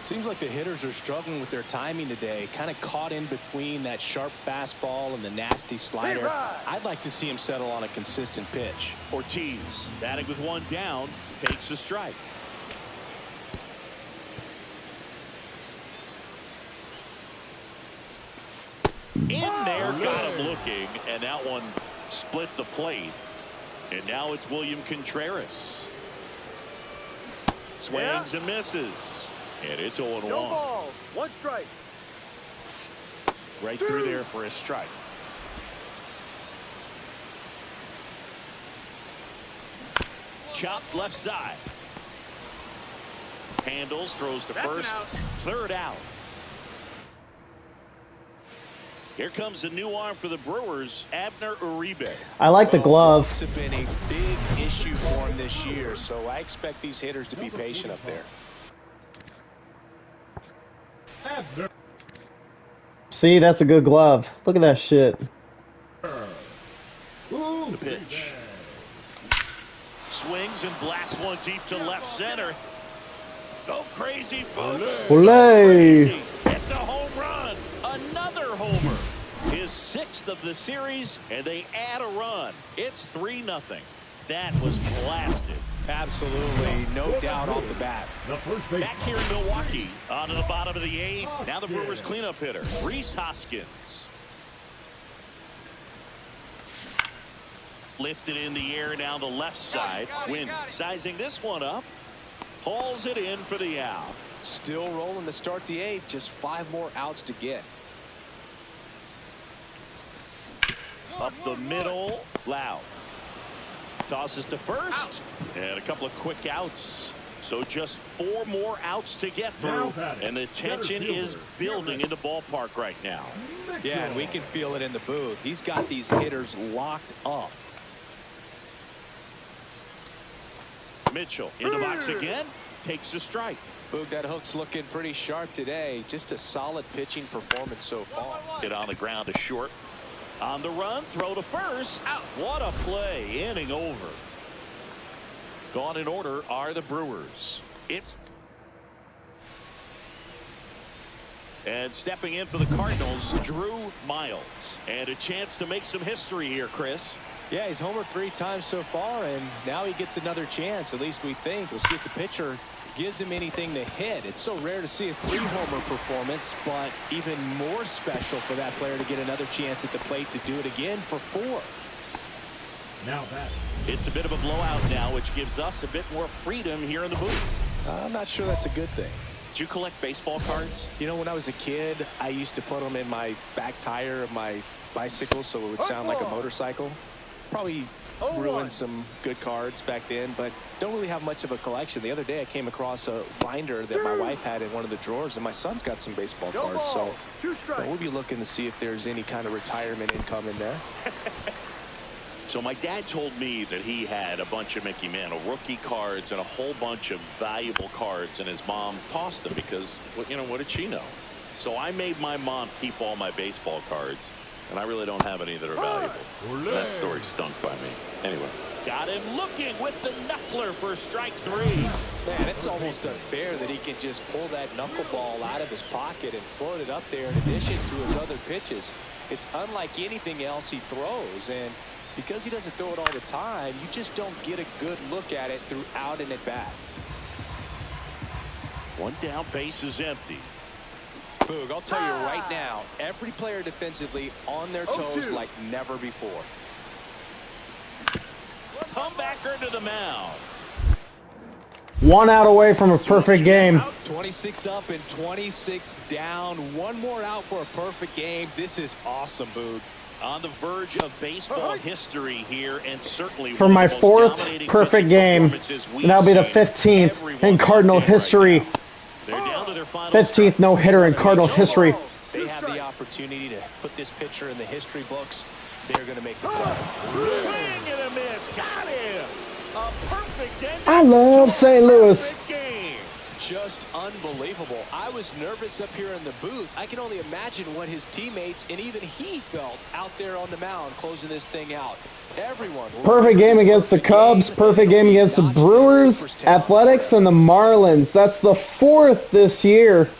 Speaker 3: Seems like the hitters are struggling with their timing today, kind of caught in between that sharp fastball and the nasty slider. I'd like to see him settle on a consistent pitch.
Speaker 2: Ortiz, batting with 1 down, takes a strike. In there, got him looking, and that one split the plate. And now it's William Contreras. Swings and misses. And it's 0-1.
Speaker 5: No balls. 1 strike.
Speaker 2: Right through there for a strike. Chopped left side. Handles, throws to first. Third out. Here comes the new arm for the Brewers, Abner Uribe.
Speaker 1: I like the glove.
Speaker 3: It's been a big issue for him this year, so I expect these hitters to be patient up there.
Speaker 1: See, that's a good glove. Look at that shit.
Speaker 2: The pitch. Swings and blasts one deep to left center. Go crazy, folks.
Speaker 1: Olay.
Speaker 2: It's a home run. Another homer. His 6th of the series, and they add a run. It's 3-0. That was blasted.
Speaker 3: Absolutely, no doubt off the bat.
Speaker 2: Back here in Milwaukee, on to the bottom of the 8th. Now the Brewers cleanup hitter, Rhys Hoskins. Lifted in the air down the left side. Wynn sizing this one up. Hauls it in for the out.
Speaker 3: Still rolling to start the 8th. Just 5 more outs to get.
Speaker 2: Up the middle, Loud. Tosses to first, and a couple of quick outs. So just 4 more outs to get through, and the tension is building in the ballpark right now.
Speaker 3: Yeah, and we can feel it in the booth. He's got these hitters locked up.
Speaker 2: Mitchell in the box again, takes a strike.
Speaker 3: Boog, that hook's looking pretty sharp today. Just a solid pitching performance so far.
Speaker 2: Hit on the ground to short. On the run, throw to first. Out. What a play. Inning over. Gone in order are the Brewers. And stepping in for the Cardinals, Drew Miles. And a chance to make some history here, Chris.
Speaker 3: Yeah, he's homered 3 times so far, and now he gets another chance. At least we think. We'll see if the pitcher gives him anything to hit. It's so rare to see a 3-homer performance, but even more special for that player to get another chance at the plate to do it again for 4.
Speaker 4: Now that.
Speaker 2: It's a bit of a blowout now, which gives us a bit more freedom here in the booth.
Speaker 3: I'm not sure that's a good thing.
Speaker 2: Did you collect baseball cards?
Speaker 3: You know, when I was a kid, I used to put them in my back tire of my bicycle so it would sound like a motorcycle. Probably ruined some good cards back then, but don't really have much of a collection. The other day I came across a binder that my wife had in one of the drawers, and my son's got some baseball cards. So we'll be looking to see if there's any kind of retirement income in there.
Speaker 2: So my dad told me that he had a bunch of Mickey Mantle rookie cards and a whole bunch of valuable cards, and his mom tossed them because, well, you know, what did she know? So I made my mom keep all my baseball cards, and I really don't have any that are valuable. And that story stunk by me. Anyway, got him looking with the knuckler for strike 3.
Speaker 3: Man, it's almost unfair that he can just pull that knuckleball out of his pocket and float it up there in addition to his other pitches. It's unlike anything else he throws, and because he doesn't throw it all the time, you just don't get a good look at it throughout an at-bat.
Speaker 2: 1 down, base is empty.
Speaker 3: Boog, I'll tell you right now, every player defensively on their toes like never before.
Speaker 2: Comebacker to the mound.
Speaker 1: 1 out away from a perfect game.
Speaker 3: 26 up and 26 down. 1 more out for a perfect game. This is awesome, Boog.
Speaker 2: On the verge of baseball history here, and certainly
Speaker 1: for my 4th perfect game, and that'll be the 15th in Cardinal history.
Speaker 2: They're down to their final
Speaker 1: 15th no-hitter in Cardinal history.
Speaker 3: They have the opportunity to put this pitcher in the history books. They're going to make the play.
Speaker 2: Swing and a miss. Got him. A perfect ending.
Speaker 1: I love St. Louis.
Speaker 3: Just unbelievable. I was nervous up here in the booth. I can only imagine what his teammates and even he felt out there on the mound closing this thing out. Everyone.
Speaker 1: Perfect game against the Cubs. Perfect game against the Brewers, Athletics, and the Marlins. That's the 4th this year.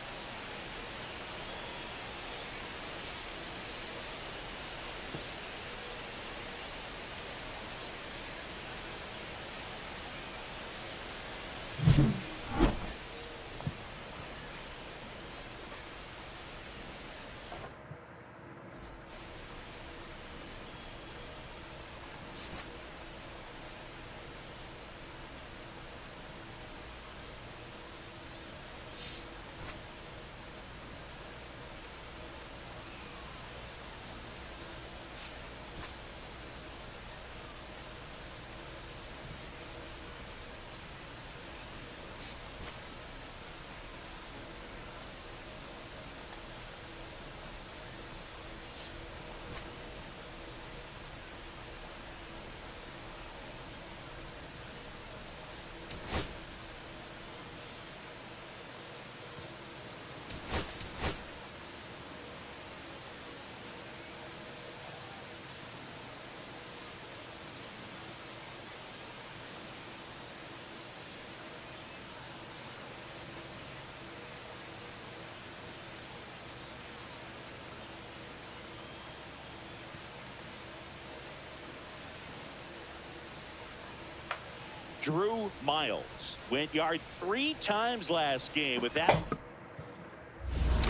Speaker 2: Drew Miles went yard 3 times last game with that.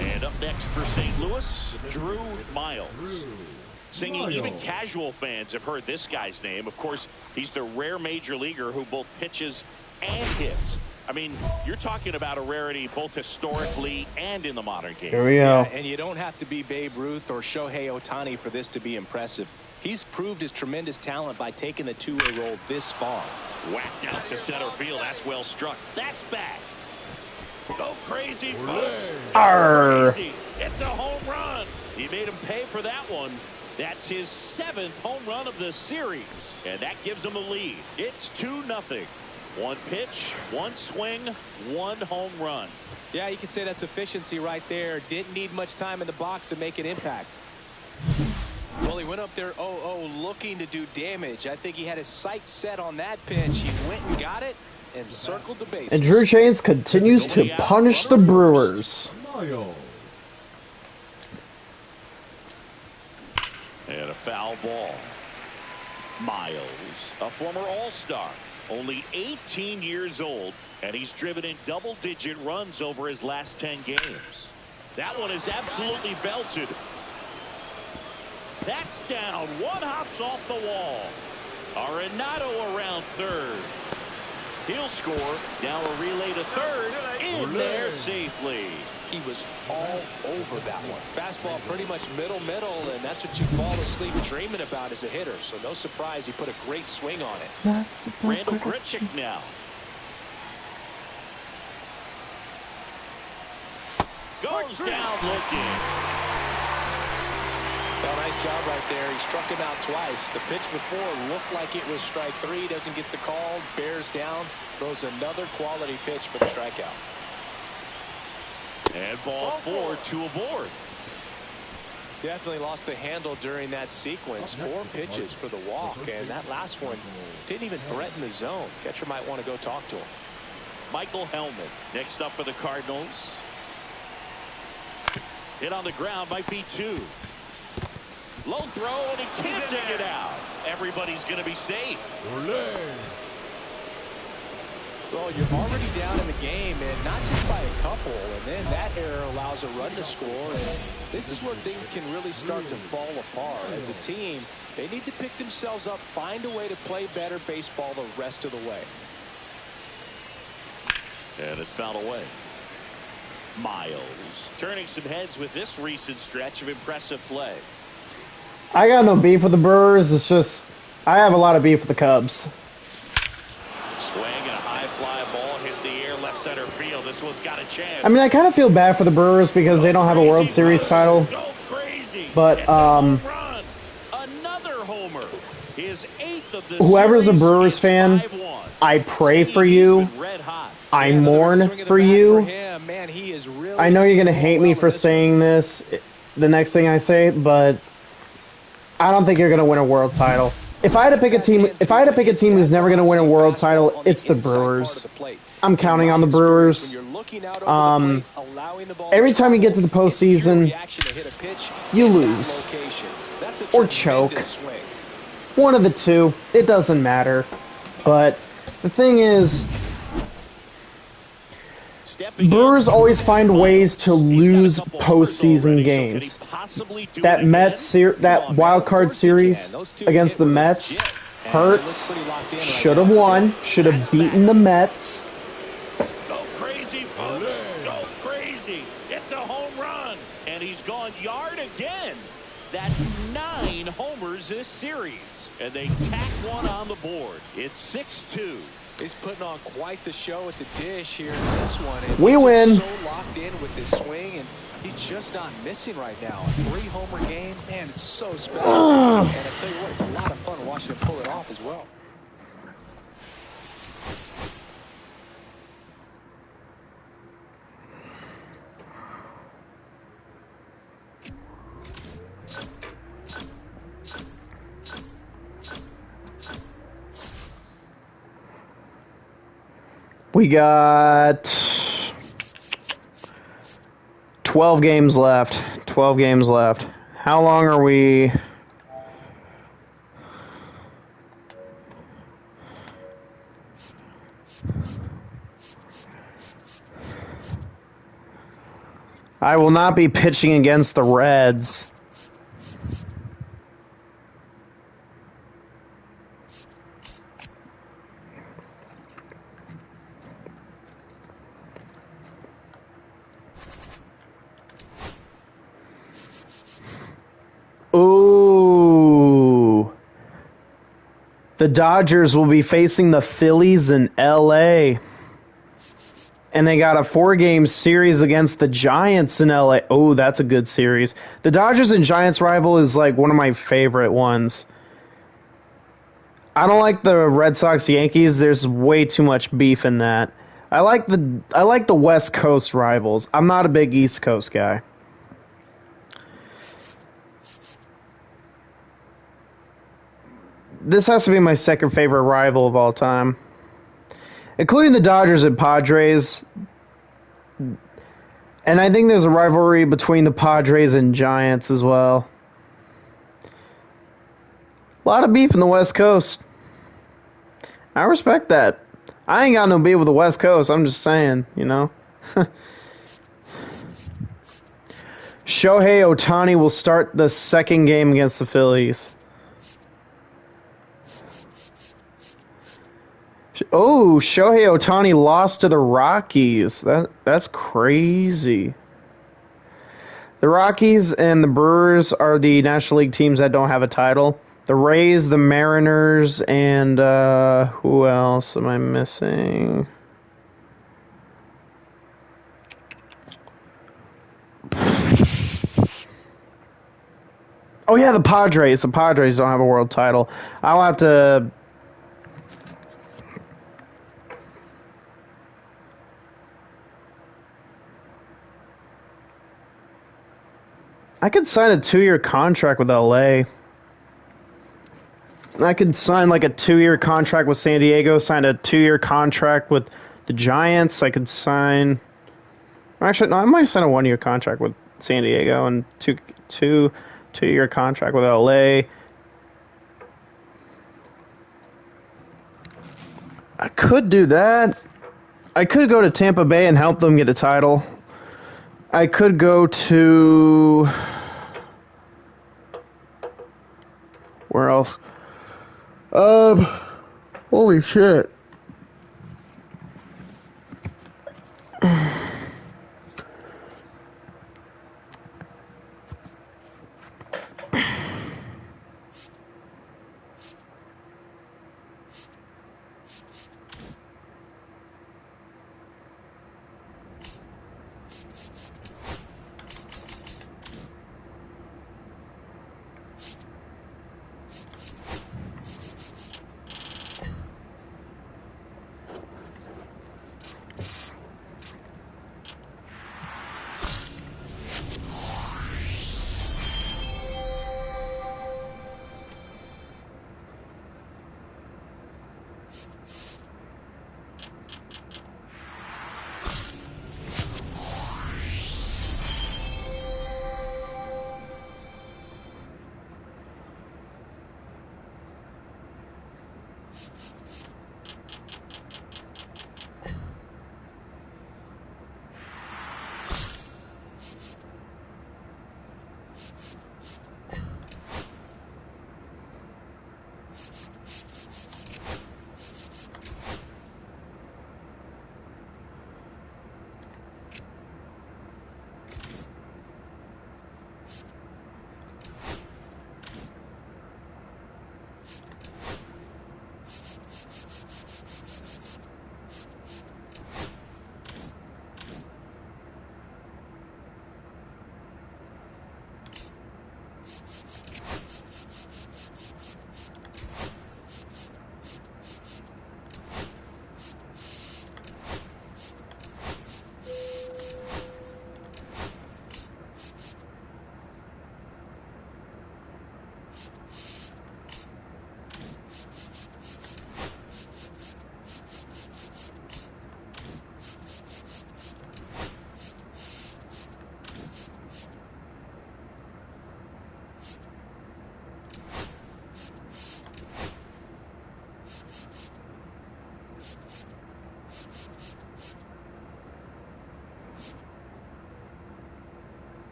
Speaker 2: And up next for St. Louis, Drew Miles. Singing, even casual fans have heard this guy's name. Of course, he's the rare major leaguer who both pitches and hits. I mean, you're talking about a rarity both historically and in the modern game.
Speaker 1: Here we go.
Speaker 3: Yeah, and you don't have to be Babe Ruth or Shohei Ohtani for this to be impressive. He's proved his tremendous talent by taking the two-way role this far.
Speaker 2: Whacked out to center field. That's well struck. That's back. Go crazy, folks.
Speaker 1: Arr.
Speaker 2: Crazy. It's a home run. He made him pay for that one. That's his 7th home run of the series, and that gives him a lead. It's 2-0. One pitch, one swing, one home run.
Speaker 3: Yeah, you can say that's efficiency right there. Didn't need much time in the box to make an impact. Well, he went up there 0-0 looking to do damage. I think he had his sights set on that pitch. He went and got it and circled the bases.
Speaker 1: And Drew Chains continues to punish the Brewers.
Speaker 4: Miles.
Speaker 2: And a foul ball. Miles, a former All-Star, only 18 years old, and he's driven in double-digit runs over his last 10 games. That one is absolutely belted. That's down. One hops off the wall. Arenado around third. He'll score. Now a relay to third. In there safely.
Speaker 3: He was all over that one. Fastball pretty much middle, and that's what you fall asleep dreaming about as a hitter. So no surprise he put a great swing on it.
Speaker 2: Randall Grichuk now. Goes down looking.
Speaker 3: Well, nice job right there. He struck him out twice. The pitch before looked like it was strike three. Doesn't get the call. Bears down. Throws another quality pitch for the strikeout.
Speaker 2: And ball four, two aboard.
Speaker 3: Definitely lost the handle during that sequence. 4 pitches for the walk, and that last one didn't even threaten the zone. Catcher might want to go talk to him.
Speaker 2: Michael Hellman next up for the Cardinals. Hit on the ground, might be 2. Low throw, and he can't take it out. Everybody's going to be safe.
Speaker 3: Well, you're already down in the game, and not just by a couple, and then that error allows a run to score, and this is where things can really start to fall apart. As a team, they need to pick themselves up, find a way to play better baseball the rest of the way.
Speaker 2: And it's fouled away. Miles turning some heads with this recent stretch of impressive play.
Speaker 1: I got no beef with the Brewers. It's just I have a lot of beef with the Cubs.
Speaker 2: Swing and a high fly ball hit the air left center field. This one's got a chance.
Speaker 1: I mean, I kind of feel bad for the Brewers because they don't have a World Series title. But
Speaker 2: another homer. His 8th of the
Speaker 1: whoever's a Brewers fan, I pray for you. I mourn for you. I know you're going to hate me for saying this, the next thing I say, but I don't think you're going to win a world title. If I had to pick a team who's never going to win a world title, it's the Brewers. I'm counting on the Brewers. Every time you get to the postseason, you lose or choke. One of the two. It doesn't matter. But the thing is, Brewers always find ways to lose postseason games. That wild card series against the Mets hurts. Should have won. Should have beaten the Mets.
Speaker 2: Go crazy, folks. Go crazy. It's a home run. And he's gone yard again. That's 9 homers this series. And they tack one on the board. It's 6-2.
Speaker 3: He's putting on quite the show at the dish here in this one. And
Speaker 1: we win.
Speaker 3: He's so locked in with this swing, and he's just not missing right now. A 3-homer game, man, it's so special. And I tell you what, it's a lot of fun watching him pull it off as well.
Speaker 1: We got 12 games left. 12 games left. How long are we? I will not be pitching against the Reds. Ooh. The Dodgers will be facing the Phillies in LA. And they got a 4-game series against the Giants in LA. Oh, that's a good series. The Dodgers and Giants rival is like one of my favorite ones. I don't like the Red Sox Yankees. There's way too much beef in that. I like the West Coast rivals. I'm not a big East Coast guy. This has to be my second favorite rival of all time, including the Dodgers and Padres. And I think there's a rivalry between the Padres and Giants as well. A lot of beef in the West Coast. I respect that. I ain't got no beef with the West Coast. I'm just saying, you know. Shohei Ohtani will start the second game against the Phillies. Oh, Shohei Ohtani lost to the Rockies. That's crazy. The Rockies and the Brewers are the National League teams that don't have a title. The Rays, the Mariners, and who else am I missing? Oh yeah, the Padres. The Padres don't have a world title. I'll have to... I could sign a 2-year contract with LA. I could sign like a 2-year contract with San Diego, sign a 2-year contract with the Giants. I could sign... Actually, no, I might sign a 1-year contract with San Diego and two-year contract with LA. I could do that. I could go to Tampa Bay and help them get a title. I could go to... Where else? Holy shit.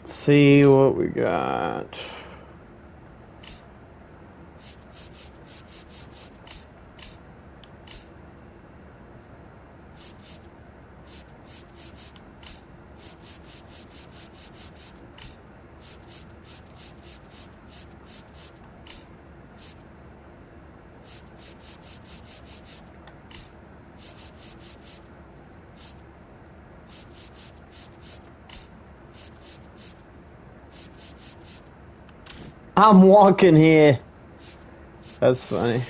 Speaker 1: See what we got. I'm walking here. That's funny.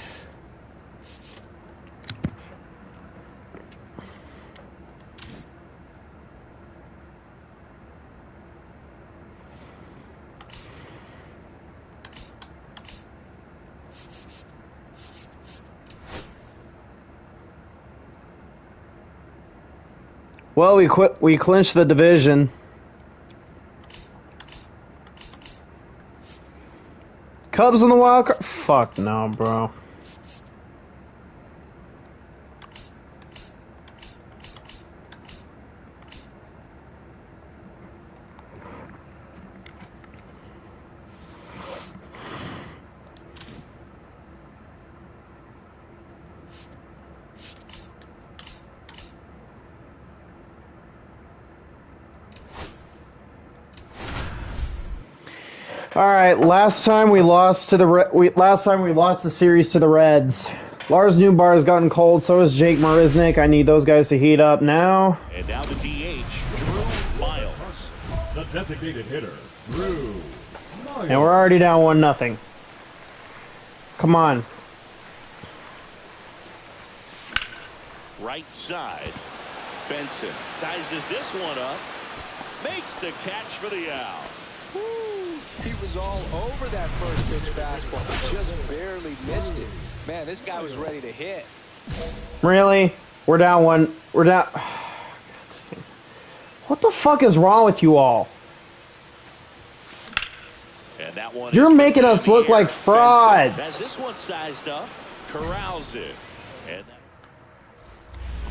Speaker 1: Well, we clinched the division. Cubs in the wild card? Fuck no, bro. All right, last time we lost the series to the Reds. Lars Newbar has gotten cold, so has Jake Marisnick. I need those guys to heat up now.
Speaker 2: And now the DH, Drew Miles.
Speaker 4: The designated hitter, Drew Miles.
Speaker 1: And we're already down 1-0. Come on.
Speaker 2: Right side. Benson sizes this one up. Makes the catch for the out.
Speaker 3: Woo. He was all over that first pitch fastball. Just barely missed it. Man, this guy was ready to hit.
Speaker 1: Really? We're down one. We're down. What the fuck is wrong with you all?
Speaker 2: And that one
Speaker 1: You're making us look like frauds.
Speaker 2: Has this one sized up, corrals it. And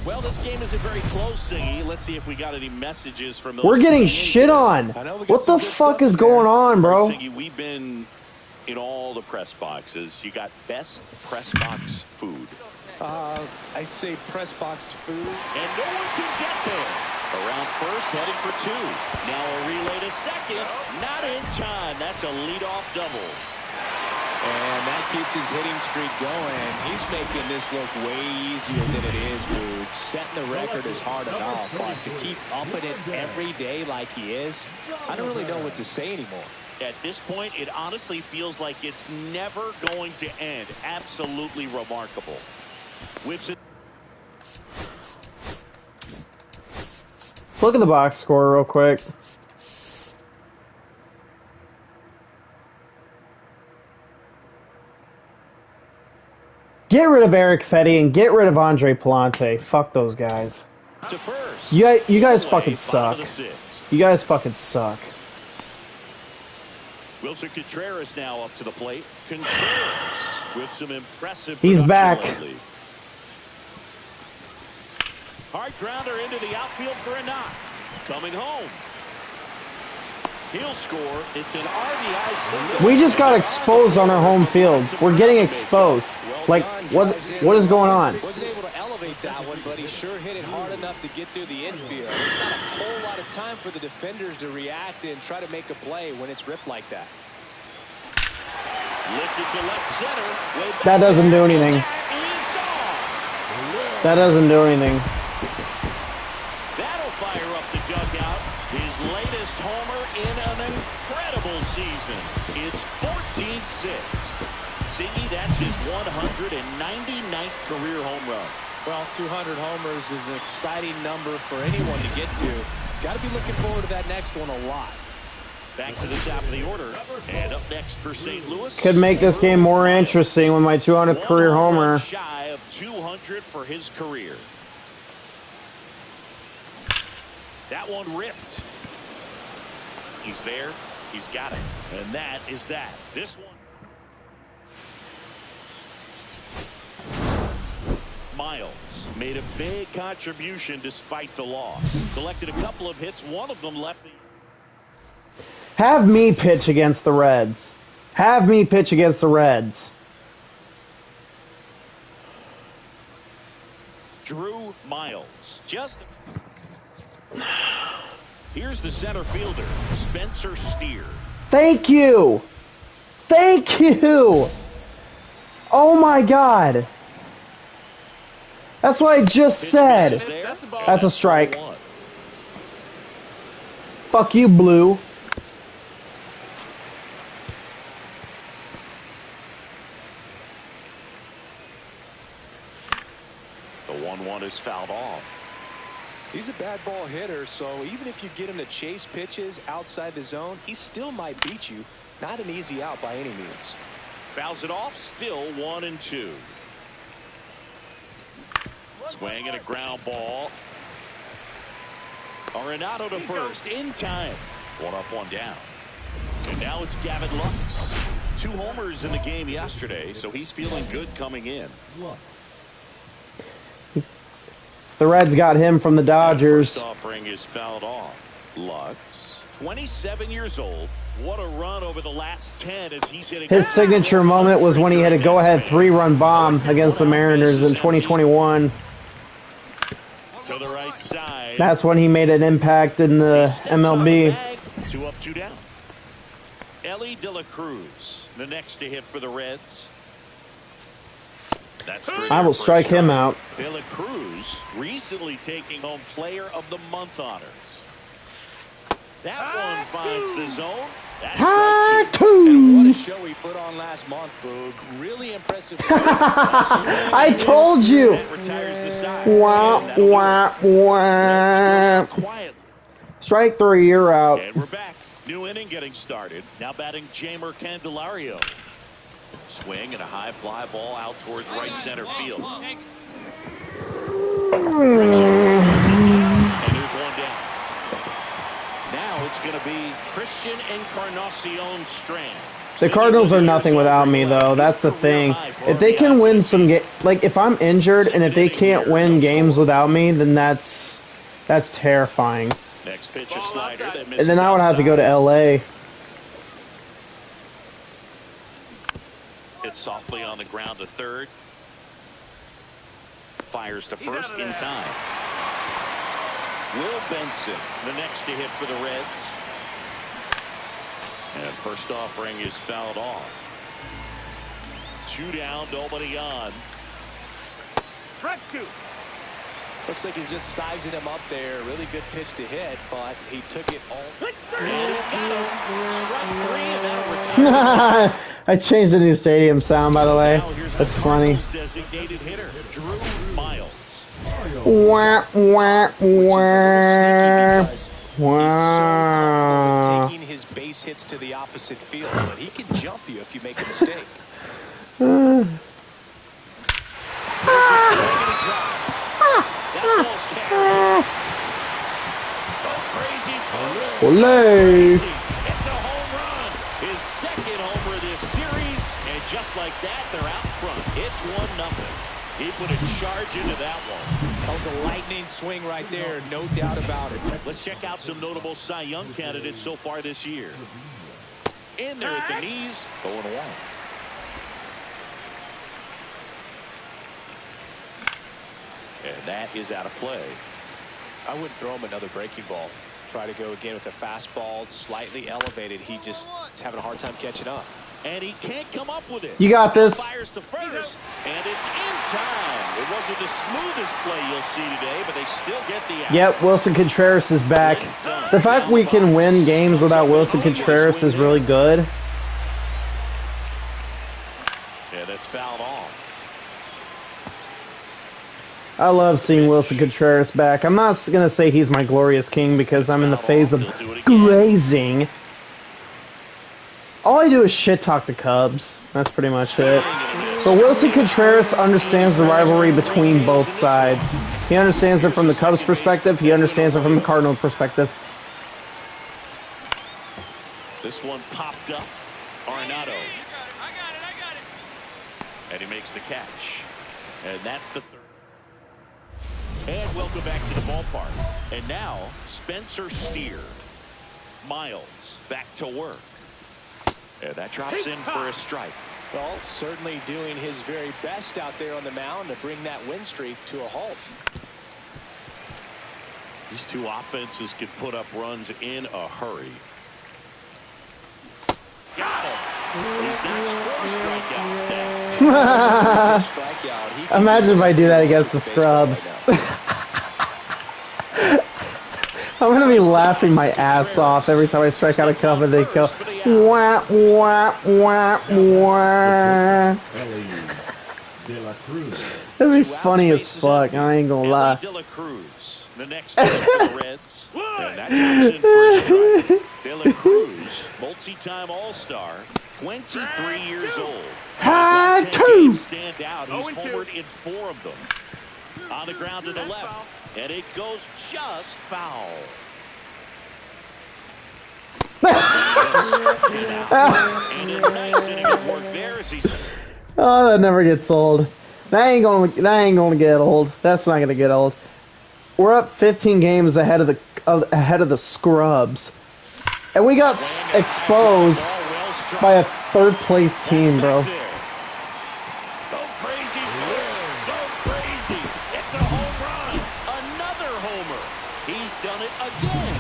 Speaker 2: well, this game isn't very close, Singy. Let's see if we got any messages from those.
Speaker 1: We're getting shit on. What the fuck is going on, bro?
Speaker 2: Singy, we've been in all the press boxes. You got best press box food.
Speaker 3: I'd say press box food.
Speaker 2: And no one can get there. Around first, heading for two. Now a relay to second. Not in time. That's a leadoff double.
Speaker 3: And that keeps his hitting streak going. He's making this look way easier than it is, dude. Setting the record is hard enough, but to keep upping it every day like he is, I don't really know what to say anymore.
Speaker 2: At this point, it honestly feels like it's never going to end. Absolutely remarkable. Whips it.
Speaker 1: Look at the box score real quick. Get rid of Eric Fetty and get rid of Andre Palante. Fuck those guys.
Speaker 2: To first.
Speaker 1: You guys fucking suck. You guys fucking suck.
Speaker 2: Wilson Contreras now up to the plate. Contreras with some impressive.
Speaker 1: He's back.
Speaker 2: Lately. Hard grounder into the outfield for a knock. Coming home. He'll score. It's an RBI single.
Speaker 1: We just got exposed on our home field. We're getting exposed. Like, what is going on?
Speaker 3: Wasn't able to elevate that one, but he sure hit it hard enough to get through the infield. There's not a whole lot of time for the defenders to react and try to make a play when it's ripped like that.
Speaker 2: Lifted to left center.
Speaker 1: That doesn't do anything. That doesn't do anything.
Speaker 2: That'll fire up the dugout. His latest homer in an incredible season. It's 14-6. Siggy, that's his 199th career home run.
Speaker 3: Well, 200 homers is an exciting number for anyone to get to. He's got to be looking forward to that next one a lot.
Speaker 2: Back to the top of the order. And up next for St. Louis.
Speaker 1: Could make this game more interesting with my 200th career homer.
Speaker 2: Shy of 200 for his career. That one ripped. He's there. He's got it. And that is that. This one. Miles made a big contribution despite the loss. Collected a couple of hits. One of them left the.
Speaker 1: Have me pitch against the Reds. Have me pitch against the Reds.
Speaker 2: Drew Miles. Just. Here's the center fielder, Spencer Steer.
Speaker 1: Thank you. Thank you. Oh my God. That's what I just said. That's a strike. Fuck you, Blue.
Speaker 2: 1-1 is fouled off.
Speaker 3: He's a bad ball hitter, so even if you get him to chase pitches outside the zone, he still might beat you. Not an easy out by any means.
Speaker 2: Fouls it off, still 1-2. Swing and a ground ball. Arenado to first in time. 1 up, 1 down. And now it's Gavin Lux. 2 homers in the game yesterday, so he's feeling good coming in.
Speaker 1: The Reds got him from the Dodgers.
Speaker 2: First offering is fouled off. Lux, 27 years old. What a run over the last 10 as he's hitting.
Speaker 1: His signature moment was when he hit a go-ahead 3-run bomb against the Mariners in 2021.
Speaker 2: To the right side.
Speaker 1: That's when he made an impact in the MLB.
Speaker 2: 2 up, 2 down. Ellie De La Cruz, the next to hit for the Reds. That's
Speaker 1: I will strike him out.
Speaker 2: De La Cruz recently taking home Player of the Month honors. That one finds the zone. That's strike 2.
Speaker 3: And what a show he put on last month, Boog. Really impressive.
Speaker 1: I told you. Wah, wah, wah. Strike 3, you're out.
Speaker 2: And we're back. New inning getting started. Now batting Jamer Candelario. Swing and a high fly ball out towards right center field. And there's 1 down. Now it's going to be Christian Encarnacion Strand.
Speaker 1: The Cardinals are nothing without me, though. That's the thing. If they can win some like if I'm injured and if they can't win games without me, then that's terrifying.
Speaker 2: Next pitch a slider that misses.
Speaker 1: And then I would have to go to LA.
Speaker 2: Hit softly on the ground to third. Fires to first in time. Will Benson, the next to hit for the Reds. And first offering is fouled off. 2 down, nobody on.
Speaker 5: Strike 2.
Speaker 3: Looks like he's just sizing him up there. Really good pitch to hit, but he took it all.
Speaker 2: And he got him. Strike 3, and that retires.
Speaker 1: I changed the new stadium sound, by the way. That's funny.
Speaker 2: Designated hitter, Drew Miles.
Speaker 1: Wah, wah, wah.
Speaker 3: Wow. Taking his base hits to the opposite field, but he can jump you if you make a mistake.
Speaker 1: Olé.
Speaker 2: It's a home run. His second homer this series, and just like that, they're out front. It's 1-0. He put a charge into that one.
Speaker 3: That was a lightning swing right there, no doubt about it.
Speaker 2: Let's check out some notable Cy Young candidates so far this year. In there at the knees, 0-1. And that is out of play.
Speaker 3: I wouldn't throw him another breaking ball. Try to go again with the fastball, slightly elevated. He just is having a hard time catching up.
Speaker 2: And he can't come up with it.
Speaker 1: You got this.
Speaker 2: Fires to first, and it's in time. It wasn't the smoothest play you'll see today, but they still get the out.
Speaker 1: Yep, Wilson Contreras is back. The fact we can win games without Wilson Contreras is really good.
Speaker 2: Yeah, that's fouled off.
Speaker 1: I love seeing Wilson Contreras back. I'm not going to say he's my glorious king because I'm in the phase of glazing. All I do is shit talk the Cubs. That's pretty much it. But Wilson Contreras understands the rivalry between both sides. He understands it from the Cubs' perspective. He understands it from the Cardinals' perspective.
Speaker 2: This one popped up. Arenado.
Speaker 5: I got it.
Speaker 2: And he makes the catch. And that's the third. And welcome back to the ballpark. And now, Spencer Steer. Miles back to work. And that drops in for a strike.
Speaker 3: Well, certainly doing his very best out there on the mound to bring that win streak to a halt.
Speaker 2: These two offenses can put up runs in a hurry. Got him. He's got 4 strikeouts down.
Speaker 1: Imagine if I do that against the Scrubs. I'm going to be laughing my ass off every time I strike out a Cub and they go, wah, wah, wah, wah.
Speaker 4: De La Cruz.
Speaker 1: That'd be funny as fuck. I ain't gonna lie.
Speaker 2: De La Cruz, the next one for the Reds, and that comes in for a strike. De La Cruz, multi-time All-Star, 23 years old.
Speaker 1: High
Speaker 2: His last 10
Speaker 1: two.
Speaker 2: games stand out. He's homered in 4 of them. On the ground to the left, and it goes just foul. And a nice inning of work there as he's.
Speaker 1: Oh, that never gets old. That ain't gonna get old. That's not gonna get old. We're up 15 games ahead of the scrubs, and we got exposed by a third place team, bro.
Speaker 2: Go crazy, folks. Go crazy. It's a home run. Another homer. He's done it again.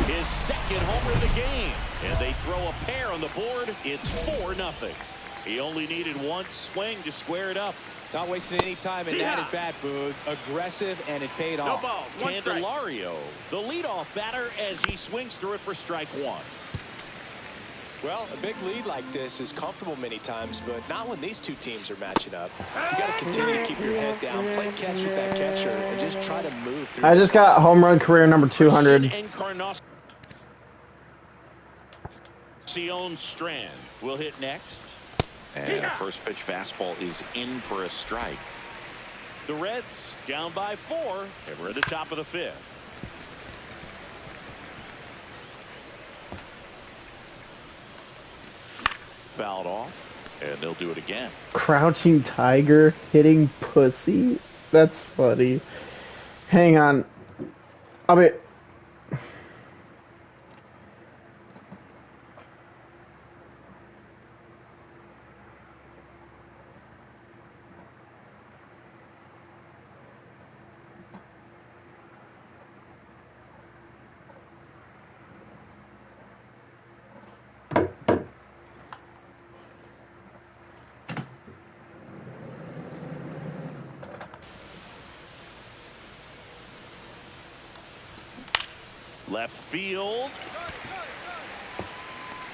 Speaker 2: His second homer of the game. And they throw a pair on the board. It's 4-0. He only needed one swing to square it up.
Speaker 3: Not wasting any time in that at bat, Boog. Aggressive, and it paid off.
Speaker 2: Candelario, the leadoff batter, as he swings through it for strike 1.
Speaker 3: Well, a big lead like this is comfortable many times, but not when these two teams are matching up. You got to continue to keep your head down, play catch with that catcher, and just try to move through.
Speaker 1: I just got home run career number 200.
Speaker 2: Encarnacion Strand will hit next. And a first pitch fastball is in for a strike. The Reds down by 4, and we're at the top of the 5th. Fouled off, and they'll do it again.
Speaker 1: Crouching tiger hitting pussy. That's funny. Hang on. I'll be.
Speaker 2: Left field.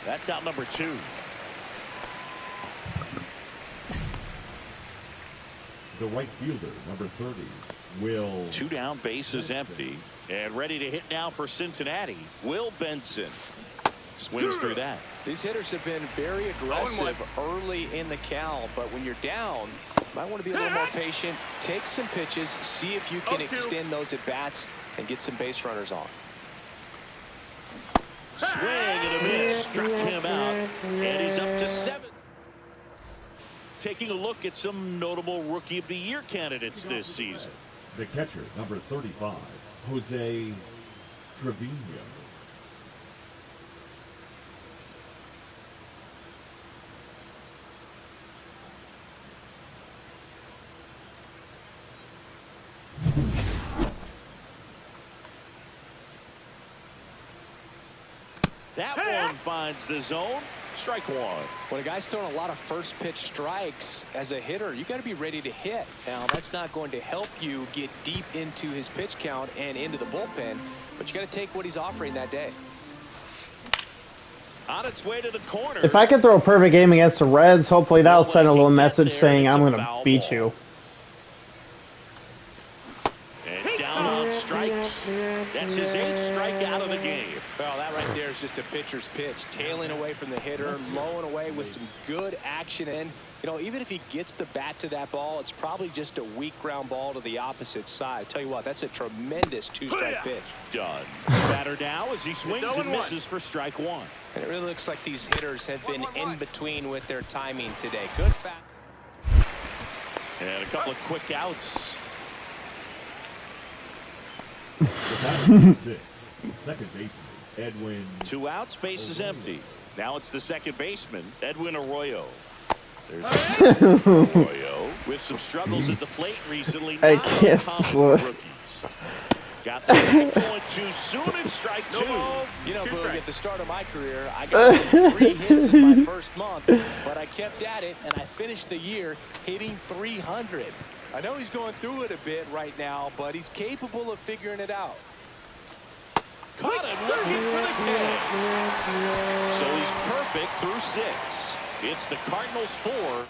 Speaker 2: That's out number 2.
Speaker 4: The right fielder, number 30, Will.
Speaker 2: 2 down, base is empty. And ready to hit now for Cincinnati, Will Benson. Swings through that.
Speaker 3: These hitters have been very aggressive early in the count, but when you're down, you might want to be a little more patient. Take some pitches, see if you can extend those at-bats and get some base runners on.
Speaker 2: Swing and a miss, struck him out, and he's up to 7. Taking a look at some notable Rookie of the Year candidates this season.
Speaker 4: The catcher, number 35, Jose Trevino.
Speaker 2: That one finds the zone. Strike 1.
Speaker 3: When a guy's throwing a lot of first pitch strikes as a hitter, you got to be ready to hit. Now, that's not going to help you get deep into his pitch count and into the bullpen, but you got to take what he's offering that day.
Speaker 2: On its way to the corner.
Speaker 1: If I could throw a perfect game against the Reds, hopefully that'll send a little message saying I'm going to beat you.
Speaker 2: And down on strikes. That's his 8th strikeout of the game.
Speaker 3: Well, that right there is just a pitcher's pitch. Tailing away from the hitter, lowing away with some good action. And, you know, even if he gets the bat to that ball, it's probably just a weak ground ball to the opposite side. Tell you what, that's a tremendous 2-strike pitch.
Speaker 2: Done. Batter now as he swings and misses for strike 1.
Speaker 3: And it really looks like these hitters have been in between with their timing today. Good fat.
Speaker 2: And a couple of quick outs.
Speaker 4: The batter, number 6, second baseman, Edwin.
Speaker 2: 2 outs, base is empty. Now it's the second baseman, Edwin Arroyo. There's Arroyo with some struggles at the plate recently.
Speaker 1: I guess what.
Speaker 2: Got the ball going too soon and strike 2.
Speaker 3: You know, Boog, at the start of my career, I got 3 hits in my first month, but I kept at it, and I finished the year hitting 300. I know he's going through it a bit right now, but he's capable of figuring it out.
Speaker 2: Caught him looking for the catch. So he's perfect through 6. It's the Cardinals 4.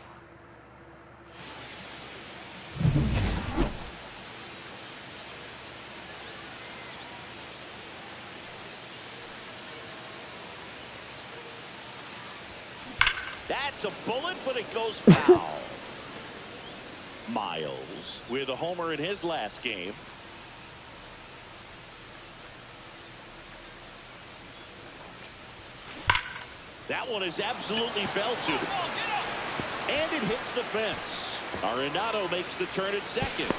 Speaker 2: That's a bullet, but it goes foul. Miles with a homer in his last game. That one is absolutely belted. And it hits the fence. Arenado makes the turn at second.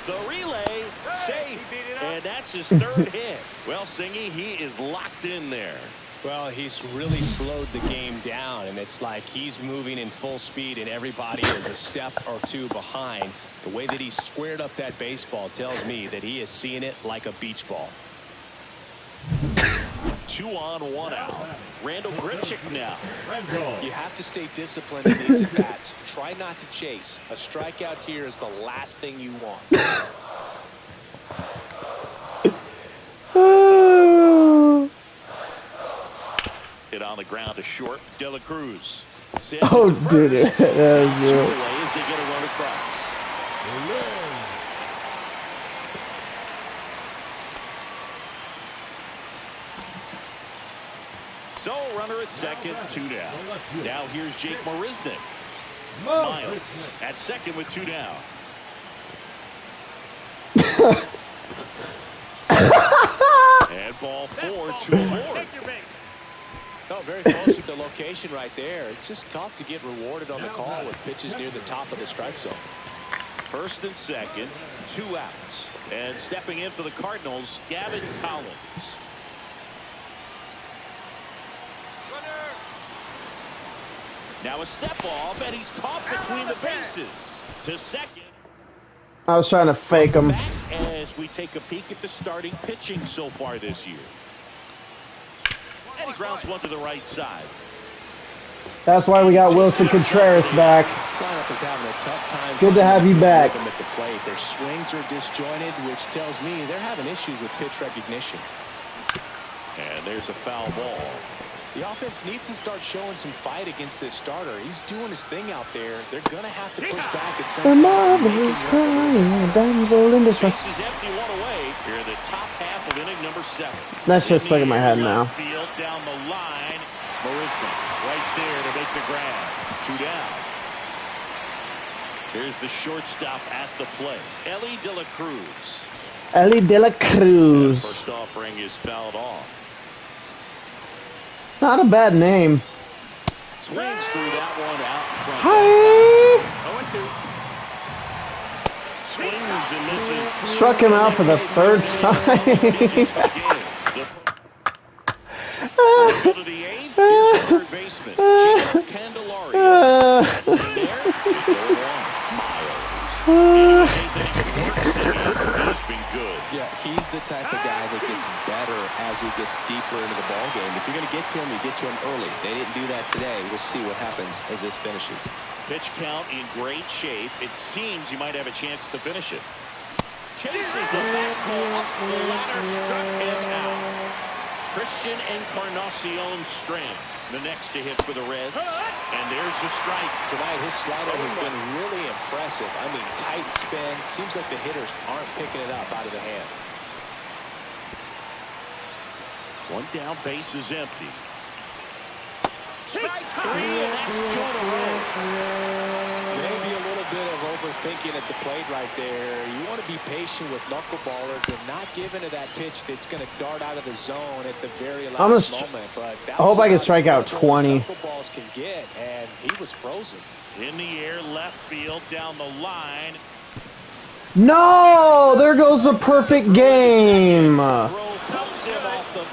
Speaker 2: The relay, safe. And that's his third hit. Well, Singy, he is locked in there.
Speaker 3: Well, he's really slowed the game down, and it's like he's moving in full speed, and everybody is a step or two behind. The way that he squared up that baseball tells me that he is seeing it like a beach ball.
Speaker 2: 2 on, 1 out. Randall Grichuk now.
Speaker 3: You have to stay disciplined in these at-bats. Try not to chase. A strikeout here is the last thing you want.
Speaker 2: Hit on the ground to short. De La Cruz.
Speaker 1: Oh, dude.
Speaker 2: As they get a run across. So, runner at second, 2 down. Now here's Jake Marisnick. Miles at second with 2 down. And ball 4, 2 aboard.
Speaker 3: Oh, very close with the location right there. It's just tough to get rewarded on the call with pitches near the top of the strike zone.
Speaker 2: First and second, 2 outs. And stepping in for the Cardinals, Gavin Collins. Now a step off, and he's caught between the bases. To second.
Speaker 1: I was trying to fake him.
Speaker 2: As we take a peek at the starting pitching so far this year. And he grounds one to the right side.
Speaker 1: That's why we got Wilson Contreras back.
Speaker 3: Is having a tough time.
Speaker 1: It's good to have you back.
Speaker 3: At the plate. Their swings are disjointed, which tells me they're having issues with pitch recognition.
Speaker 2: And there's a foul ball.
Speaker 3: The offense needs to start showing some fight against this starter. He's doing his thing out there. They're going to have to push back at some point.
Speaker 1: The marvel's crying, damsel in distress.
Speaker 2: Bases empty, 1 away. Here in the top half of inning number 7.
Speaker 1: That's just stuck in my head now.
Speaker 2: Field down the line. Marisnick right there to make the grab. 2 down. Here's the shortstop at the plate. Ellie De La Cruz.
Speaker 1: Ellie De La Cruz.
Speaker 2: First offering is fouled off.
Speaker 1: Not a bad name.
Speaker 2: Swings through that one out front.
Speaker 1: Hi.
Speaker 2: 0-2. Swings and misses.
Speaker 1: Struck him out for the 3rd time.
Speaker 2: Go to the 8th. Here's the third baseman, Gino Candelario. Miles. He's been good.
Speaker 3: Yeah, he's the type of guy that gets better as he gets deeper into the ball game. If you're going to get to him, you get to him early. They didn't do that today. We'll see what happens as this finishes.
Speaker 2: Pitch count in great shape. It seems you might have a chance to finish it. Chases the fastball up the ladder, struck him out. Christian Encarnacion Strand, the next to hit for the Reds. And there's a strike.
Speaker 3: Tonight, his slider has been really impressive. I mean, tight spin. Seems like the hitters aren't picking it up out of the hand.
Speaker 2: 1 down, base is empty. Strike 3, and that's 2 in a row.
Speaker 3: Maybe a little bit of overthinking at the plate right there. You want to be patient with knuckleballers and not give into that pitch that's going to dart out of the zone at the very last moment. But I
Speaker 1: hope I can strike out 20.
Speaker 3: Knuckleballs can get, and he was frozen.
Speaker 2: In the air, left field, down the line.
Speaker 1: No! There goes the perfect game.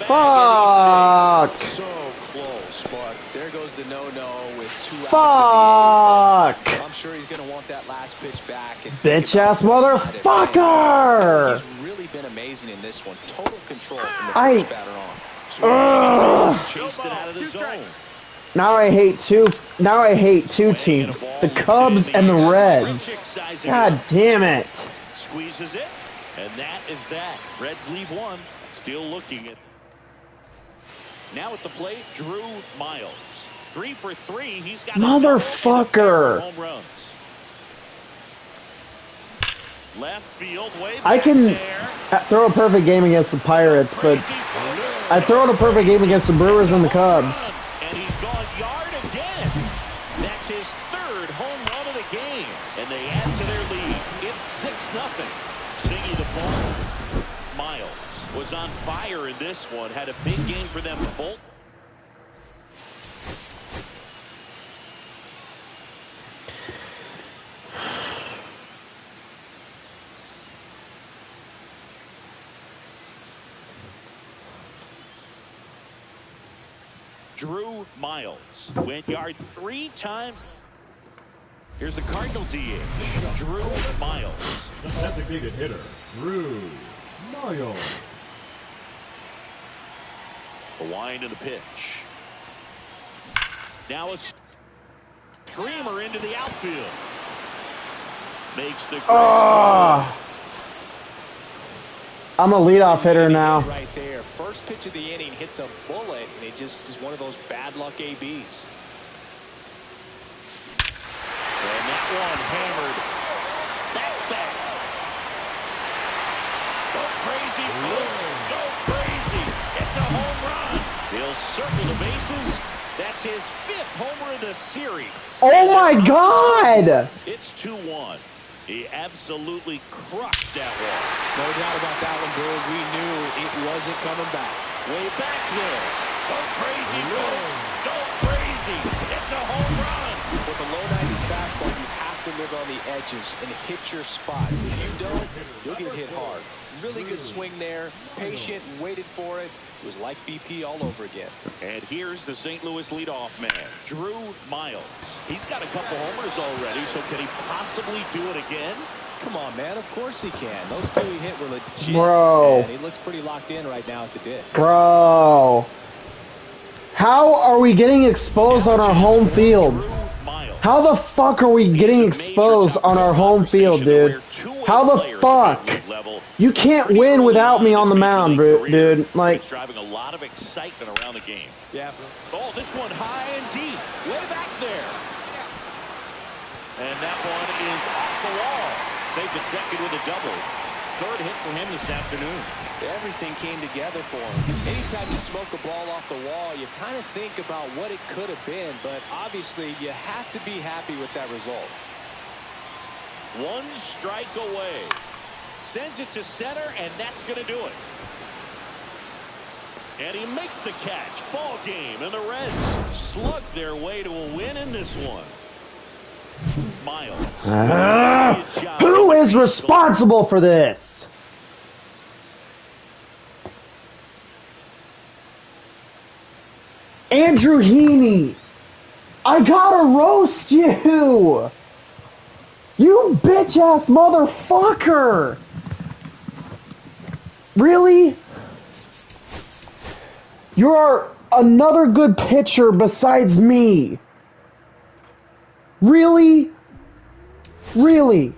Speaker 1: Fuck.
Speaker 3: So close, but there goes the no-no with 2
Speaker 1: outs. Fuck.
Speaker 3: I'm sure he's going to want that last pitch back.
Speaker 1: Bitch-ass motherfucker.
Speaker 3: He's really been amazing in this one. Total control from the first batter on.
Speaker 2: Chased it out of the zone.
Speaker 1: Now I hate two teams. The Cubs and the Reds. God damn it.
Speaker 2: Squeezes it, and that is that. Reds leave 1. Still looking at. Now at the plate, Drew Miles. 3 for 3. He's got
Speaker 1: motherfucker.
Speaker 2: Home runs. Left field, way back
Speaker 1: I can
Speaker 2: there.
Speaker 1: throw a perfect game against the Pirates, but I throw a perfect game against the Brewers and the Cubs.
Speaker 2: And he's gone yard again. his third home run of the game, and they add to their lead. It's 6-0. Singing the ball. Miles was on fire in this one. Had a big game for them both. Drew Miles went yard 3 times. Here's the Cardinal DH, Drew Miles.
Speaker 4: The designated hitter, Drew Miles.
Speaker 2: The wind of the pitch. Now a screamer into the outfield. Makes the
Speaker 1: I'm a leadoff hitter now.
Speaker 3: Right there. First pitch of the inning hits a bullet, and it just is one of those bad luck ABs.
Speaker 2: And that one hammered. That's back. Go crazy, folks. Go crazy. It's a home run. He'll circle the bases. That's his 5th homer of the series.
Speaker 1: Oh my God!
Speaker 2: It's 2-1. He absolutely crushed that one.
Speaker 3: No doubt about that one, Bill. We knew it wasn't coming back.
Speaker 2: Way back there. Go crazy, folks. Go crazy. It's a home run.
Speaker 3: With a low 90s fastball, you have to live on the edges and hit your spots. If you don't, you'll get hit hard. Really good swing there. Patient, waited for it. It was like BP all over again.
Speaker 2: And here's the St. Louis leadoff man, Drew Miles. He's got a couple homers already, so can he possibly do it again?
Speaker 3: Come on, man. Of course he can. Those 2 he hit were legit.
Speaker 1: Bro.
Speaker 3: And he looks pretty locked in right now at the ditch.
Speaker 1: Bro. How are we getting exposed on our home field? How the fuck are we getting exposed on our home field, dude? How the fuck? You can't win without me on the mound, dude. Like,
Speaker 2: it's driving a lot of excitement around the game.
Speaker 3: Yeah.
Speaker 2: Oh, this one high and deep, way back there. And that one is off the wall. Saved at second with a double. 3rd hit for him this afternoon.
Speaker 3: Everything came together for him. Anytime you smoke a ball off the wall, you kind of think about what it could have been, but obviously you have to be happy with that result.
Speaker 2: 1 strike away. Sends it to center, and that's going to do it. And he makes the catch. Ball game, and the Reds slug their way to a win in this one. Miles.
Speaker 1: Who is responsible for this? Andrew Heaney. I gotta roast you. You bitch-ass motherfucker. Really? You're another good pitcher besides me. Really? Really?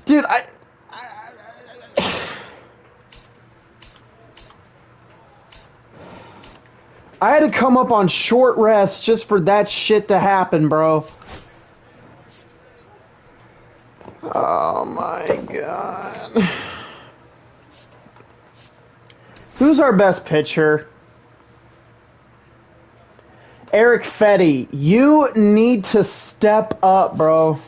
Speaker 1: Dude, I had to come up on short rest just for that shit to happen, bro. Oh my God. Who's our best pitcher? Eric Fetty. You need to step up, bro.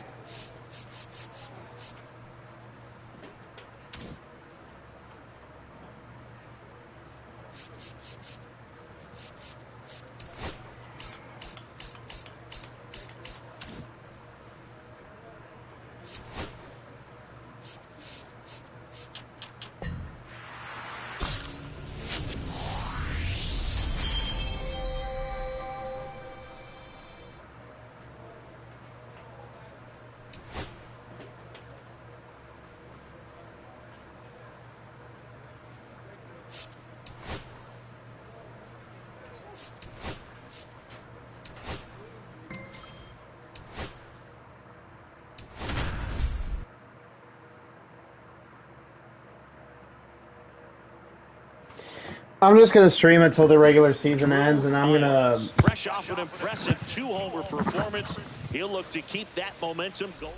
Speaker 1: I'm just gonna stream it till the regular season ends, and I'm gonna.
Speaker 2: Fresh off an impressive 2-homer performance, he'll look to keep that momentum going.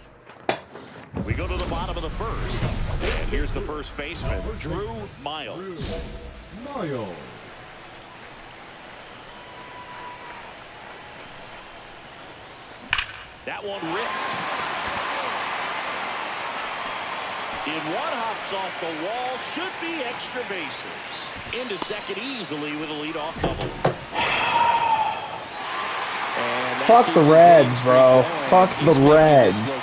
Speaker 2: We go to the bottom of the first, and here's the first baseman, Drew Miles. That one ripped. In one, hops off the wall, should be extra bases. Into second easily with a leadoff double.
Speaker 1: Fuck the Reds, bro. Fuck the Reds.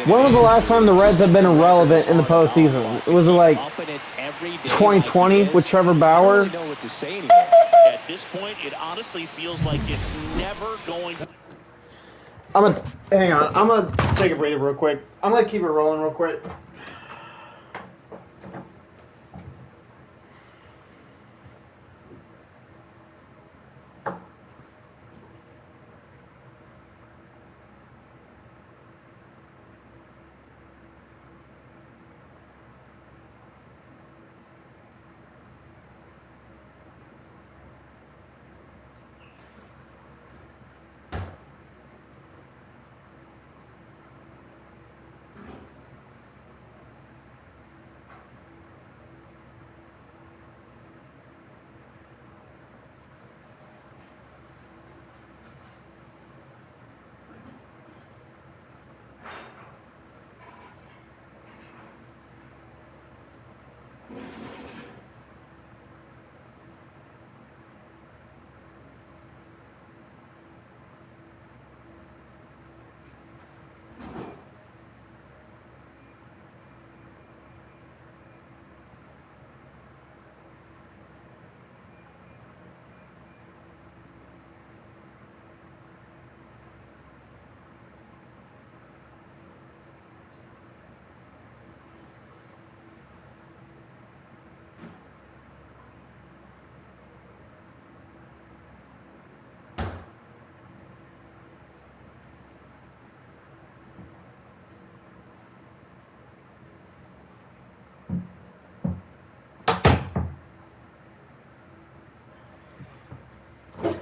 Speaker 1: When was the last time the Reds have been irrelevant in the postseason? Was it like 2020 with Trevor Bauer?
Speaker 2: At this point, it honestly feels like it's never going to.
Speaker 1: Hang on. I'm gonna take a breather real quick. I'm gonna keep it rolling real quick.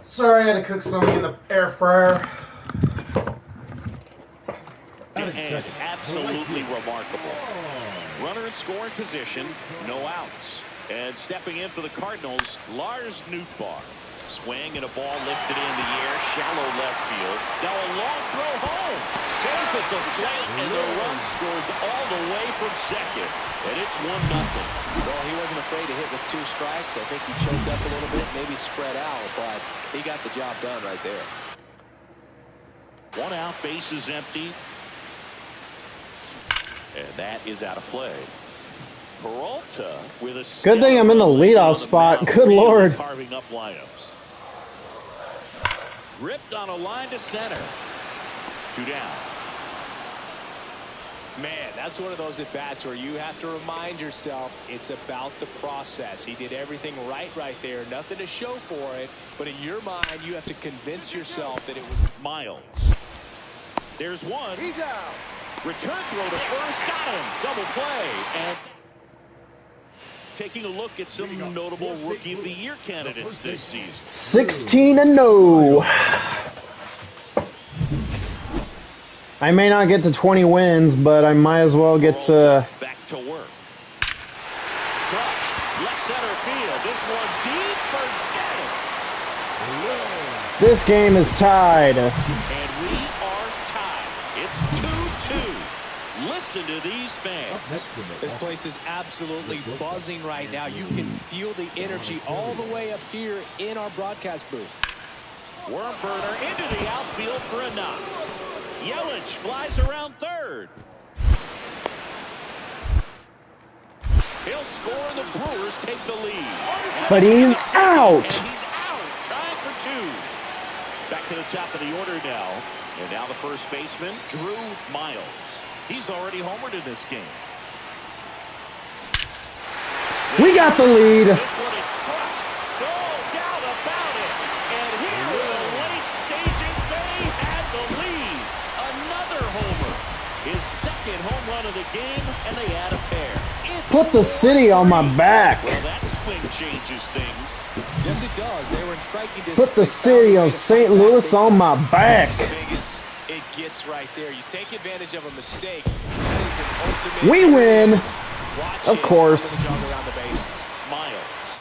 Speaker 1: Sorry, I had to cook something in the air fryer.
Speaker 2: And absolutely remarkable. Runner in scoring position, no outs. And stepping in for the Cardinals, Lars Nootbaar. Swing and a ball lifted in the air, shallow left field. Now a long throw home. Safe at the plate, and the run scores all the way from second. And it's 1-0.
Speaker 3: Well, he wasn't afraid to hit with 2 strikes. I think he choked up a little bit, maybe spread out, but he got the job done right there.
Speaker 2: 1 out, bases empty. And that is out of play. Peralta with a
Speaker 1: good thing I'm in the leadoff spot. Good Lord.
Speaker 2: Carving up lineups. Ripped on a line to center. 2 down.
Speaker 3: Man, that's one of those at-bats where you have to remind yourself it's about the process. He did everything right there. Nothing to show for it. But in your mind, you have to convince yourself that it was
Speaker 2: Miles. There's one. He's out. Return throw to first. Got him. Double play. And taking a look at some notable Rookie of the Year candidates this season.
Speaker 1: 16-0. I may not get to 20 wins, but I might as well get to.
Speaker 2: Back to work. Crushed. Left center field. This one's deep. Forget it.
Speaker 1: This game is tied.
Speaker 2: And we are tied. It's 2-2. Listen to these fans.
Speaker 3: This place is absolutely buzzing right now. You can feel the energy all the way up here in our broadcast booth.
Speaker 2: Worm burner into the outfield for a knock. Yelich flies around third. He'll score and the Brewers take the lead.
Speaker 1: But he's out.
Speaker 2: And he's out. Trying for 2. Back to the top of the order now. And now the first baseman, Drew Miles. He's already homered in this game.
Speaker 1: We got the lead.
Speaker 2: This one is crushed. No doubt about it. And here in the late stages, they had the lead. Another homer. His second home run of the game, and they add a pair. It's
Speaker 1: Put the city on my back.
Speaker 2: well, that's swing changes things.
Speaker 3: Yes, it does. They were in striking distance.
Speaker 1: Put the city of St. Louis on my back.
Speaker 3: As big as it gets right there. You take advantage of a mistake. That is an ultimate.
Speaker 1: We win.
Speaker 3: Watch
Speaker 1: Of
Speaker 3: it.
Speaker 1: course.
Speaker 3: Jump around the bases.
Speaker 2: Miles.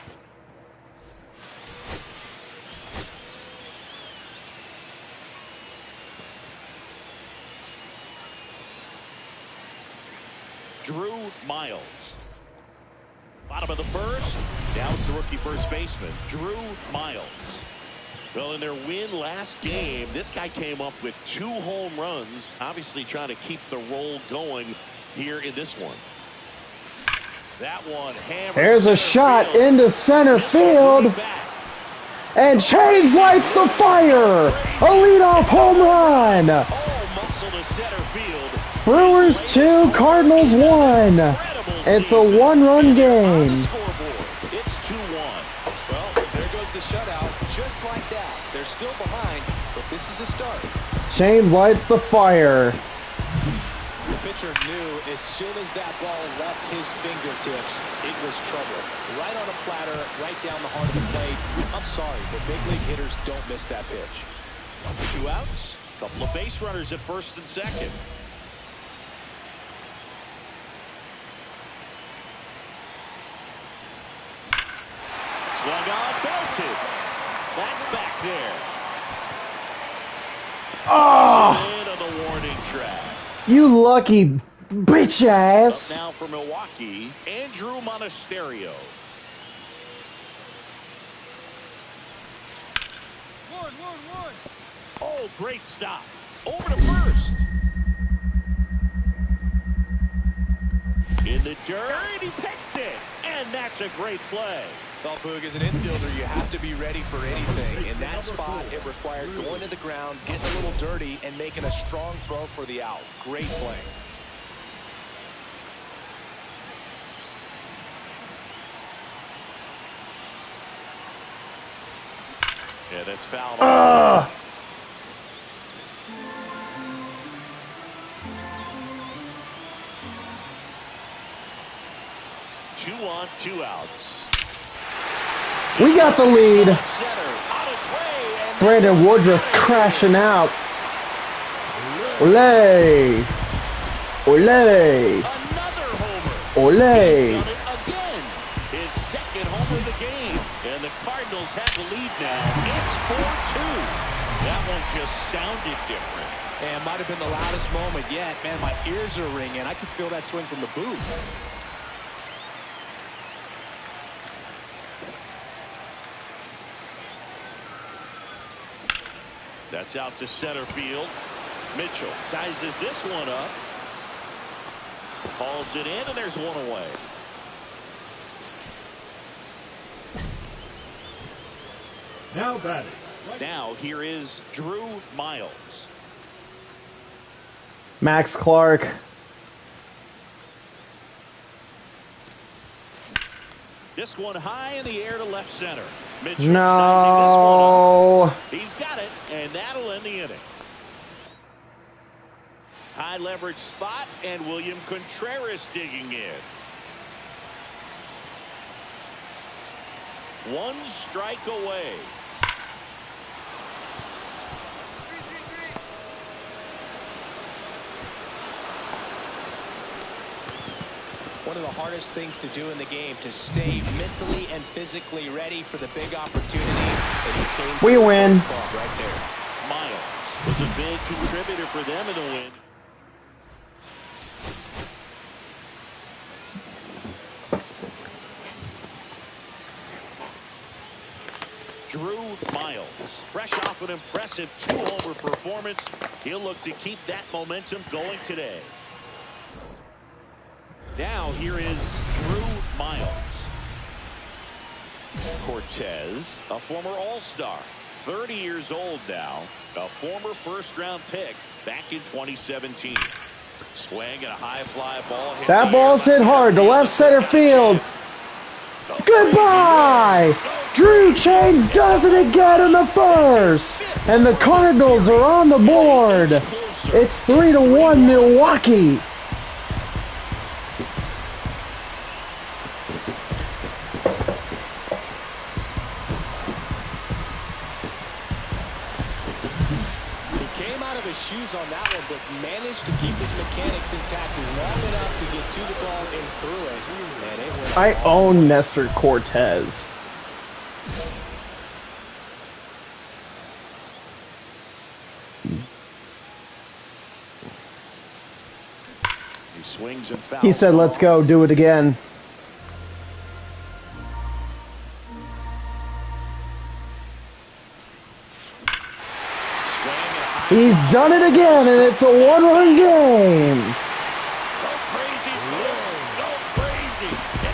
Speaker 2: Drew Miles. Bottom of the first. Now it's the rookie first baseman, Drew Miles. Well, in their win last game, this guy came up with 2 home runs, obviously trying to keep the roll going here in this one. That one hammered.
Speaker 1: There's a shot into center field. And Chains lights the fire. A leadoff home run.
Speaker 2: Muscle to center field.
Speaker 1: Brewers 2, Cardinals 1. It's a 1-run game.
Speaker 2: It's 2-1.
Speaker 3: Well, there goes the shutout. Just like that. They're still behind, but this is a start.
Speaker 1: Chains lights the fire.
Speaker 3: The pitcher knew as soon as that ball left his fingertips, it was trouble. Right on a platter, right down the heart of the plate. I'm sorry, but big league hitters don't miss that pitch.
Speaker 2: 2 outs. Couple of base runners at first and second. Swung on, belted. That's back there.
Speaker 1: Oh,
Speaker 2: Into the warning track.
Speaker 1: you lucky bitch ass.
Speaker 2: Up now for Milwaukee, Andrew Monasterio.
Speaker 5: 1-1-1.
Speaker 2: Oh, great stop. Over to first. In the dirt, he picks it. And that's a great play.
Speaker 3: Well, Boog, as an infielder, you have to be ready for anything. In that spot, it required going to the ground, getting a little dirty, and making a strong throw for the out. Great play.
Speaker 2: Yeah, that's foul. 2 on, 2 outs.
Speaker 1: We got the lead. Brandon Woodruff crashing out. Ole. Ole.
Speaker 2: Another homer.
Speaker 1: Ole.
Speaker 2: He's done it again. His second homer of the game. And the Cardinals have the lead now. It's 4-2. That one just sounded different.
Speaker 3: And might have been the loudest moment yet. Man, my ears are ringing. I could feel that swing from the booth.
Speaker 2: That's out to center field. Mitchell sizes this one up. Hauls it in, and there's one away.
Speaker 4: Now batting.
Speaker 2: Now here is Drew Miles.
Speaker 1: Max Clark.
Speaker 2: This one high in the air to left center. Mitchell
Speaker 1: No.
Speaker 2: sizing this one up. He's got it, and that'll end the inning. High leverage spot, and William Contreras digging in. 1 strike away.
Speaker 5: 3-3-3.
Speaker 3: One of the hardest things to do in the game, to stay mentally and physically ready for the big opportunity.
Speaker 1: We win.
Speaker 3: Right there.
Speaker 2: Miles was a big contributor for them in the win. Drew Miles, fresh off an impressive 2-homer performance. He'll look to keep that momentum going today. Now here is Drew Miles. Cortez, a former All-Star, 30 years old now, a former first-round pick back in 2017. Swing and a high fly ball.
Speaker 1: That ball's hit hard to left center field. Goodbye. Drew Chains does it again in the first. And the Cardinals are on the board. It's 3-1 Milwaukee.
Speaker 3: his shoes on that one, but managed to keep his mechanics intact long enough to get to the ball and through it. And it went
Speaker 1: I own Nestor Cortez.
Speaker 2: He swings and fouls.
Speaker 1: He said, "Let's go, do it again." He's done it again, and it's a one-run game.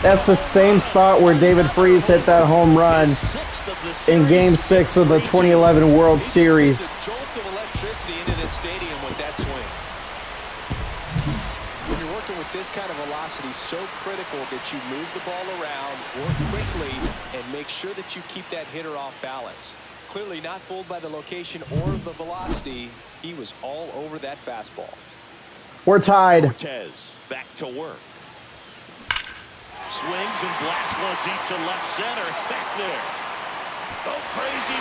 Speaker 1: That's the same spot where David Freese hit that home run in Game 6 of the 2011 World Series.
Speaker 3: A jolt of electricity into this stadium with that swing. When you're working with this kind of velocity, so critical that you move the ball around, work quickly, and make sure that you keep that hitter off balance. Clearly not fooled by the location or the velocity. He was all over that fastball.
Speaker 1: We're tied.
Speaker 2: Cortez back to work. Swings and blasts one deep to left center. Back there. Go crazy.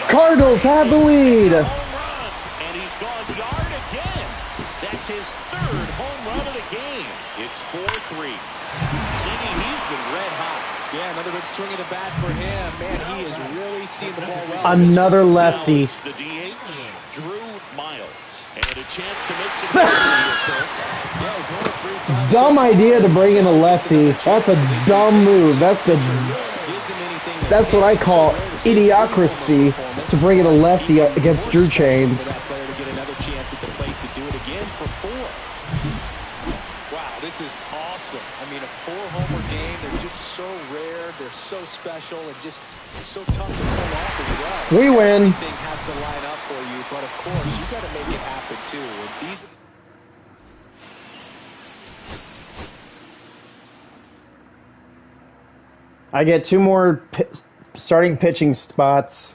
Speaker 1: Cardinals have the lead.
Speaker 2: Home run. And he's gone yard again. That's his third home run of the game. It's 4-3. Singing, he's been red hot.
Speaker 3: Yeah, another big swing of the bat for him. Man, he has really seen the ball well.
Speaker 1: Another lefty.
Speaker 2: Now it's the DH, Drew Miles. And a chance to make some history here, Chris.
Speaker 1: Dumb idea to bring in a lefty. That's a dumb move. That's what I call idiocracy, to bring in a lefty against Drew Chains.
Speaker 3: Wow, this is awesome. I mean, a 4-homer game. They're just so rare. They're so special and just so tough to pull off as well.
Speaker 1: We win.
Speaker 3: Everything has to line up for you, but of course, you got to make it happen too. And these.
Speaker 1: I get 2 more starting pitching spots.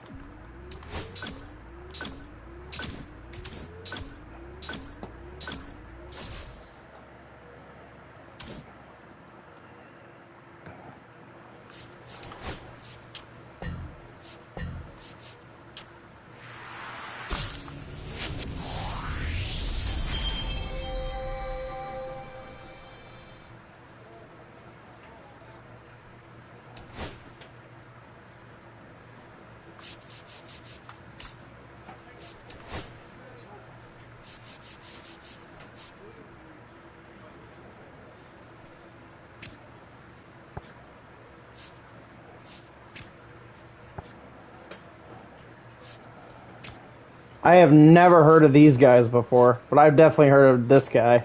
Speaker 1: I have never heard of these guys before, but I've definitely heard of this guy.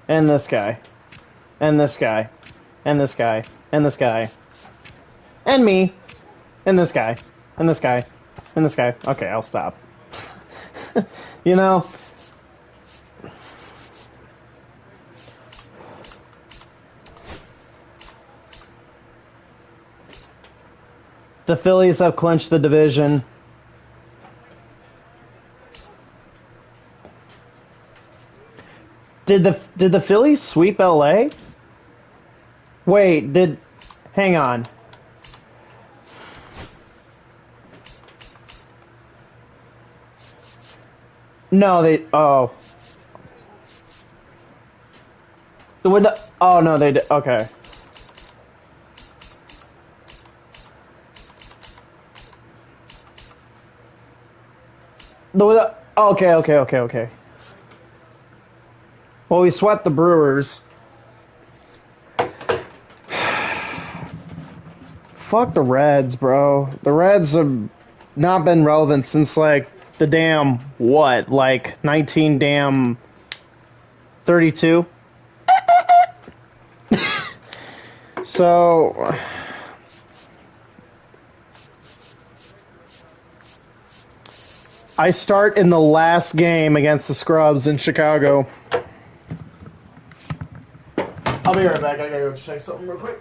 Speaker 1: And this guy. And this guy. And this guy. And this guy. And me. And this guy. And this guy. And this guy. Okay, I'll stop. You know? The Phillies have clinched the division. Did the Phillies sweep LA? Wait, hang on. No, oh. Oh no, they did, okay. Okay. Well, we swept the Brewers. Fuck the Reds, bro. The Reds have not been relevant since, like, the damn, what? Like, 1932? So... I start in the last game against the Scrubs in Chicago. I'll be right back. I gotta go check something real quick.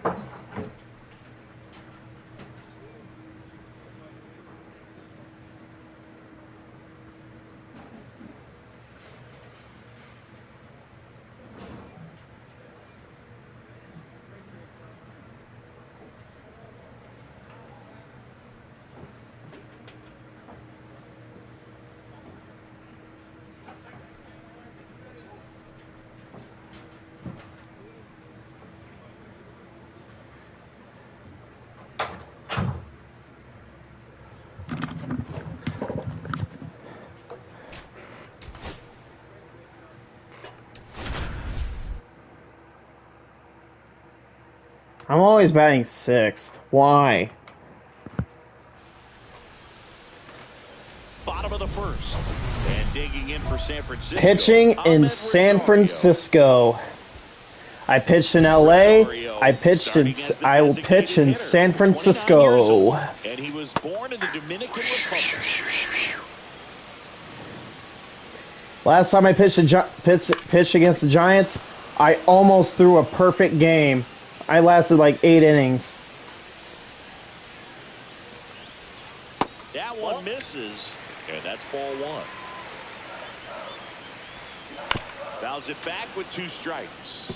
Speaker 1: I'm always batting 6th. Why?
Speaker 2: Bottom of the first. And digging in for San Francisco.
Speaker 1: Pitching in San Francisco. I pitched in LA. I will pitch in San Francisco.
Speaker 2: And he was born in the Dominican Republic.
Speaker 1: Last time I pitched against the Giants, I almost threw a perfect game. I lasted like 8 innings.
Speaker 2: That one misses, and that's ball 1. Fouls it back with 2 strikes.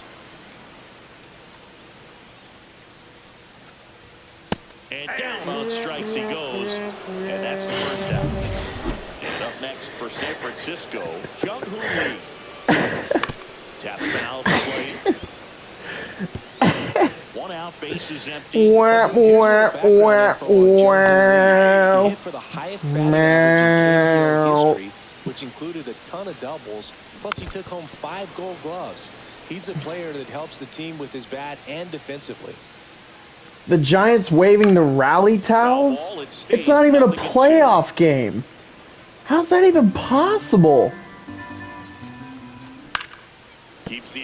Speaker 2: And down on strikes he goes, and that's the first out. And up next for San Francisco, Jung-Hoo Lee. Taps foul to plate. 1 out, bases empty.
Speaker 3: Hit for the highest batting average in KBO history, which included a ton of doubles. Plus, he took home 5 Gold Gloves. He's a player that helps the team with his bat and defensively.
Speaker 1: The Giants waving the rally towels? It's not even a playoff game. How's that even possible?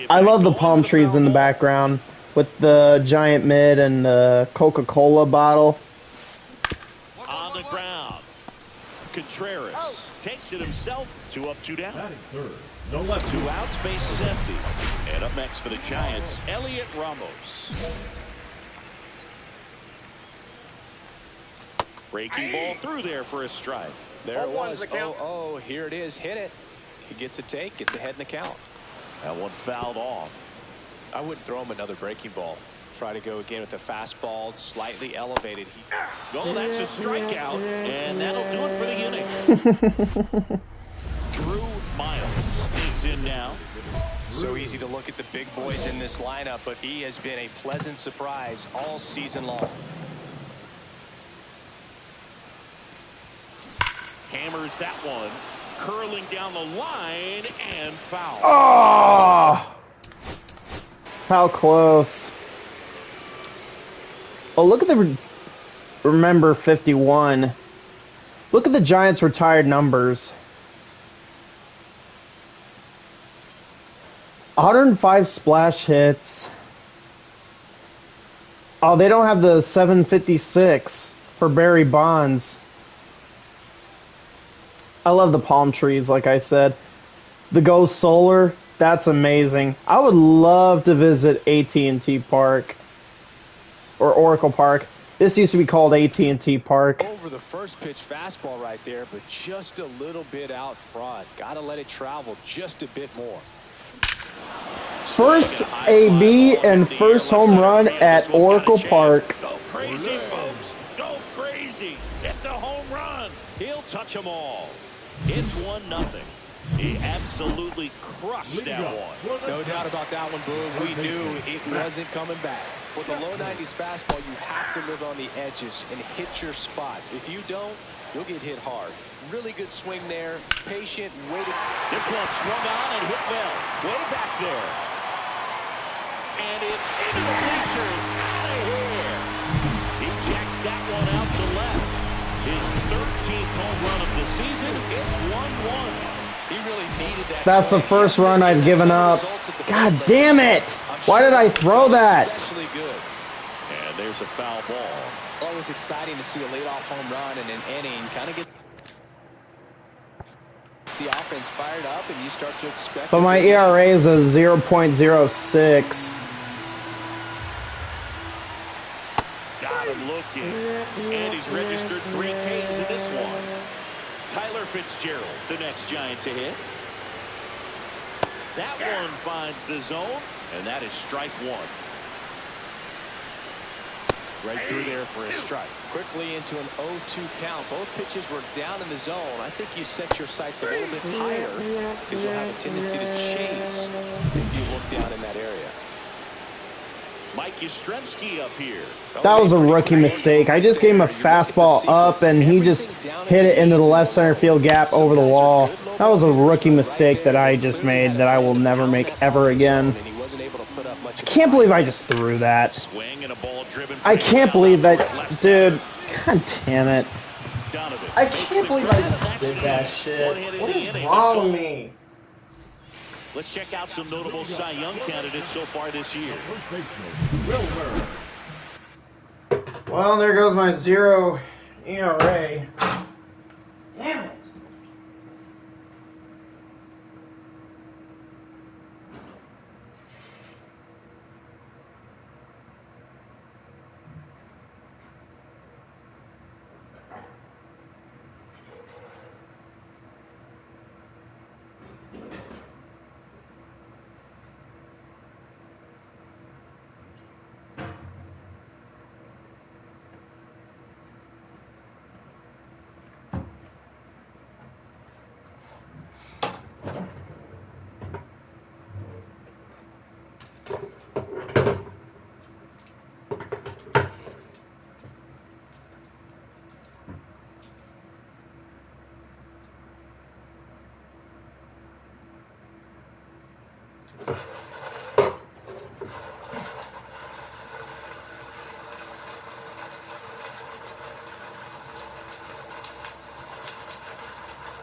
Speaker 1: I love the palm trees in the background with the giant mid and the Coca-Cola bottle.
Speaker 2: On the ground. Contreras takes it himself. 2 up, 2 down.
Speaker 4: Batting third. No left.
Speaker 2: 2 outs, base is empty. And up next for the Giants, Elliot Ramos. Breaking ball through there for a strike.
Speaker 3: There it was. Oh, here it is. Hit it. He gets a take, gets ahead in the count.
Speaker 2: That one fouled off.
Speaker 3: I wouldn't throw him another breaking ball. Try to go again with the fastball, slightly elevated.
Speaker 2: Oh, that's a strikeout, and that'll do it for the inning. Drew Miles is in now.
Speaker 3: So easy to look at the big boys in this lineup, but he has been a pleasant surprise all season long.
Speaker 2: Hammers that one, curling down the line and foul.
Speaker 1: Oh! How close. Oh, look at the remember 51. Look at the Giants' retired numbers. 105 splash hits. Oh, they don't have the 756 for Barry Bonds. I love the palm trees, like I said. The Go Solar, that's amazing. I would love to visit AT&T Park. Or Oracle Park. This used to be called AT&T Park.
Speaker 3: Over the first pitch fastball right there, but just a little bit out front. Gotta let it travel just a bit more.
Speaker 1: First AB and first home run at Oracle Park.
Speaker 2: Go crazy, folks. Go crazy. It's a home run. He'll touch them all. It's 1-0. He absolutely crushed that one.
Speaker 3: No doubt about that one, Boom. We knew it wasn't coming back. With a low 90s fastball, you have to live on the edges and hit your spots. If you don't, you'll get hit hard. Really good swing there. Patient, waiting.
Speaker 2: This one swung on and hit well. Way back there. And it's into the bleachers. Out of here. He jacks that one out to left. His 13th home run of the season. It's 1-1.
Speaker 3: He really needed that.
Speaker 1: That's the first run I've given up. God damn it! Why did I throw that?
Speaker 3: Especially good.
Speaker 2: And there's a foul ball.
Speaker 3: Always exciting to see a leadoff home run in an inning. Kind of get the offense fired up, and you start to expect.
Speaker 1: But my ERA is a 0.06.
Speaker 2: Got him looking. And he's registered 3 Ks in this one. Tyler Fitzgerald, the next Giant to hit. That one finds the zone, and that is strike 1.
Speaker 3: Right through there for a strike. Quickly into an 0-2 count. Both pitches were down in the zone. I think you set your sights a little bit higher because you'll have a tendency to chase if you look down in that area.
Speaker 2: Mike Yastrzemski up here.
Speaker 1: That was a rookie mistake. I just gave him a fastball up, and he just hit it into the left center field gap over the wall. That was a rookie mistake that I just made that I will never make ever again.
Speaker 3: And he wasn't able to put up much much.
Speaker 1: I can't believe I just threw that.
Speaker 2: Swing and a ball driven.
Speaker 1: I can't believe that, dude. God damn it.
Speaker 2: Donovan
Speaker 1: I can't believe I just did that shit. What is wrong with me?
Speaker 2: Let's check out some notable Cy Young candidates so far this year.
Speaker 4: First baseman, Wilmer.
Speaker 1: Well, there goes my 0 ERA. Damn it.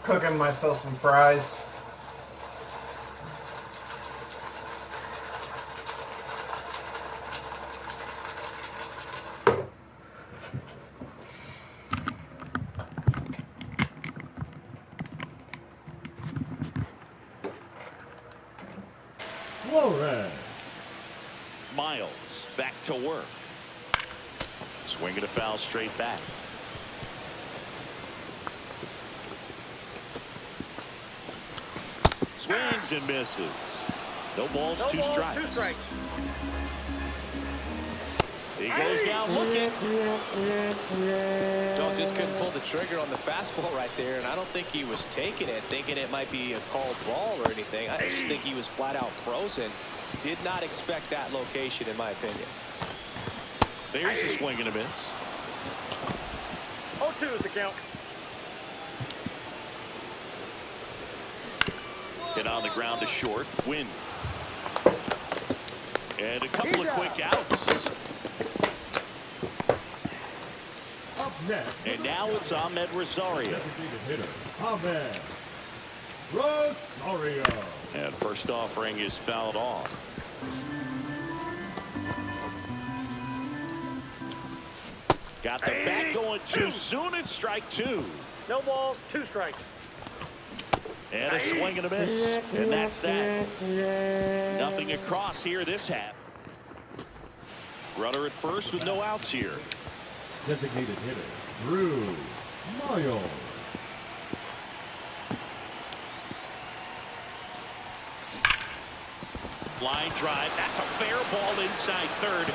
Speaker 1: Cooking myself some fries.
Speaker 4: Flores.
Speaker 2: Miles back to work. Swinging a foul straight back. Swings and misses. No balls, two strikes. He goes down looking.
Speaker 3: Jones just couldn't pull the trigger on the fastball right there, and I don't think he was taking it, thinking it might be a called ball or anything. I just think he was flat out frozen. Did not expect that location, in my opinion.
Speaker 2: There's a swing and a miss.
Speaker 5: 0-2 is the count.
Speaker 2: Hit on the ground to short. Win. And a couple of quick outs.
Speaker 4: Up next.
Speaker 2: And now it's Ahmed Rosario.
Speaker 4: Designated hitter, Ahmed Rosario.
Speaker 2: And first offering is fouled off. Got the bat going too soon. It's strike two.
Speaker 5: No balls, 2 strikes.
Speaker 2: And a swing and a miss. And that's that. Nothing across here this half. Runner at first with no outs here.
Speaker 4: Designated hitter, Drew Miles.
Speaker 2: Line drive. That's a fair ball inside third.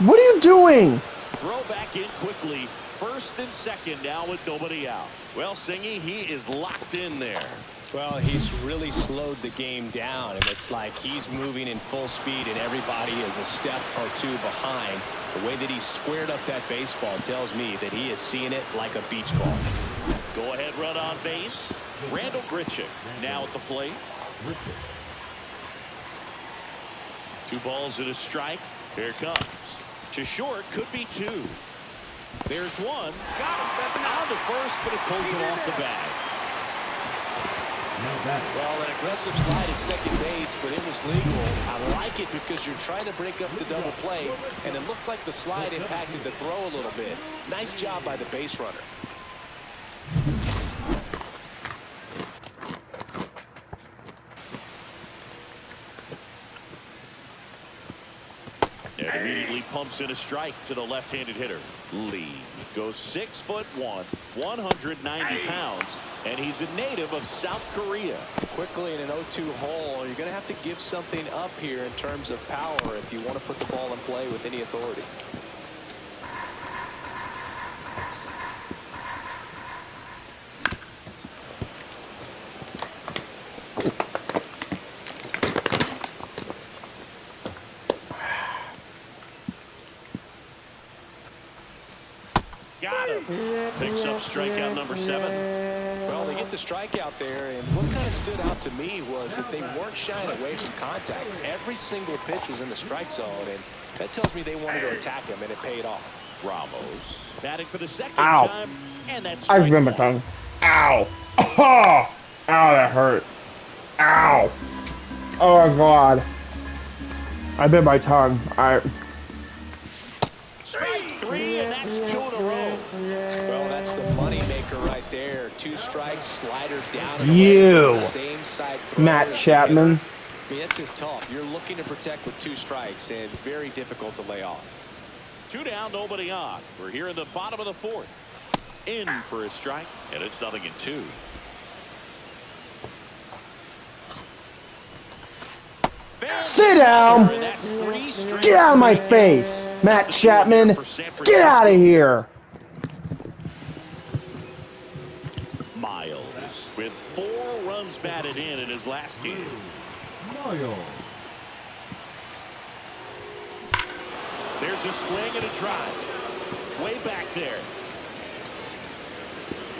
Speaker 1: What are you doing?
Speaker 2: Throw back in quickly. First and second now with nobody out. Well, Singy, he is locked in there.
Speaker 3: Well, he's really slowed the game down, and it's like he's moving in full speed, and everybody is a step or two behind. The way that he squared up that baseball tells me that he is seeing it like a beach ball.
Speaker 2: Go ahead run on base. Randall Grichuk now at the plate. 2 balls and a strike. Here it comes. To short, could be 2. There's 1. Got him. On to first, but it pulls it off the bag.
Speaker 3: Well, an aggressive slide at second base, but it was legal. I like it because you're trying to break up the double play, and it looked like the slide impacted the throw a little bit. Nice job by the base runner.
Speaker 2: And immediately pumps in a strike to the left-handed hitter. Lee goes 6'1", 190 pounds, and he's a native of South Korea.
Speaker 3: Quickly in an 0-2 hole, you're going to have to give something up here in terms of power if you want to put the ball in play with any authority.
Speaker 2: Got him. Picks up strikeout number 7.
Speaker 3: Well, the get the strikeout there, and what kind of stood out to me was that they weren't shying away from contact. Every single pitch was in the strike zone, and that tells me they wanted to attack him, and it paid off.
Speaker 2: Ramos batting for the second
Speaker 1: Ow.
Speaker 2: time, and that's
Speaker 1: I bit my tongue. Ow. Oh. Ow, that hurt. Ow. Oh my god. I bit my tongue.
Speaker 2: Strike 3, and that's 2 in a row.
Speaker 3: Well, that's the money maker right there. 2 strikes, slider down. And
Speaker 1: You.
Speaker 3: Same side
Speaker 1: Matt Chapman.
Speaker 3: I mean, that's just tough. You're looking to protect with 2 strikes, and very difficult to lay off.
Speaker 2: 2 down, nobody on. We're here in the bottom of the 4th. In for a strike, and it's 0-2.
Speaker 1: Sit down. Get out of my face, Matt Chapman. Get out of here.
Speaker 2: Miles with 4 runs batted in his last game.
Speaker 4: Miles.
Speaker 2: There's a swing and a drive. Way back there.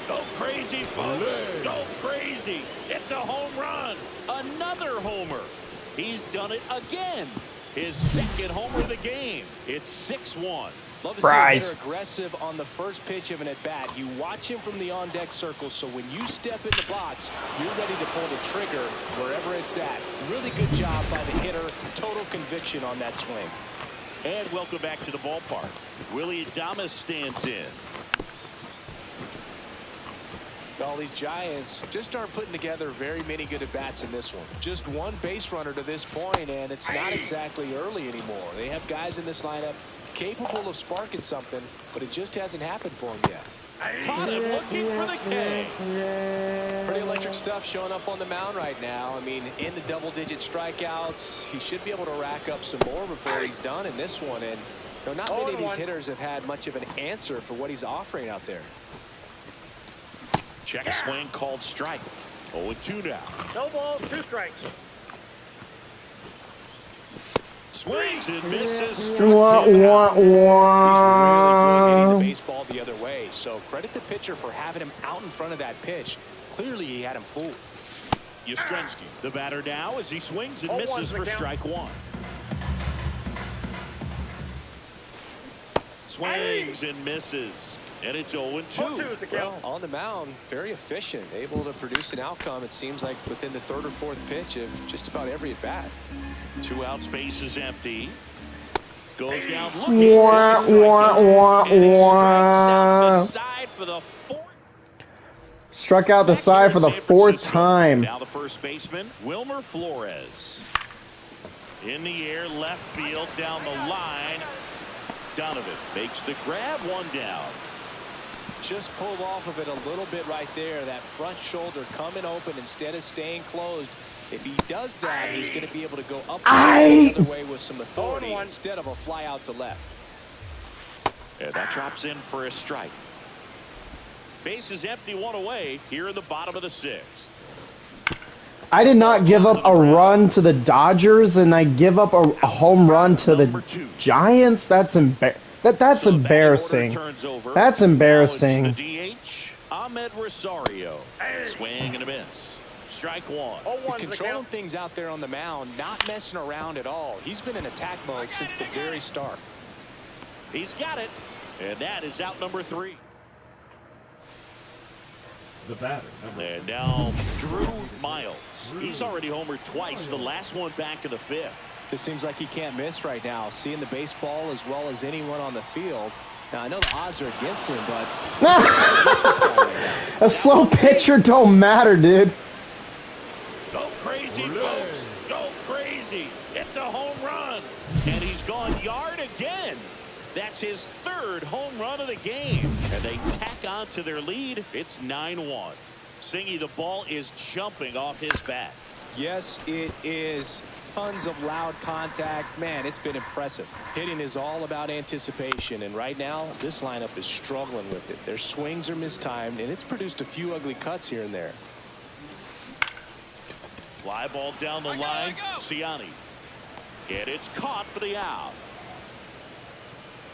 Speaker 2: Go crazy, folks. Go crazy. It's a home run. Another homer. He's done it again. His 2nd homer of the game. It's 6-1.
Speaker 3: Love to see a hitter aggressive on the first pitch of an at-bat. You watch him from the on-deck circle, so when you step in the box, you're ready to pull the trigger wherever it's at. Really good job by the hitter. Total conviction on that swing.
Speaker 2: And welcome back to the ballpark. Willie Adames stands in.
Speaker 3: Well, these Giants just aren't putting together very many good at-bats in this one. Just 1 base runner to this point, and it's not exactly early anymore. They have guys in this lineup capable of sparking something, but it just hasn't happened for them yet.
Speaker 2: Caught him looking for the K.
Speaker 3: Pretty electric stuff showing up on the mound right now. I mean, in the double-digit strikeouts, he should be able to rack up some more before he's done in this one. And you know, not many of these hitters have had much of an answer for what he's offering out there.
Speaker 2: Check swing called strike. 0-2 now.
Speaker 5: No balls, 2 strikes.
Speaker 2: Swings and misses.
Speaker 1: Wah, wah,
Speaker 3: He's really good
Speaker 1: wah.
Speaker 3: hitting the baseball the other way. So credit the pitcher for having him out in front of that pitch. Clearly he had him fooled.
Speaker 2: Yastrzemski, the batter now as he swings and misses for strike 1. Swings and misses. And it's 0-2.
Speaker 3: Well, on the mound, very efficient, able to produce an outcome, it seems like, within the 3rd or 4th pitch of just about every at-bat.
Speaker 2: 2 out, space is empty. Goes down looking.
Speaker 1: Wah, wah, wah,
Speaker 2: and he strikes
Speaker 1: wah.
Speaker 2: out the side for the 4th.
Speaker 1: Struck out the side for the 4th time.
Speaker 2: Now the first baseman, Wilmer Flores. In the air, left field, down the line. Donovan makes the grab, 1 down.
Speaker 3: Just pulled off of it a little bit right there. That front shoulder coming open instead of staying closed. If he does that, he's going to be able to go up the other way with some authority instead of a fly out to left.
Speaker 2: And that drops in for a strike. Base is empty, 1 away here in the bottom of the 6th.
Speaker 1: I did not give up a run to the Dodgers, and I give up a home run to the Giants. That's embarrassing. That's embarrassing. That's embarrassing.
Speaker 2: The DH, Ahmed Rosario. Swing and a miss. Strike 1.
Speaker 3: He's controlling things out there on the mound, not messing around at all. He's been in attack mode since the very start.
Speaker 2: He's got it. And that is out number 3.
Speaker 4: The batter.
Speaker 2: And now Drew Miles. He's already homered twice, the last one back in the 5th.
Speaker 3: This seems like he can't miss right now, seeing the baseball as well as anyone on the field. Now, I know the odds are against him, but
Speaker 1: A slow pitcher don't matter, dude.
Speaker 2: Go crazy, folks. Go crazy. It's a home run. And he's gone yard again. That's his 3rd home run of the game. And they tack on to their lead. It's 9-1. Singy, the ball is jumping off his bat.
Speaker 3: yes, it is. Tons of loud contact. Man, it's been impressive. Hitting is all about anticipation, and right now this lineup is struggling with it. Their swings are mistimed, and it's produced a few ugly cuts here and there.
Speaker 2: Fly ball down the line. Ciani. And it's caught for the out.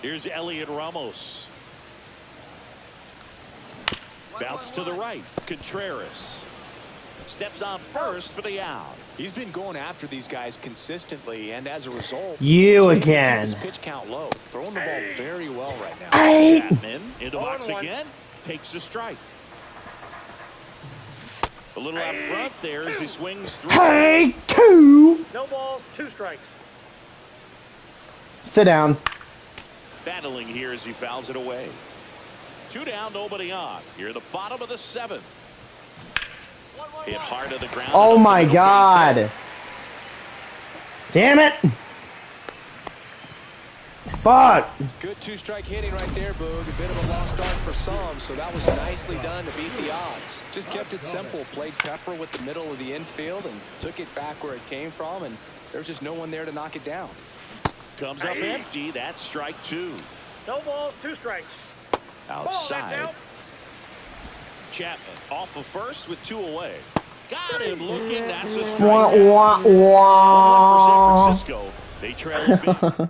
Speaker 2: Here's Elliot Ramos. Bounce to the right. Contreras steps on first for the out.
Speaker 3: He's been going after these guys consistently, and as a result,
Speaker 1: You
Speaker 3: he's able to keep
Speaker 1: again.
Speaker 3: his pitch count low, throwing the ball very well right now.
Speaker 2: Chapman into the box again. Takes a strike. A little out front there as he swings through.
Speaker 1: Hey, 2.
Speaker 5: No balls, 2 strikes.
Speaker 1: Sit down.
Speaker 2: Battling here as he fouls it away. 2 down, nobody on. Here at the bottom of the 7th. Hit hard to the ground.
Speaker 1: Oh my God. Damn it. Fuck.
Speaker 3: Good 2-strike hitting right there, Boog. A bit of a lost start for some, so that was nicely done to beat the odds. Just kept it simple. Played pepper with the middle of the infield and took it back where it came from, and there's just no one there to knock it down.
Speaker 2: Comes up empty. That's strike 2.
Speaker 5: No balls, 2 strikes.
Speaker 2: Outside.
Speaker 5: Out.
Speaker 2: Chapman off of first with 2 away. Got him looking. That's a strike.
Speaker 1: Wah, wah,
Speaker 2: 1-1
Speaker 1: wah.
Speaker 2: for San Francisco. They trail big.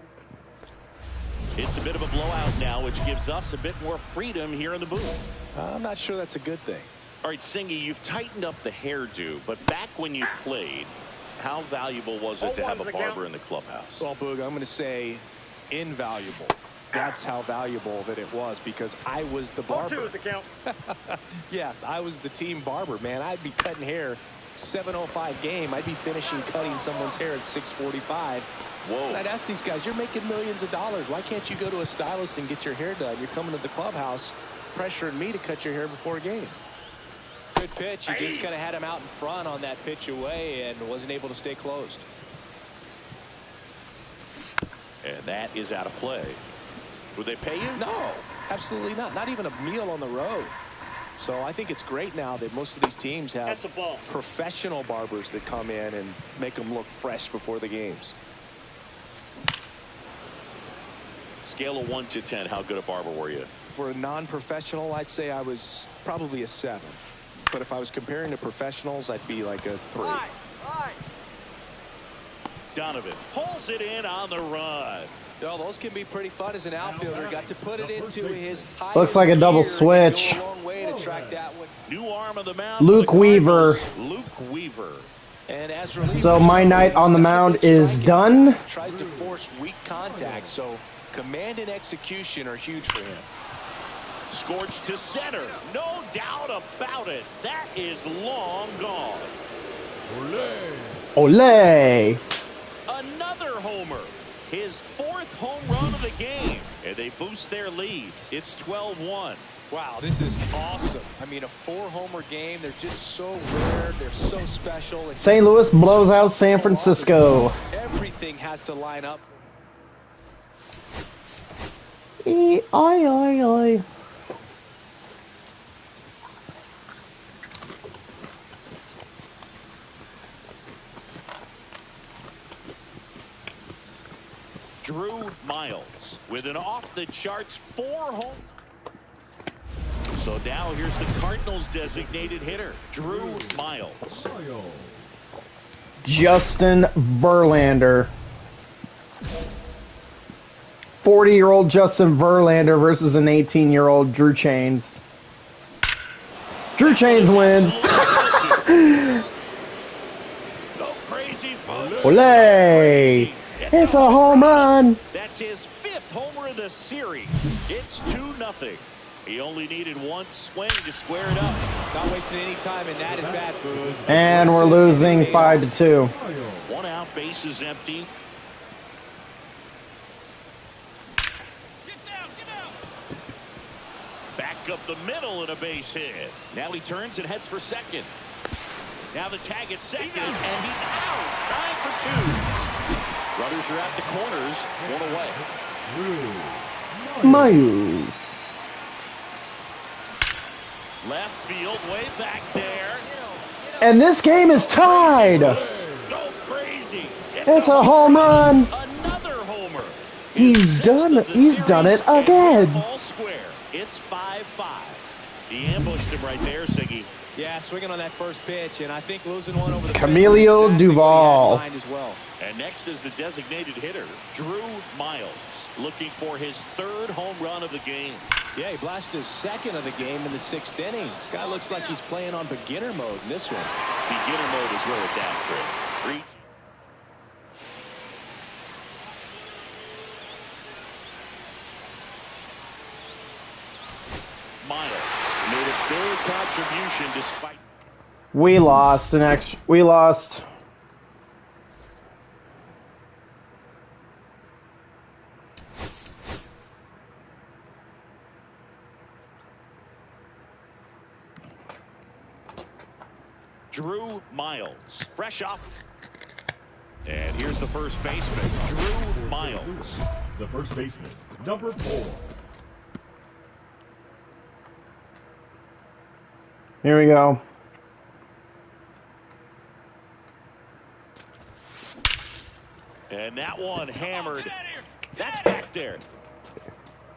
Speaker 2: It's a bit of a blowout now, which gives us a bit more freedom here in the booth.
Speaker 3: I'm not sure that's a good thing.
Speaker 2: All right, Singy, you've tightened up the hairdo, but back when you played, how valuable was it to have a barber in the clubhouse?
Speaker 3: Well, Boog, I'm going to say invaluable. That's how valuable that it was, because I was the barber.
Speaker 5: 2 is the count.
Speaker 3: Yes, I was the team barber, man. I'd be cutting hair 7:05 game. I'd be finishing cutting someone's hair at 6:45.
Speaker 2: Whoa.
Speaker 3: And I'd ask these guys, you're making millions of dollars. Why can't you go to a stylist and get your hair done? You're coming to the clubhouse pressuring me to cut your hair before a game. Good pitch. You just kind of had him out in front on that pitch away and wasn't able to stay closed.
Speaker 2: And that is out of play. Would they pay you?
Speaker 3: No, absolutely not. Not even a meal on the road. So I think it's great now that most of these teams have
Speaker 5: That's a ball.
Speaker 3: professional barbers that come in and make them look fresh before the games.
Speaker 2: Scale of 1 to 10, how good a barber were you?
Speaker 3: For a non-professional, I'd say I was probably a 7. But if I was comparing to professionals, I'd be like a 3.
Speaker 2: Donovan pulls it in on the run.
Speaker 3: Well, those can be pretty fun as an outfielder. Got to put it into his highest
Speaker 1: Looks like a double
Speaker 3: gear and
Speaker 1: switch.
Speaker 3: go a long way to track that one.
Speaker 2: New arm of the mound.
Speaker 1: Luke
Speaker 2: for the
Speaker 1: Weaver.
Speaker 2: Cardinals. Luke Weaver.
Speaker 3: And as
Speaker 1: So my night on the mound is done.
Speaker 3: Tries to force weak contact, so command and execution are huge for him.
Speaker 2: Scorched to center. No doubt about it. That is long gone.
Speaker 1: Olay.
Speaker 2: Another homer. His 4th home run of the game. And they boost their lead. It's 12-1.
Speaker 3: Wow, this is awesome. I mean, a 4-homer game. They're just so rare. They're so special. It's
Speaker 1: St. Louis blows out San Francisco.
Speaker 3: Everything has to line up.
Speaker 1: Oi, oi, oi.
Speaker 2: Drew Miles with an off-the-charts 4 home. So now here's the Cardinals' designated hitter, Drew Miles.
Speaker 1: Justin Verlander. 40-year-old Justin Verlander versus an 18-year-old Drew Chains. Drew Chains wins.
Speaker 2: Go crazy, folks.
Speaker 1: Olay. It's a home run.
Speaker 2: That's his 5th homer of the series. It's 2-0. He only needed 1 swing to square it up.
Speaker 3: Not wasting any time, and that is bad, Boog.
Speaker 1: And we're losing 5-2.
Speaker 2: 1 out, base is empty. Back up the middle and a base hit. Now he turns and heads for second. Now the tag at second, and he's out. Trying for 2. Runners are at the corners. 1 away.
Speaker 1: Mayu.
Speaker 2: Left field, way back there.
Speaker 1: And this game is tied.
Speaker 2: Go crazy.
Speaker 1: It's a home run.
Speaker 2: Another homer.
Speaker 1: He's done it again.
Speaker 2: Ball square. It's 5-5. He ambushed him right there, Siggy.
Speaker 3: Yeah, Yeah, swinging on that first pitch, and I think losing one over the
Speaker 1: Camilo
Speaker 3: fence is exactly
Speaker 1: Duvall.
Speaker 3: what he had in mind as well.
Speaker 2: And next is the designated hitter, Drew Miles, looking for his 3rd home run of the game.
Speaker 3: Yeah, he blasted his 2nd of the game in the 6th inning. This guy looks like he's playing on beginner mode in this one.
Speaker 2: Beginner mode is where it's at, Chris. Miles made a big contribution despite.
Speaker 1: We lost the next. We lost.
Speaker 2: Drew Miles, fresh off. And here's the first baseman, Drew Miles.
Speaker 4: The first baseman, number 4.
Speaker 1: Here we go.
Speaker 2: And that one hammered. That's back there.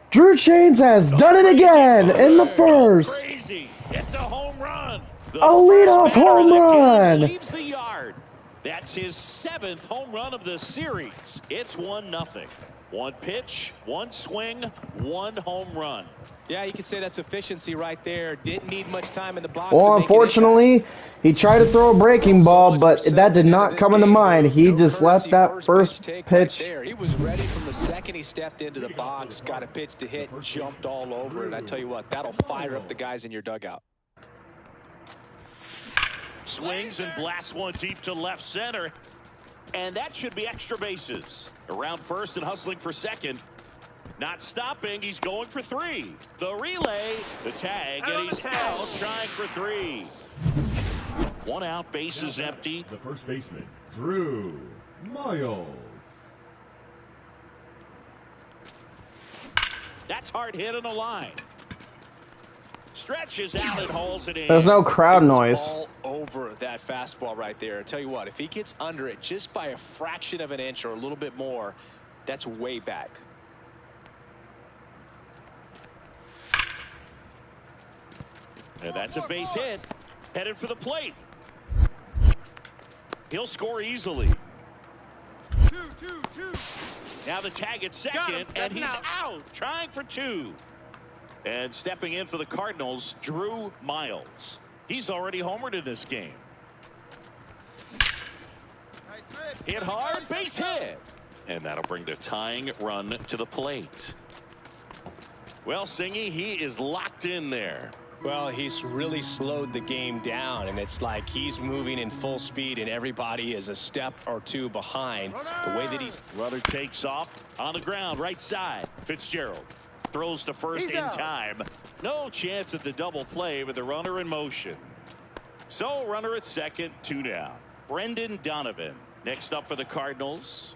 Speaker 1: Drew Chains has done it again in the first.
Speaker 2: Crazy. It's a home run. The
Speaker 1: A leadoff home run.
Speaker 2: Leaves the yard. That's his 7th home run of the series. It's 1-0. One pitch, one swing, one home run.
Speaker 3: Yeah, you could say that's efficiency right there. Didn't need much time in the box.
Speaker 1: Well, unfortunately, he tried to throw a breaking ball, but that did not come into mind. He just left that first pitch.
Speaker 3: He was ready from the second he stepped into the box, got a pitch to hit, jumped all over it. I tell you what, that'll fire up the guys in your dugout.
Speaker 2: Swings and blasts one deep to left center. And that should be extra bases. Around first and hustling for second. Not stopping. He's going for 3. The relay, the tag, and he's out trying for 3. 1 out, bases empty.
Speaker 4: The first baseman, Drew Miles.
Speaker 2: That's hard hit on the line. Stretches out and hauls it in.
Speaker 1: There's no crowd noise.
Speaker 3: All over that fastball right there. I tell you what, if he gets under it just by a fraction of an inch or a little bit more, that's way back.
Speaker 2: And that's a base hit. Headed for the plate. He'll score easily. 2-2-2. Now the tag at second, and he's out. Trying for 2. And stepping in for the Cardinals, Drew Miles. He's already homered in this game. Hit hard, base hit. And that'll bring the tying run to the plate. Well, Singy, he is locked in there.
Speaker 3: Well, he's really slowed the game down, and it's like he's moving in full speed, and everybody is a step or 2 behind. The way that he's...
Speaker 2: Runner takes off on the ground, right side. Fitzgerald throws to first in time. No chance at the double play with the runner in motion. So, runner at second, 2 down. Brendan Donovan next up for the Cardinals.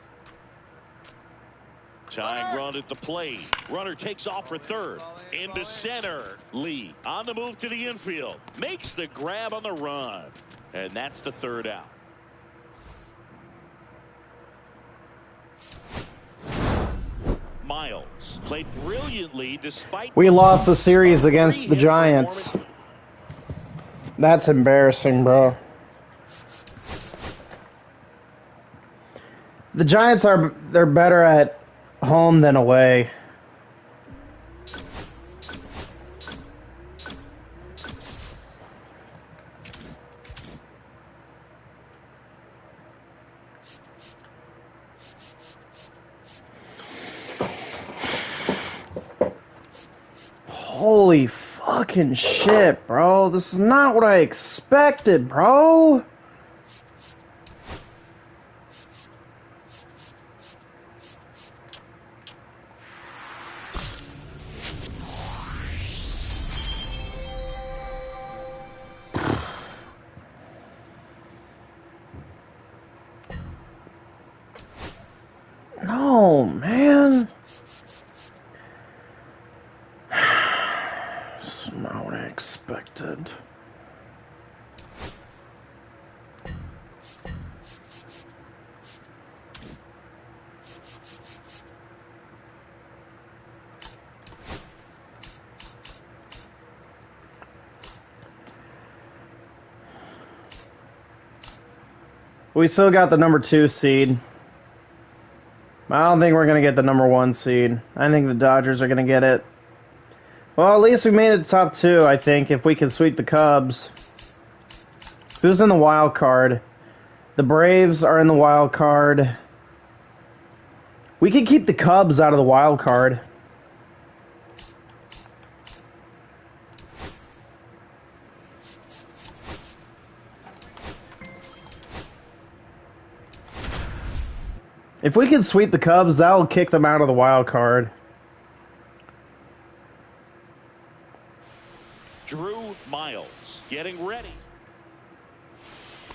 Speaker 2: Tying run at the plate. Runner takes off for third. Into center. Lee on the move to the infield. Makes the grab on the run. And that's the 3rd out. Miles played brilliantly despite.
Speaker 1: We lost the series against the Giants. That's embarrassing, bro. The Giants they're better at home than away. Holy fucking shit, bro. This is not what I expected, bro. No, man. This is not what I expected. We still got the number 2 seed. I don't think we're going to get the number 1 seed. I think the Dodgers are going to get it. Well, at least we made it to top 2, I think, if we can sweep the Cubs. Who's in the wild card? The Braves are in the wild card. We could keep the Cubs out of the wild card. If we can sweep the Cubs, that'll kick them out of the wild card.
Speaker 2: Drew Miles getting ready.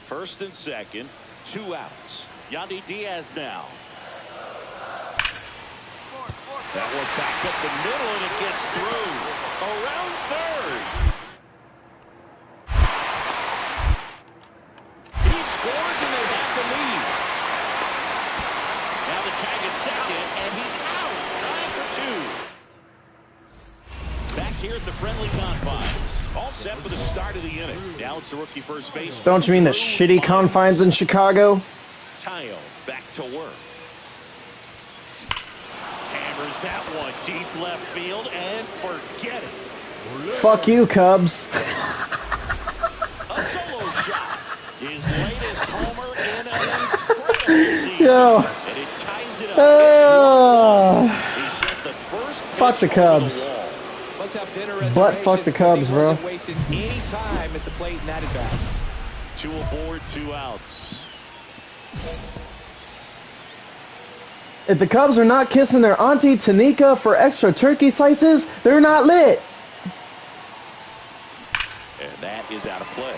Speaker 2: First and second, 2 outs. Yandy Diaz now. That one back up the middle, and it gets through. Around third. He scores, and they have the lead. Now the tag at second, and he's out. Trying for 2. Back here at the friendly confines. All set for the start of the inning. Now it's the rookie first base.
Speaker 1: Don't you mean the shitty confines in Chicago?
Speaker 2: Tile back to work. Hammers that one deep left field and forget it.
Speaker 1: Fuck you, Cubs.
Speaker 2: A solo shot. His latest homer in an incredible season.
Speaker 1: Yo.
Speaker 2: And it ties it up. He sent the first
Speaker 1: Fuck the Cubs. But fuck the Cubs, bro.
Speaker 3: Wasn't wasting any time at the plate in that at bat.
Speaker 2: 2 aboard, 2 outs.
Speaker 1: If the Cubs are not kissing their auntie Tanika for extra turkey slices, they're not lit.
Speaker 2: And that is out of play.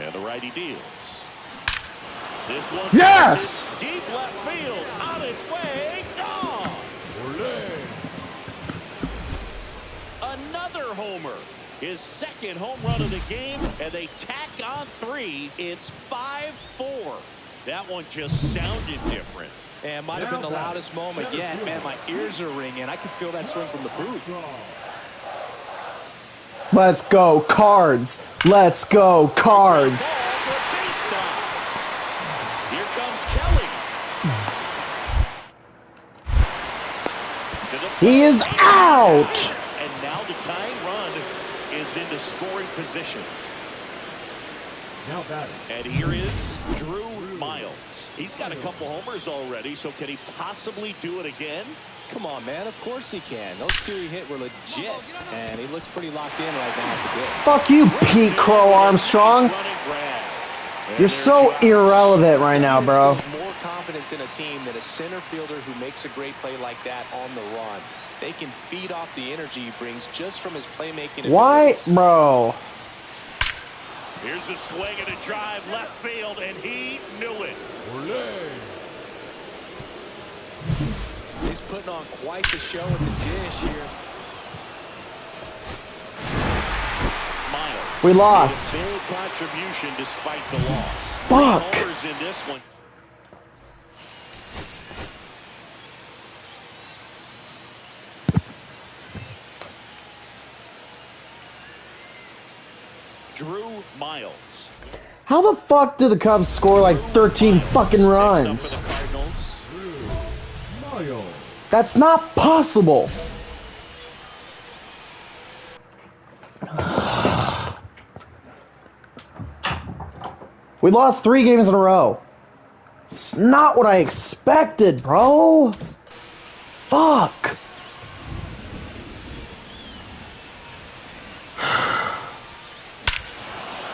Speaker 2: And the righty deals. This one.
Speaker 1: Yes!
Speaker 2: Deep left field. On its way. Gone. Another homer. His second home run of the game, and they tack on 3. It's 5-4. That one just sounded different.
Speaker 3: And might have been the loudest moment yet. Man, my ears are ringing. I can feel that swing from the booth.
Speaker 1: Let's go, Cards. Let's go, Cards.
Speaker 2: Here comes Kelly.
Speaker 1: He is out.
Speaker 2: And now the tying run is into scoring position.
Speaker 4: Now batting.
Speaker 2: And here is Drew Miles. He's got a couple homers already, so can he possibly do it again?
Speaker 3: Come on, man. Of course he can. Those 2 he hit were legit. And he looks pretty locked in right now. It's good.
Speaker 1: Fuck you, Pete Crow Armstrong. You're so irrelevant right now, bro.
Speaker 3: More confidence in a team than a center fielder who makes a great play like that on the run. They can feed off the energy he brings just from his playmaking abilities.
Speaker 1: Why, bro?
Speaker 2: Here's a swing and a drive left field, and he knew it.
Speaker 3: He's putting on quite the show at the dish here.
Speaker 2: Miles.
Speaker 1: We lost.
Speaker 2: Big contribution despite the loss.
Speaker 1: Fuck.
Speaker 2: 3 homers in this one. Drew Miles.
Speaker 1: How the fuck did the Cubs score like 13 fucking runs?
Speaker 2: Next up for the Cardinals.
Speaker 4: Mayo.
Speaker 1: That's not possible. We lost 3 games in a row. It's not what I expected, bro. Fuck.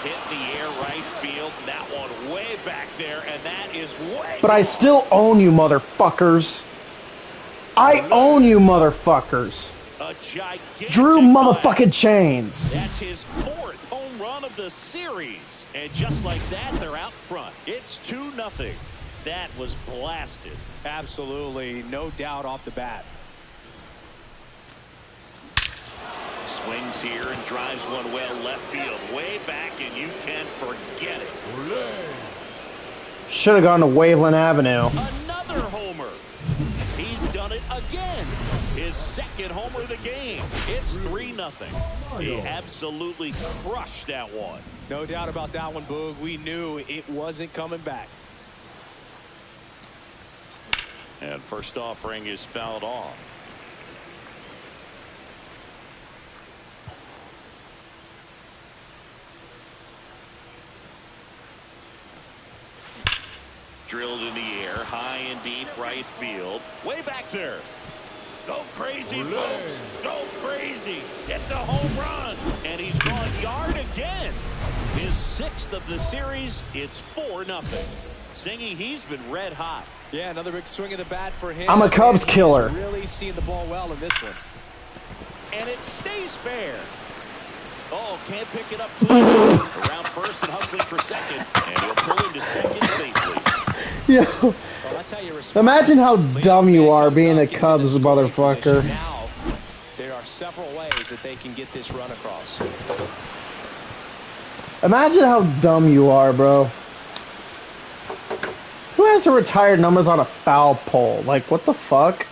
Speaker 2: Hit the air right field. That one way back there, and that is way.
Speaker 1: But I still own you, motherfuckers. I own you, motherfuckers.
Speaker 2: A gigantic
Speaker 1: Drew
Speaker 2: play.
Speaker 1: motherfucking Chains.
Speaker 2: That's his 4th home run of the series. And just like that, they're out front. It's 2-0. That was blasted.
Speaker 3: Absolutely. No doubt off the bat.
Speaker 2: Swings here and drives one well left field. Way back, and you can forget it.
Speaker 1: Should have gone to Waveland Avenue.
Speaker 2: Another homer. He's done it again. his second homer of the game. It's 3-0. He absolutely crushed that one.
Speaker 3: No doubt about that one, Boog. We knew it wasn't coming back.
Speaker 2: And first offering is fouled off. Drilled in the air, high and deep right field. Way back there. Go crazy, folks. Go crazy. It's a home run. And he's gone yard again. His 6th of the series. It's 4-0. Singing, he's been red hot.
Speaker 3: Yeah, another big swing of the bat for him.
Speaker 1: I'm a Cubs killer.
Speaker 3: Really seeing the ball well in this one.
Speaker 2: And it stays fair. Oh, can't pick it up clean. Around first and hustling for second. And he'll pull into second safely.
Speaker 1: Yo,
Speaker 3: Well, that's how you respond.
Speaker 1: imagine how dumb you are being a Cubs motherfucker.
Speaker 3: Now, there are several ways that they can get this run across.
Speaker 1: Imagine how dumb you are, bro. Who has to retire numbers on a foul pole? Like, what the fuck?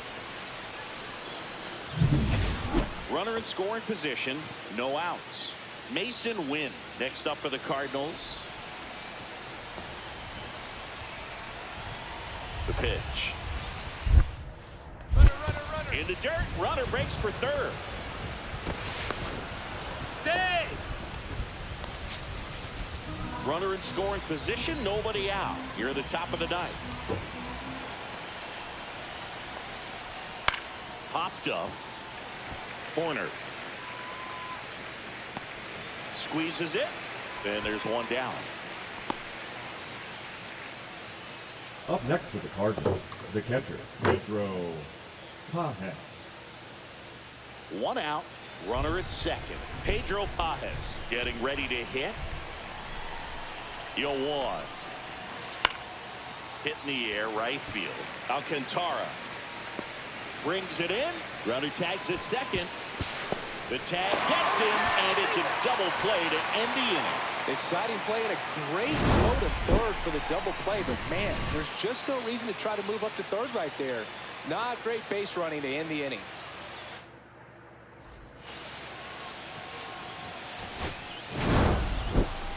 Speaker 2: Runner in scoring position, no outs. Mason Wynn next up for the Cardinals. The pitch. Runner. In the dirt, runner breaks for third. Stay. Runner in scoring position, nobody out. You're at the top of the ninth. Popped up. Corner. Squeezes it. And there's one down.
Speaker 4: Up next for the Cardinals, the catcher, Pedro Pajes.
Speaker 2: One out. Runner at second. Pedro Pajes getting ready to hit. 0-1. Hit in the air, right field. Alcantara brings it in. Runner tags at second. The tag gets him, and it's a double play to end the inning.
Speaker 3: Exciting play and a great throw to third for the double play, but man, there's just no reason to try to move up to third right there. Not great base running to end the inning.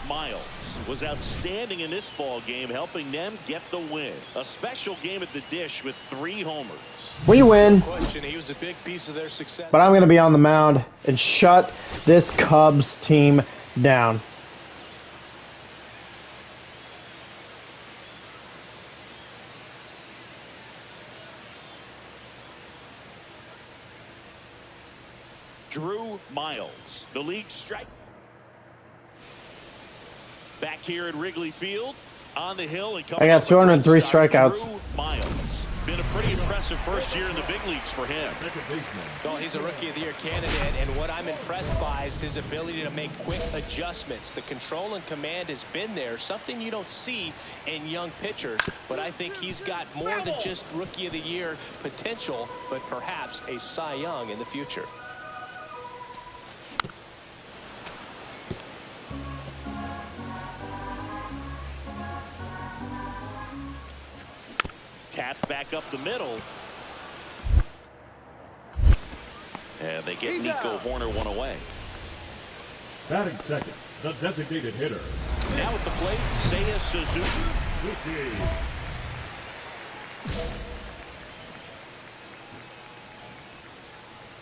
Speaker 2: Miles was outstanding in this ball game, helping them get the win. A special game at the dish with 3 homers.
Speaker 1: We win,
Speaker 3: He was a big piece of their success.
Speaker 1: but I'm going to be on the mound and shut this Cubs team down.
Speaker 2: Drew Miles, the league strike. Back here at Wrigley Field, on the hill. And
Speaker 1: I got 203 strikeouts.
Speaker 2: Drew Miles. Been a pretty impressive first year in the big leagues for him.
Speaker 3: Well, he's a Rookie of the Year candidate, and what I'm impressed by is his ability to make quick adjustments. The control and command has been there, something you don't see in young pitchers, but I think he's got more than just Rookie of the Year potential, but perhaps a Cy Young in the future.
Speaker 2: Tapped back up the middle. And they get Nico Horner one away.
Speaker 4: Batting second, the designated hitter.
Speaker 2: Now at the plate, Seiya Suzuki.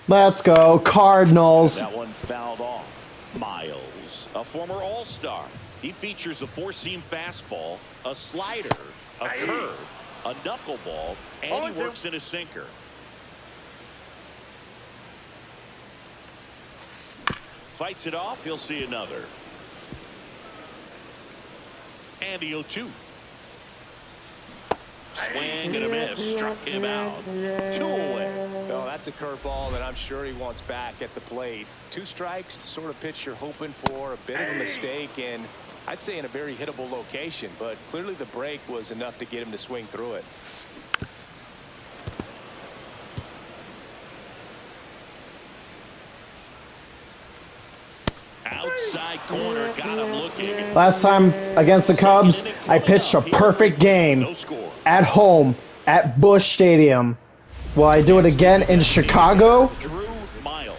Speaker 1: Let's go, Cardinals.
Speaker 2: That one fouled off. Miles, a former All-Star. He features a 4-seam fastball, a slider, a curve, a knuckleball, and he works in a sinker. Fights it off. He'll see another. And the 0-2. Swing and a miss. Struck him out. 2 away.
Speaker 3: Oh, that's a curveball that I'm sure he wants back at the plate. 2 strikes, the sort of pitch you're hoping for. A bit of a mistake, and I'd say in a very hittable location, but clearly the break was enough to get him to swing through it.
Speaker 2: Outside corner, got him looking.
Speaker 1: Last time against the Cubs, I pitched a perfect game at home at Busch Stadium. Will I do it again in Chicago?
Speaker 2: Drew Miles.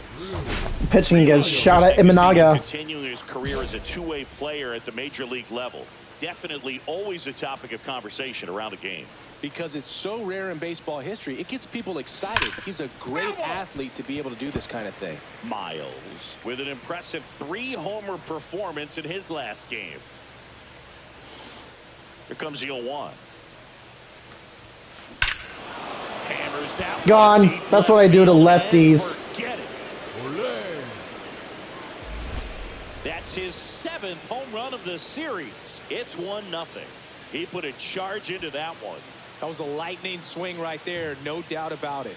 Speaker 1: Pitching against Shota Imanaga.
Speaker 2: Continuing his career as a two-way player at the major league level. Definitely always a topic of conversation around the game.
Speaker 3: Because it's so rare in baseball history, it gets people excited. He's a great athlete to be able to do this kind of thing.
Speaker 2: Miles with an impressive 3-homer performance in his last game. Here comes the 0-1. Hammers down.
Speaker 1: Gone. That's what I do to lefties.
Speaker 2: Forget it. That's his 7th home run of the series. It's 1-0. He put a charge into that one.
Speaker 3: That was a lightning swing right there, no doubt about it.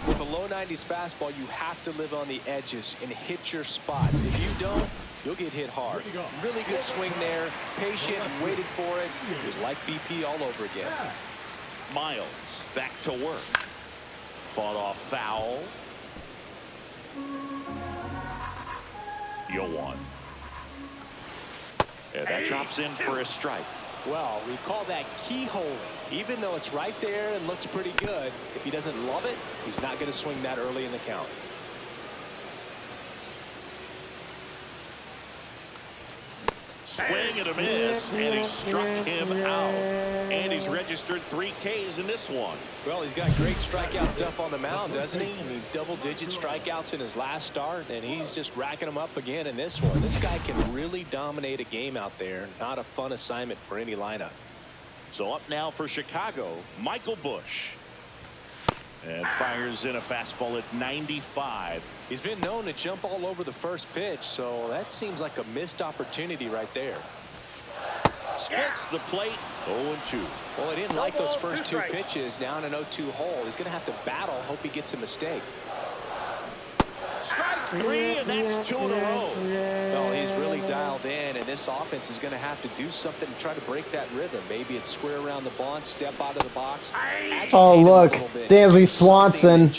Speaker 3: With a low 90s fastball, you have to live on the edges and hit your spots. If you don't, you'll get hit hard. Really good swing there. Patient, waited for it. It was like BP all over again.
Speaker 2: Miles back to work. Fought off foul. 0-1. And that drops in for a strike.
Speaker 3: Well, we call that keyhole. Even though it's right there and looks pretty good, if he doesn't love it, he's not going to swing that early in the count.
Speaker 2: Swing and a miss, and he struck him out. And he's registered 3 Ks in this one.
Speaker 3: Well, he's got great strikeout stuff on the mound, doesn't he? I mean, double-digit strikeouts in his last start, and he's just racking them up again in this one. This guy can really dominate a game out there. Not a fun assignment for any lineup.
Speaker 2: So up now for Chicago, Michael Busch. And fires in a fastball at 95.
Speaker 3: He's been known to jump all over the first pitch, so that seems like a missed opportunity right there.
Speaker 2: Splits the plate. 0-2.
Speaker 3: Well, I didn't like those first 2 pitches down an 0-2 hole. He's going to have to battle. Hope he gets a mistake.
Speaker 2: Strike 3, and that's 2 in a row.
Speaker 3: Well, he's really dialed in, and this offense is going to have to do something to try to break that rhythm. Maybe it's square around the bunt, step out of the box.
Speaker 1: Oh, look. Dansby Swanson.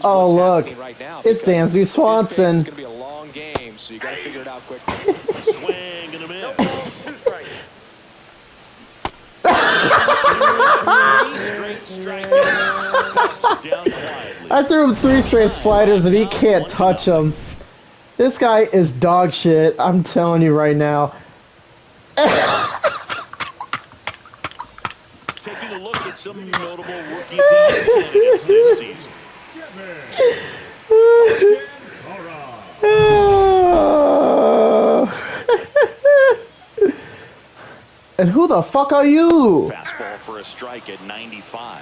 Speaker 1: Oh, look.
Speaker 3: Right now,
Speaker 1: it's Dansby Swanson.
Speaker 3: It's going to be a long game, so you got to figure it out quickly.
Speaker 2: Swing and a miss.
Speaker 5: 2 strikes.
Speaker 2: 3 straight strikeouts. Down quietly.
Speaker 1: I threw him 3 straight sliders and he can't touch them. This guy is dog shit. I'm telling you right now.
Speaker 2: Taking a look at some notable rookie of the year candidates this season.
Speaker 1: And who the fuck are you?
Speaker 2: Fastball for a strike at 95.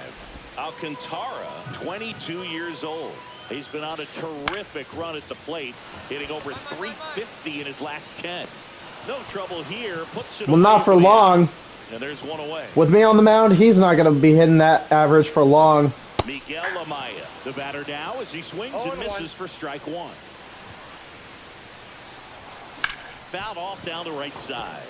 Speaker 2: Alcantara, 22 years old. He's been on a terrific run at the plate, hitting over 350 in his last 10. No trouble here. Puts it
Speaker 1: Well, not for long.
Speaker 2: And there's one away.
Speaker 1: With me on the mound, he's not going to be hitting that average for long.
Speaker 2: Miguel Amaya, the batter now as he swings and misses for strike 1. Fouled off down the right side.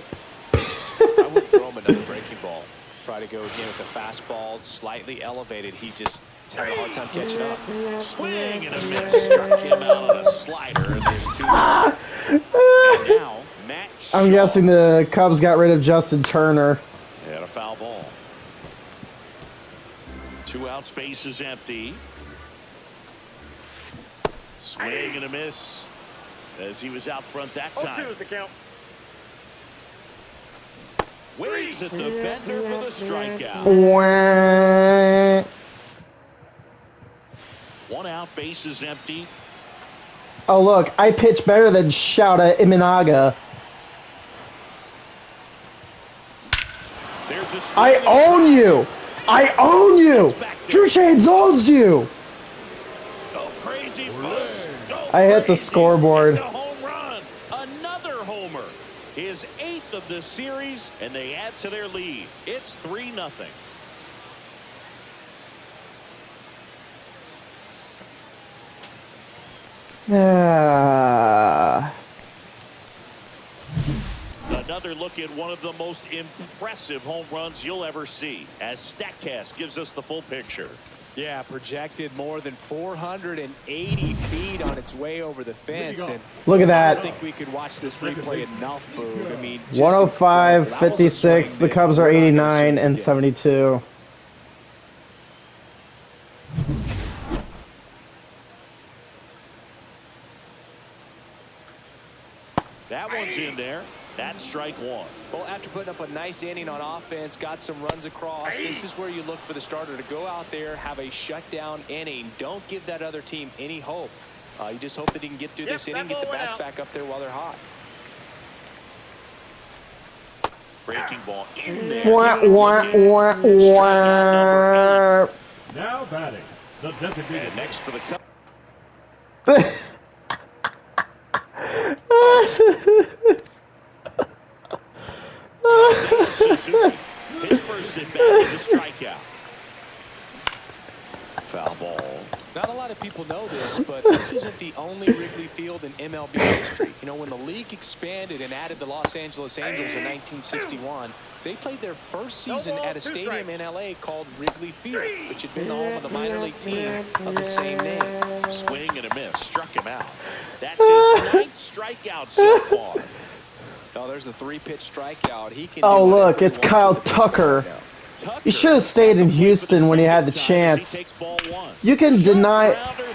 Speaker 3: I would throw him another breaking ball. Try to go again with the fastball, slightly elevated. He just having a hard time catching up.
Speaker 2: Swing and a miss. Struck him out on a slider. And there's 2 more. And now, Matt Shaw.
Speaker 1: I'm guessing the Cubs got rid of Justin Turner.
Speaker 2: And a foul ball. 2 outs, base is empty. Swing and a miss as he was out front that time.
Speaker 5: 0-2 is the count.
Speaker 2: Waves at the bender for the strikeout.
Speaker 1: Wah.
Speaker 2: 1 out, base is empty.
Speaker 1: Oh, look, I pitch better than Shota Imanaga.
Speaker 2: There's a
Speaker 1: I own you. I own you. Drew Shades owns you.
Speaker 2: Go crazy, folks. Go
Speaker 1: I hit the
Speaker 2: crazy.
Speaker 1: scoreboard.
Speaker 2: It's a home run. Another homer. His 8th of the series, and they add to their lead. It's 3-0. Another look at one of the most impressive home runs you'll ever see as StatCast gives us the full picture.
Speaker 3: Yeah, projected more than 480 feet on its way over the fence. And
Speaker 1: look at
Speaker 3: I
Speaker 1: that.
Speaker 3: don't think we could watch this replay enough, Boog. I mean,
Speaker 1: 105-56. The Cubs are 89 and 72.
Speaker 2: That one's in there. That's strike one.
Speaker 3: Well, after putting up a nice inning on offense, got some runs across, this is where you look for the starter to go out there, have a shutdown inning. Don't give that other team any hope. You just hope that he can get through this inning, get the bats back up there while they're hot.
Speaker 2: Breaking ball in there.
Speaker 4: Now batting, the designated.
Speaker 2: And next for the Cubs. His first at bat is a strikeout. Foul ball.
Speaker 3: Not a lot of people know this, but this isn't the only Wrigley Field in MLB history. You know, when the league expanded and added the Los Angeles Angels in 1961, they played their first season at a stadium in L.A. called Wrigley Field, which had been the home of the minor league team of the same name.
Speaker 2: Swing and a miss. Struck him out. That's his ninth strikeout so far.
Speaker 3: Oh, there's a 3-pitch strikeout. He can.
Speaker 1: Oh, look, it's Kyle Tucker. He should have stayed in Houston when he had the chance. You can deny.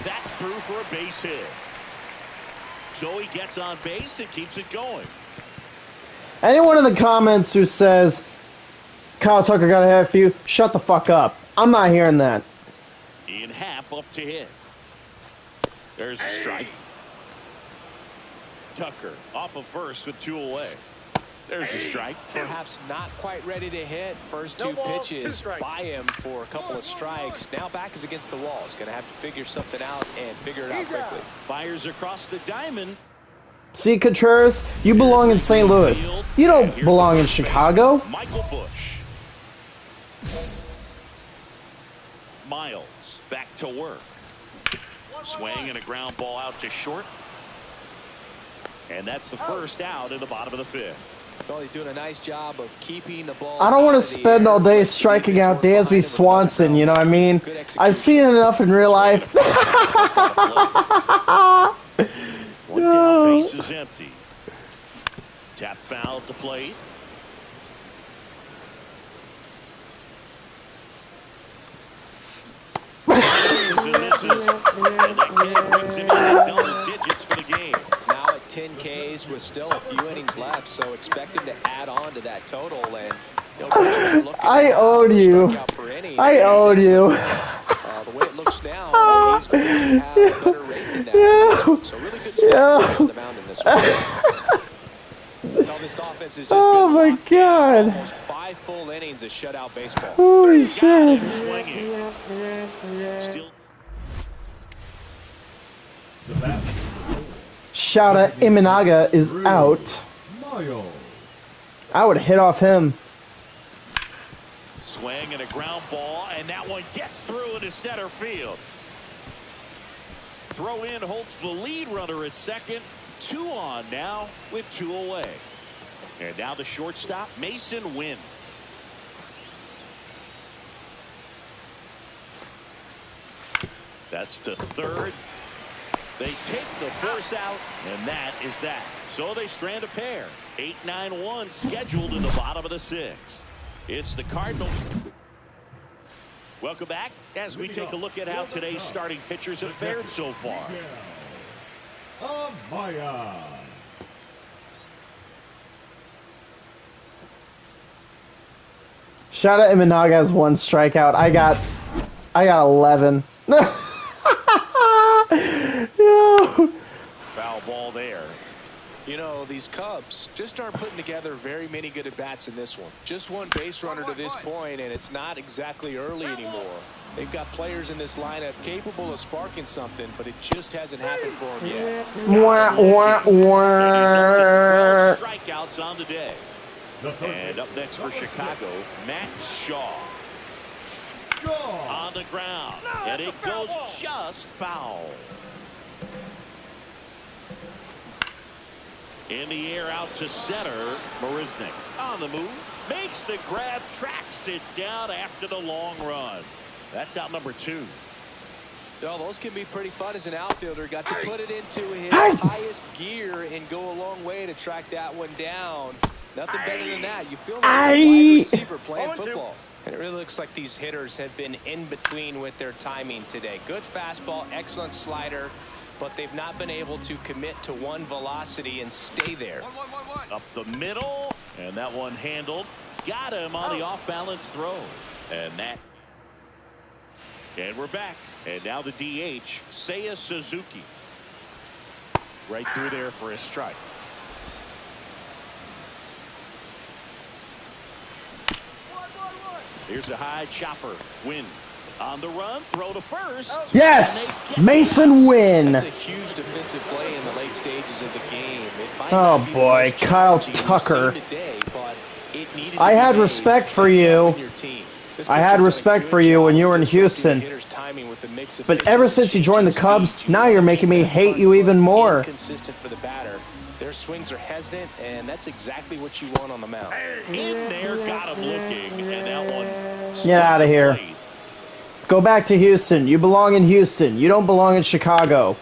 Speaker 2: That's through for a base hit. So he gets on base and keeps it going.
Speaker 1: Anyone in the comments who says Kyle Tucker got ahead of you, shut the fuck up. I'm not hearing that.
Speaker 2: Ian Happ up to hit. There's a strike. Tucker off of first with 2 away. There's a strike.
Speaker 3: Perhaps not quite ready to hit. First 2 pitches by him for a couple of strikes. Now back is against the wall. He's going to have to figure something out and figure it out quickly.
Speaker 2: Fires across the diamond.
Speaker 1: See, Contreras, you belong in St. Louis. You don't belong in Chicago.
Speaker 2: Michael Bush. Miles back to work. Swing and a ground ball out to short. And that's the first out in the bottom of the 5th.
Speaker 3: Well, he's doing a nice job of keeping the ball.
Speaker 1: I don't want to spend all day striking out Dansby Swanson, you know what I mean? I've seen it enough in real life.
Speaker 2: One down, base is empty. Tap foul at the plate. And that brings him into double digits for the game.
Speaker 3: Now at 10 Ks with still a few innings left, so expect him to add on to that total. And
Speaker 1: I owed you. I owed you.
Speaker 3: The way it looks now, he's going to have a better rate than that. So really good stuff on the mound in this one. This offense has just
Speaker 1: oh my God.
Speaker 3: Almost 5 full innings of shutout baseball.
Speaker 1: Holy shit.
Speaker 2: Still.
Speaker 1: Shouta Imanaga is out. I would hit off him.
Speaker 2: Swing and a ground ball, and that one gets through into center field. Throw in holds the lead runner at second. 2 on now with 2 away. And now the shortstop, Mason Wynn. That's to third. They take the force out, and that is that. So they strand a pair. 8-9-1 scheduled in the bottom of the 6th. It's the Cardinals. Welcome back as we take a look at how today's starting pitchers have fared so far.
Speaker 4: Amaya.
Speaker 1: Shouta Imanaga has 1 strikeout. I got 11. No.
Speaker 2: Foul ball there.
Speaker 3: You know, these Cubs just aren't putting together very many good at-bats in this one. Just 1 base runner to this point, and it's not exactly early anymore. They've got players in this lineup capable of sparking something, but it just hasn't happened for them yet.
Speaker 2: Strikeouts on the day. And up next for Chicago, Matt Shaw. On the ground, and it goes just foul. In the air out to center, Marisnik on the move, makes the grab, tracks it down after the long run. That's out number 2.
Speaker 3: Well, those can be pretty fun as an outfielder. Got to put it into his highest gear and go a long way to track that one down. Nothing better than that. You feel like a wide receiver playing football. And it really looks like these hitters have been in between with their timing today. Good fastball, excellent slider, but they've not been able to commit to one velocity and stay there.
Speaker 2: Up the middle, and that one handled. Got him on the off-balance throw. And we're back. And now the DH, Seiya Suzuki. Right through there for a strike. Here's a high chopper. Win. On the run, throw to first.
Speaker 1: Yes! Mason Wynn.
Speaker 3: That's a huge defensive play in the late stages of the game.
Speaker 1: Oh boy, Kyle Tucker. I had respect for you. I had respect for you when you were in Houston. But ever since you joined the Cubs, now you're making me hate you even more.
Speaker 3: Consistent for the batter. Their swings are hesitant, and that's exactly what you want on the mound.
Speaker 2: In there, got him looking, and that one.
Speaker 1: Get out of here. Go back to Houston. You belong in Houston. You don't belong in Chicago.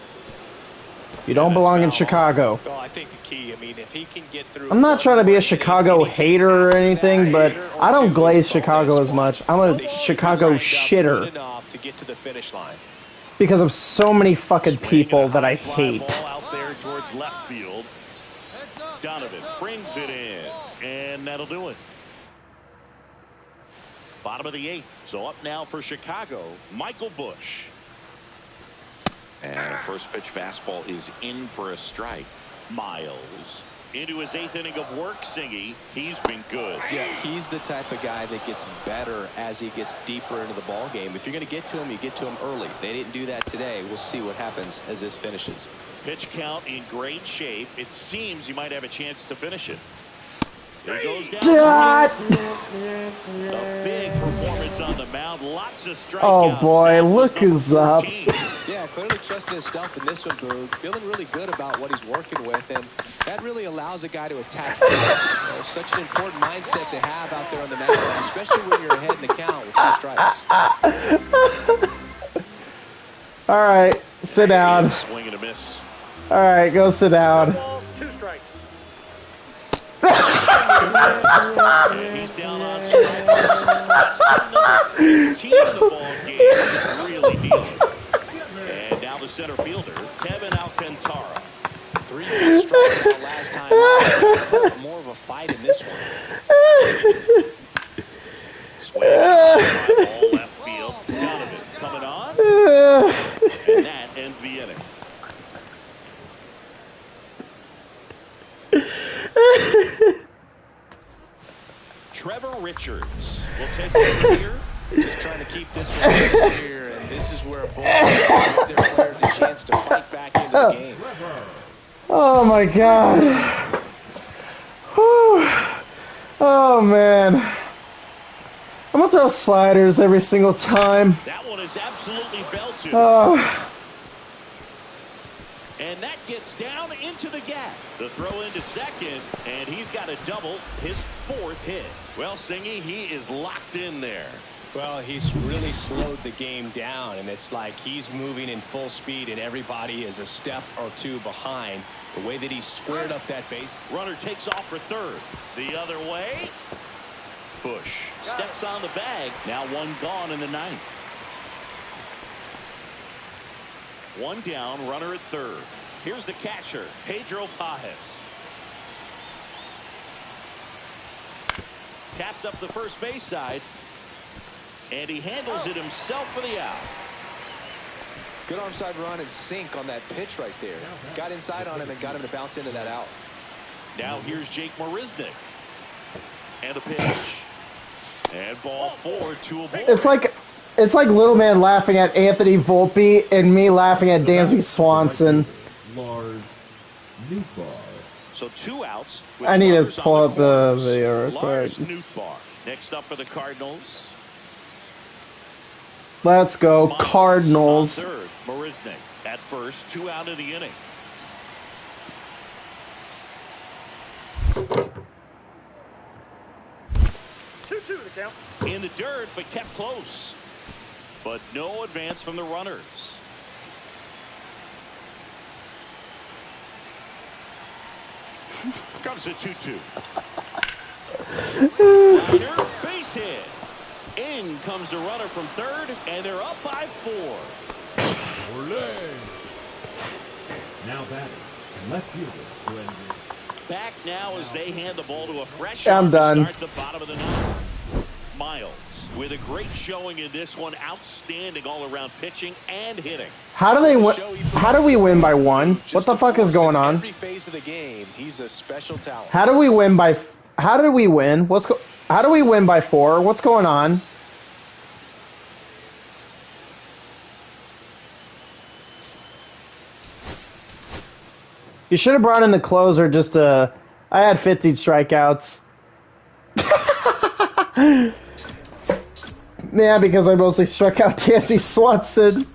Speaker 1: You don't belong in Chicago.
Speaker 3: Well, I think the key, I mean, if he can get through.
Speaker 1: I'm not trying to be a Chicago hater or anything, but I don't glaze Chicago as much. I'm a Chicago shitter
Speaker 3: to get to the finish line.
Speaker 1: because of so many fucking people that I hate.
Speaker 2: Ball out there towards left field. Donovan brings it in, and that'll do it. Bottom of the 8th. So up now for Chicago, Michael Busch. And a first pitch fastball is in for a strike. Miles into his 8th inning of work. Singy, he's been good.
Speaker 3: Yeah, he's the type of guy that gets better as he gets deeper into the ball game. If you're going to get to him, you get to him early. They didn't do that today. We'll see what happens as this finishes.
Speaker 2: Pitch count in great shape. It seems you might have a chance to finish it. There goes down. A big performance on the mound. Lots of strikeouts.
Speaker 1: Oh boy, look who's up.
Speaker 3: Yeah, clearly trusting his stuff in this one, Boog. Feeling really good about what he's working with, and that really allows a guy to attack. You know, such an important mindset to have out there on the mound, especially when you're ahead in the count with 2 strikes.
Speaker 1: All right, sit down.
Speaker 2: Swing and a miss.
Speaker 1: All right, go sit down.
Speaker 5: Ball, 2 strikes.
Speaker 2: And he's down on strike. That's number 13 in the ball game. He's really dealing. And now the center fielder, Kevin Alcantara.
Speaker 3: 3 big strikes out last time out. More of a fight in this one.
Speaker 2: Swing ball left field. Donovan coming on. And that ends the inning. Trevor Richards will take over here.
Speaker 3: Just trying to keep this one close here, and this is where both give their players a chance to fight back into the game.
Speaker 1: Oh my god. Whew. Oh man. I'm gonna throw sliders every single time.
Speaker 2: That one is absolutely belted.
Speaker 1: Oh.
Speaker 2: And that gets down into the gap. The throw into second, and he's got a double, his 4th hit. Well, Singy, he is locked in there.
Speaker 3: Well, he's really slowed the game down, and it's like he's moving in full speed, and everybody is a step or 2 behind. The way that he squared up that base.
Speaker 2: Runner takes off for third. The other way. Busch steps on the bag. Now 1 gone in the 9th. 1 down, runner at third. Here's the catcher, Pedro Pajes. Tapped up the first base side. And he handles it himself for the out.
Speaker 3: Good onside run and sink on that pitch right there. Got inside on him and got him to bounce into that out.
Speaker 2: Now here's Jake Marisnick. And a pitch. And ball 4, 2 aboard.
Speaker 1: It's like little man laughing at Anthony Volpe and me laughing at Dansby Swanson.
Speaker 4: Lars Nootbaar.
Speaker 2: So 2 outs.
Speaker 1: I need to pull up the video real
Speaker 2: Lars
Speaker 1: quick.
Speaker 2: Nootbaar. Next up for the Cardinals.
Speaker 1: Let's go,
Speaker 2: Miles
Speaker 1: Cardinals.
Speaker 2: on third. Marisnick at first. 2 out of the inning.
Speaker 5: Two to the count.
Speaker 2: In the dirt, but kept close. but no advance from the runners. Comes a 2-2. Liner, base hit. In comes the runner from third, and they're up by 4.
Speaker 4: Now batting, left fielder Glenn.
Speaker 2: Back now as they hand the ball to a fresh
Speaker 1: I'm done.
Speaker 2: start the bottom of the 9th. Miles with a great showing in this one. Outstanding all-around pitching and hitting.
Speaker 1: How do they win? How do we win by 1? What the fuck is going on?
Speaker 3: Every phase of the game, he's a special talent.
Speaker 1: How do we win by? How do we win? How do we win by 4? What's going on? You should have brought in the closer just to... I had 50 strikeouts. Yeah, because I mostly struck out Dansby Swanson.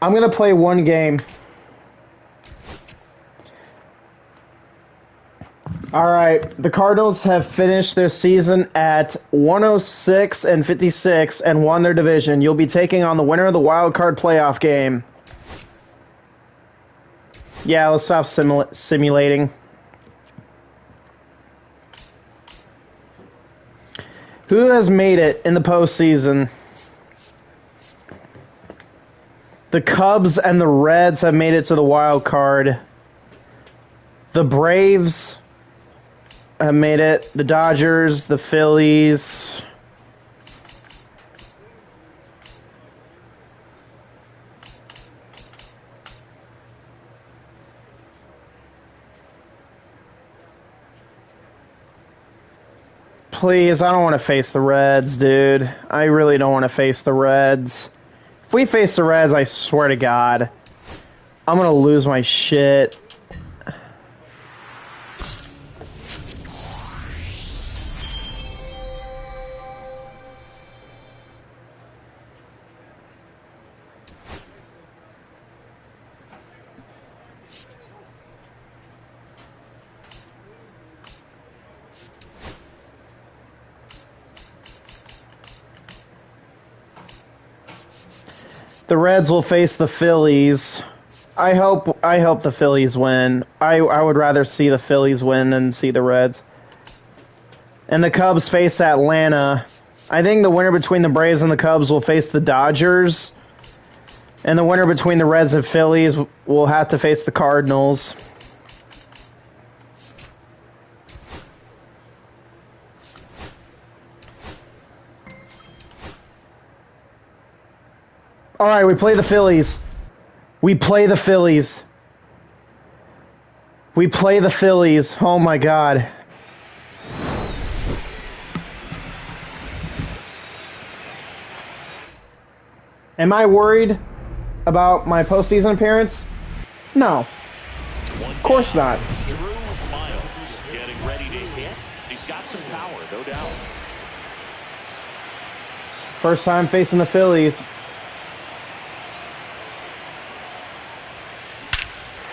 Speaker 1: I'm going to play one game. All right, the Cardinals have finished their season at 106-56 and won their division. You'll be taking on the winner of the wild card playoff game. Yeah, let's stop simulating. Who has made it in the postseason? The Cubs and the Reds have made it to the wild card. The Braves have made it. The Dodgers, the Phillies. Please, I don't want to face the Reds, dude. I really don't want to face the Reds. If we face the Reds, I swear to God, I'm going to lose my shit. The Reds will face the Phillies. I hope the Phillies win. I would rather see the Phillies win than see the Reds. And the Cubs face Atlanta. I think the winner between the Braves and the Cubs will face the Dodgers. And the winner between the Reds and Phillies will have to face the Cardinals. All right, we play the Phillies. We play the Phillies. We play the Phillies. Oh, my God. Am I worried about my postseason appearance? No. Of course not.
Speaker 2: Drew Miles getting ready to hit. He's got some power, no doubt.
Speaker 1: First time facing the Phillies.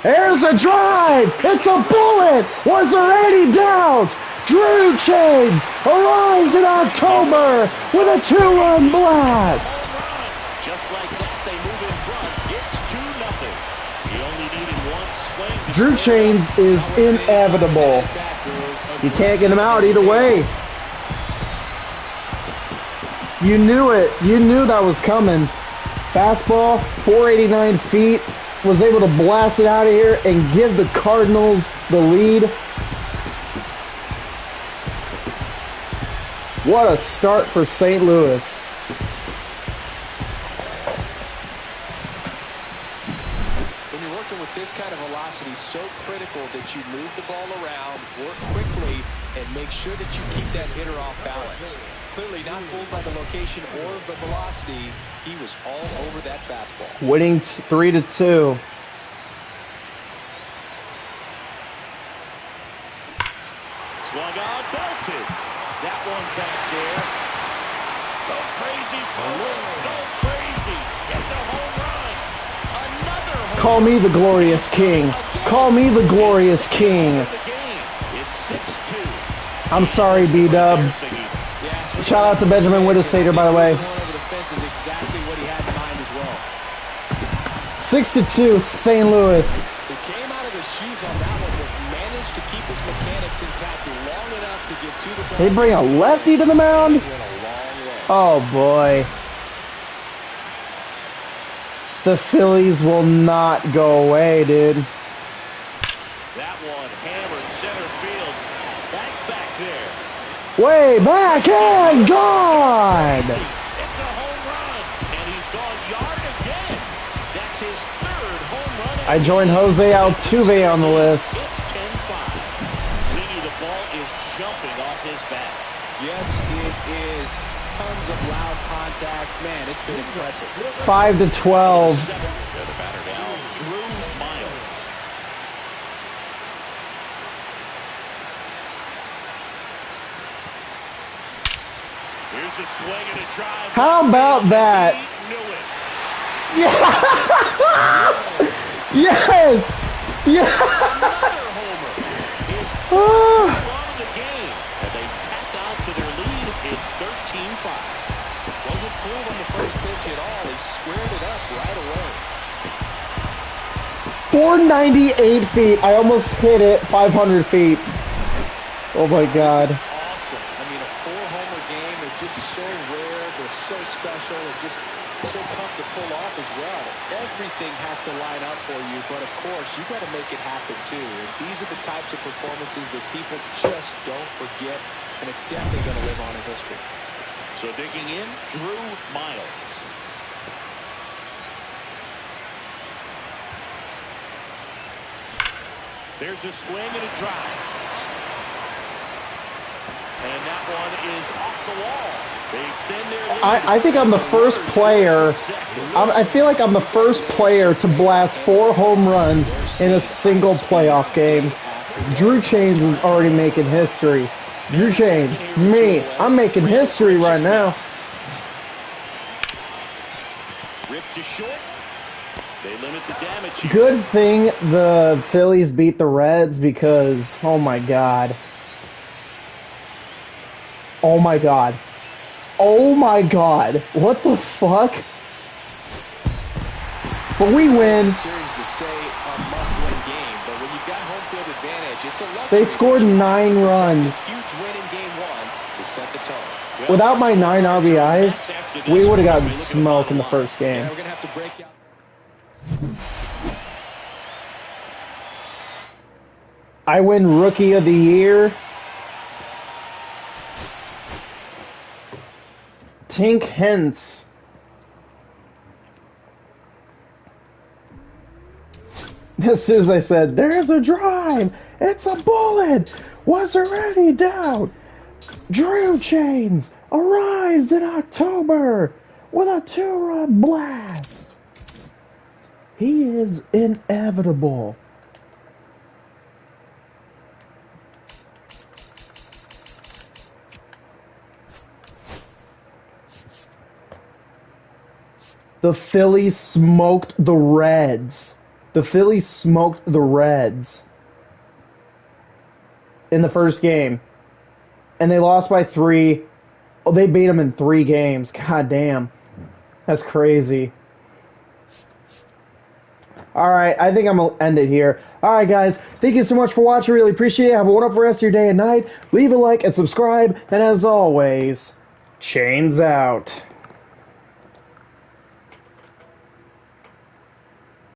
Speaker 1: There's a drive! It's a bullet! Was there any doubt? Drew Chains arrives in October with a 2-run blast!
Speaker 2: Just like that, they move in front. It's 2-0. He only needed one swing.
Speaker 1: Drew Chains is inevitable. You can't get him out either way. You knew it. You knew that was coming. Fastball, 489 feet. Was able to blast it out of here and give the Cardinals the lead. What a start for St. Louis.
Speaker 3: When you're working with this kind of velocity, so critical that you move the ball around, work quickly, and make sure that you keep that hitter off balance. Clearly not fooled by the location or the velocity. He was all over that fastball.
Speaker 1: Winning 3-2.
Speaker 2: Swung on, belted. That one back there. Go crazy, folks. Go crazy.
Speaker 1: Call me the glorious king. Call me the glorious king.
Speaker 2: It's 6-2.
Speaker 1: I'm sorry, B-Dub. Shout out to Benjamin Whittasater, by the way. 6-2, St. Louis.
Speaker 3: He came out of his shoes on that one, but managed to keep his mechanics intact long enough to get to the ball.
Speaker 1: They bring a lefty to the mound? Oh, boy. The Phillies will not go away, dude.
Speaker 2: That one hammered center field. That's back there.
Speaker 1: Way back and gone!
Speaker 2: It's a home run, and he's gone yard again. That's his third home run.
Speaker 1: I joined Jose Altuve on the list.
Speaker 2: It's 10-5. Ziggy, the ball is jumping off his bat.
Speaker 3: Yes, it is. Tons of loud contact. Man, it's been impressive.
Speaker 1: 5-12.
Speaker 2: The batter now, Drew Miles. Here's a swing and a drive.
Speaker 1: How about that? Yeah! Yes! Yes! Oh.
Speaker 2: The game, and they tack on to their lead. It's 13-5.
Speaker 3: Wasn't fooled on the first pitch at all. He squared it up right away.
Speaker 1: 498 feet. I almost hit it 500 feet. Oh my God.
Speaker 3: This is awesome. I mean, a 4-homer game. They're just so rare. They're so special. They're just so tough to pull off as well. Everything has to line up for you, but of course, you got to make it happen too. And these are the types of performances that people just don't forget, and it's definitely going to live on in history.
Speaker 2: So digging in, Drew Miles. There's a swing and a drive. And that one is off the wall. They extend their lead.
Speaker 1: I think I'm the first player. I feel like I'm the first player to blast 4 home runs in a single playoff game. Drew Chains is already making history. Drew Chains, me, I'm making history right now.
Speaker 2: Ripped to short. They limit the damage here.
Speaker 1: Good thing the Phillies beat the Reds because, oh my God. Oh my God. Oh my God. What the fuck? But we win.
Speaker 3: Series to say a must-win game, but when you've got home field advantage, it's a luxury.
Speaker 1: They scored 9 runs.
Speaker 3: Huge win in game 1 to set the tone.
Speaker 1: Without my 9 RBIs, we would have gotten smoked in the first game.
Speaker 3: Yeah, we're gonna have to break out.
Speaker 1: I win Rookie of the Year. Tink Hence. As soon as I said, there's a drive, it's a bullet, was there any doubt? Drew Chains arrives in October with a 2-run blast. He is inevitable. The Phillies smoked the Reds. The Phillies smoked the Reds in the first game. And they lost by 3. Oh, they beat them in 3 games. God damn. That's crazy. Alright, I think I'm going to end it here. Alright, guys. Thank you so much for watching. Really appreciate it. Have a wonderful rest of your day and night. Leave a like and subscribe. And as always, Chains out.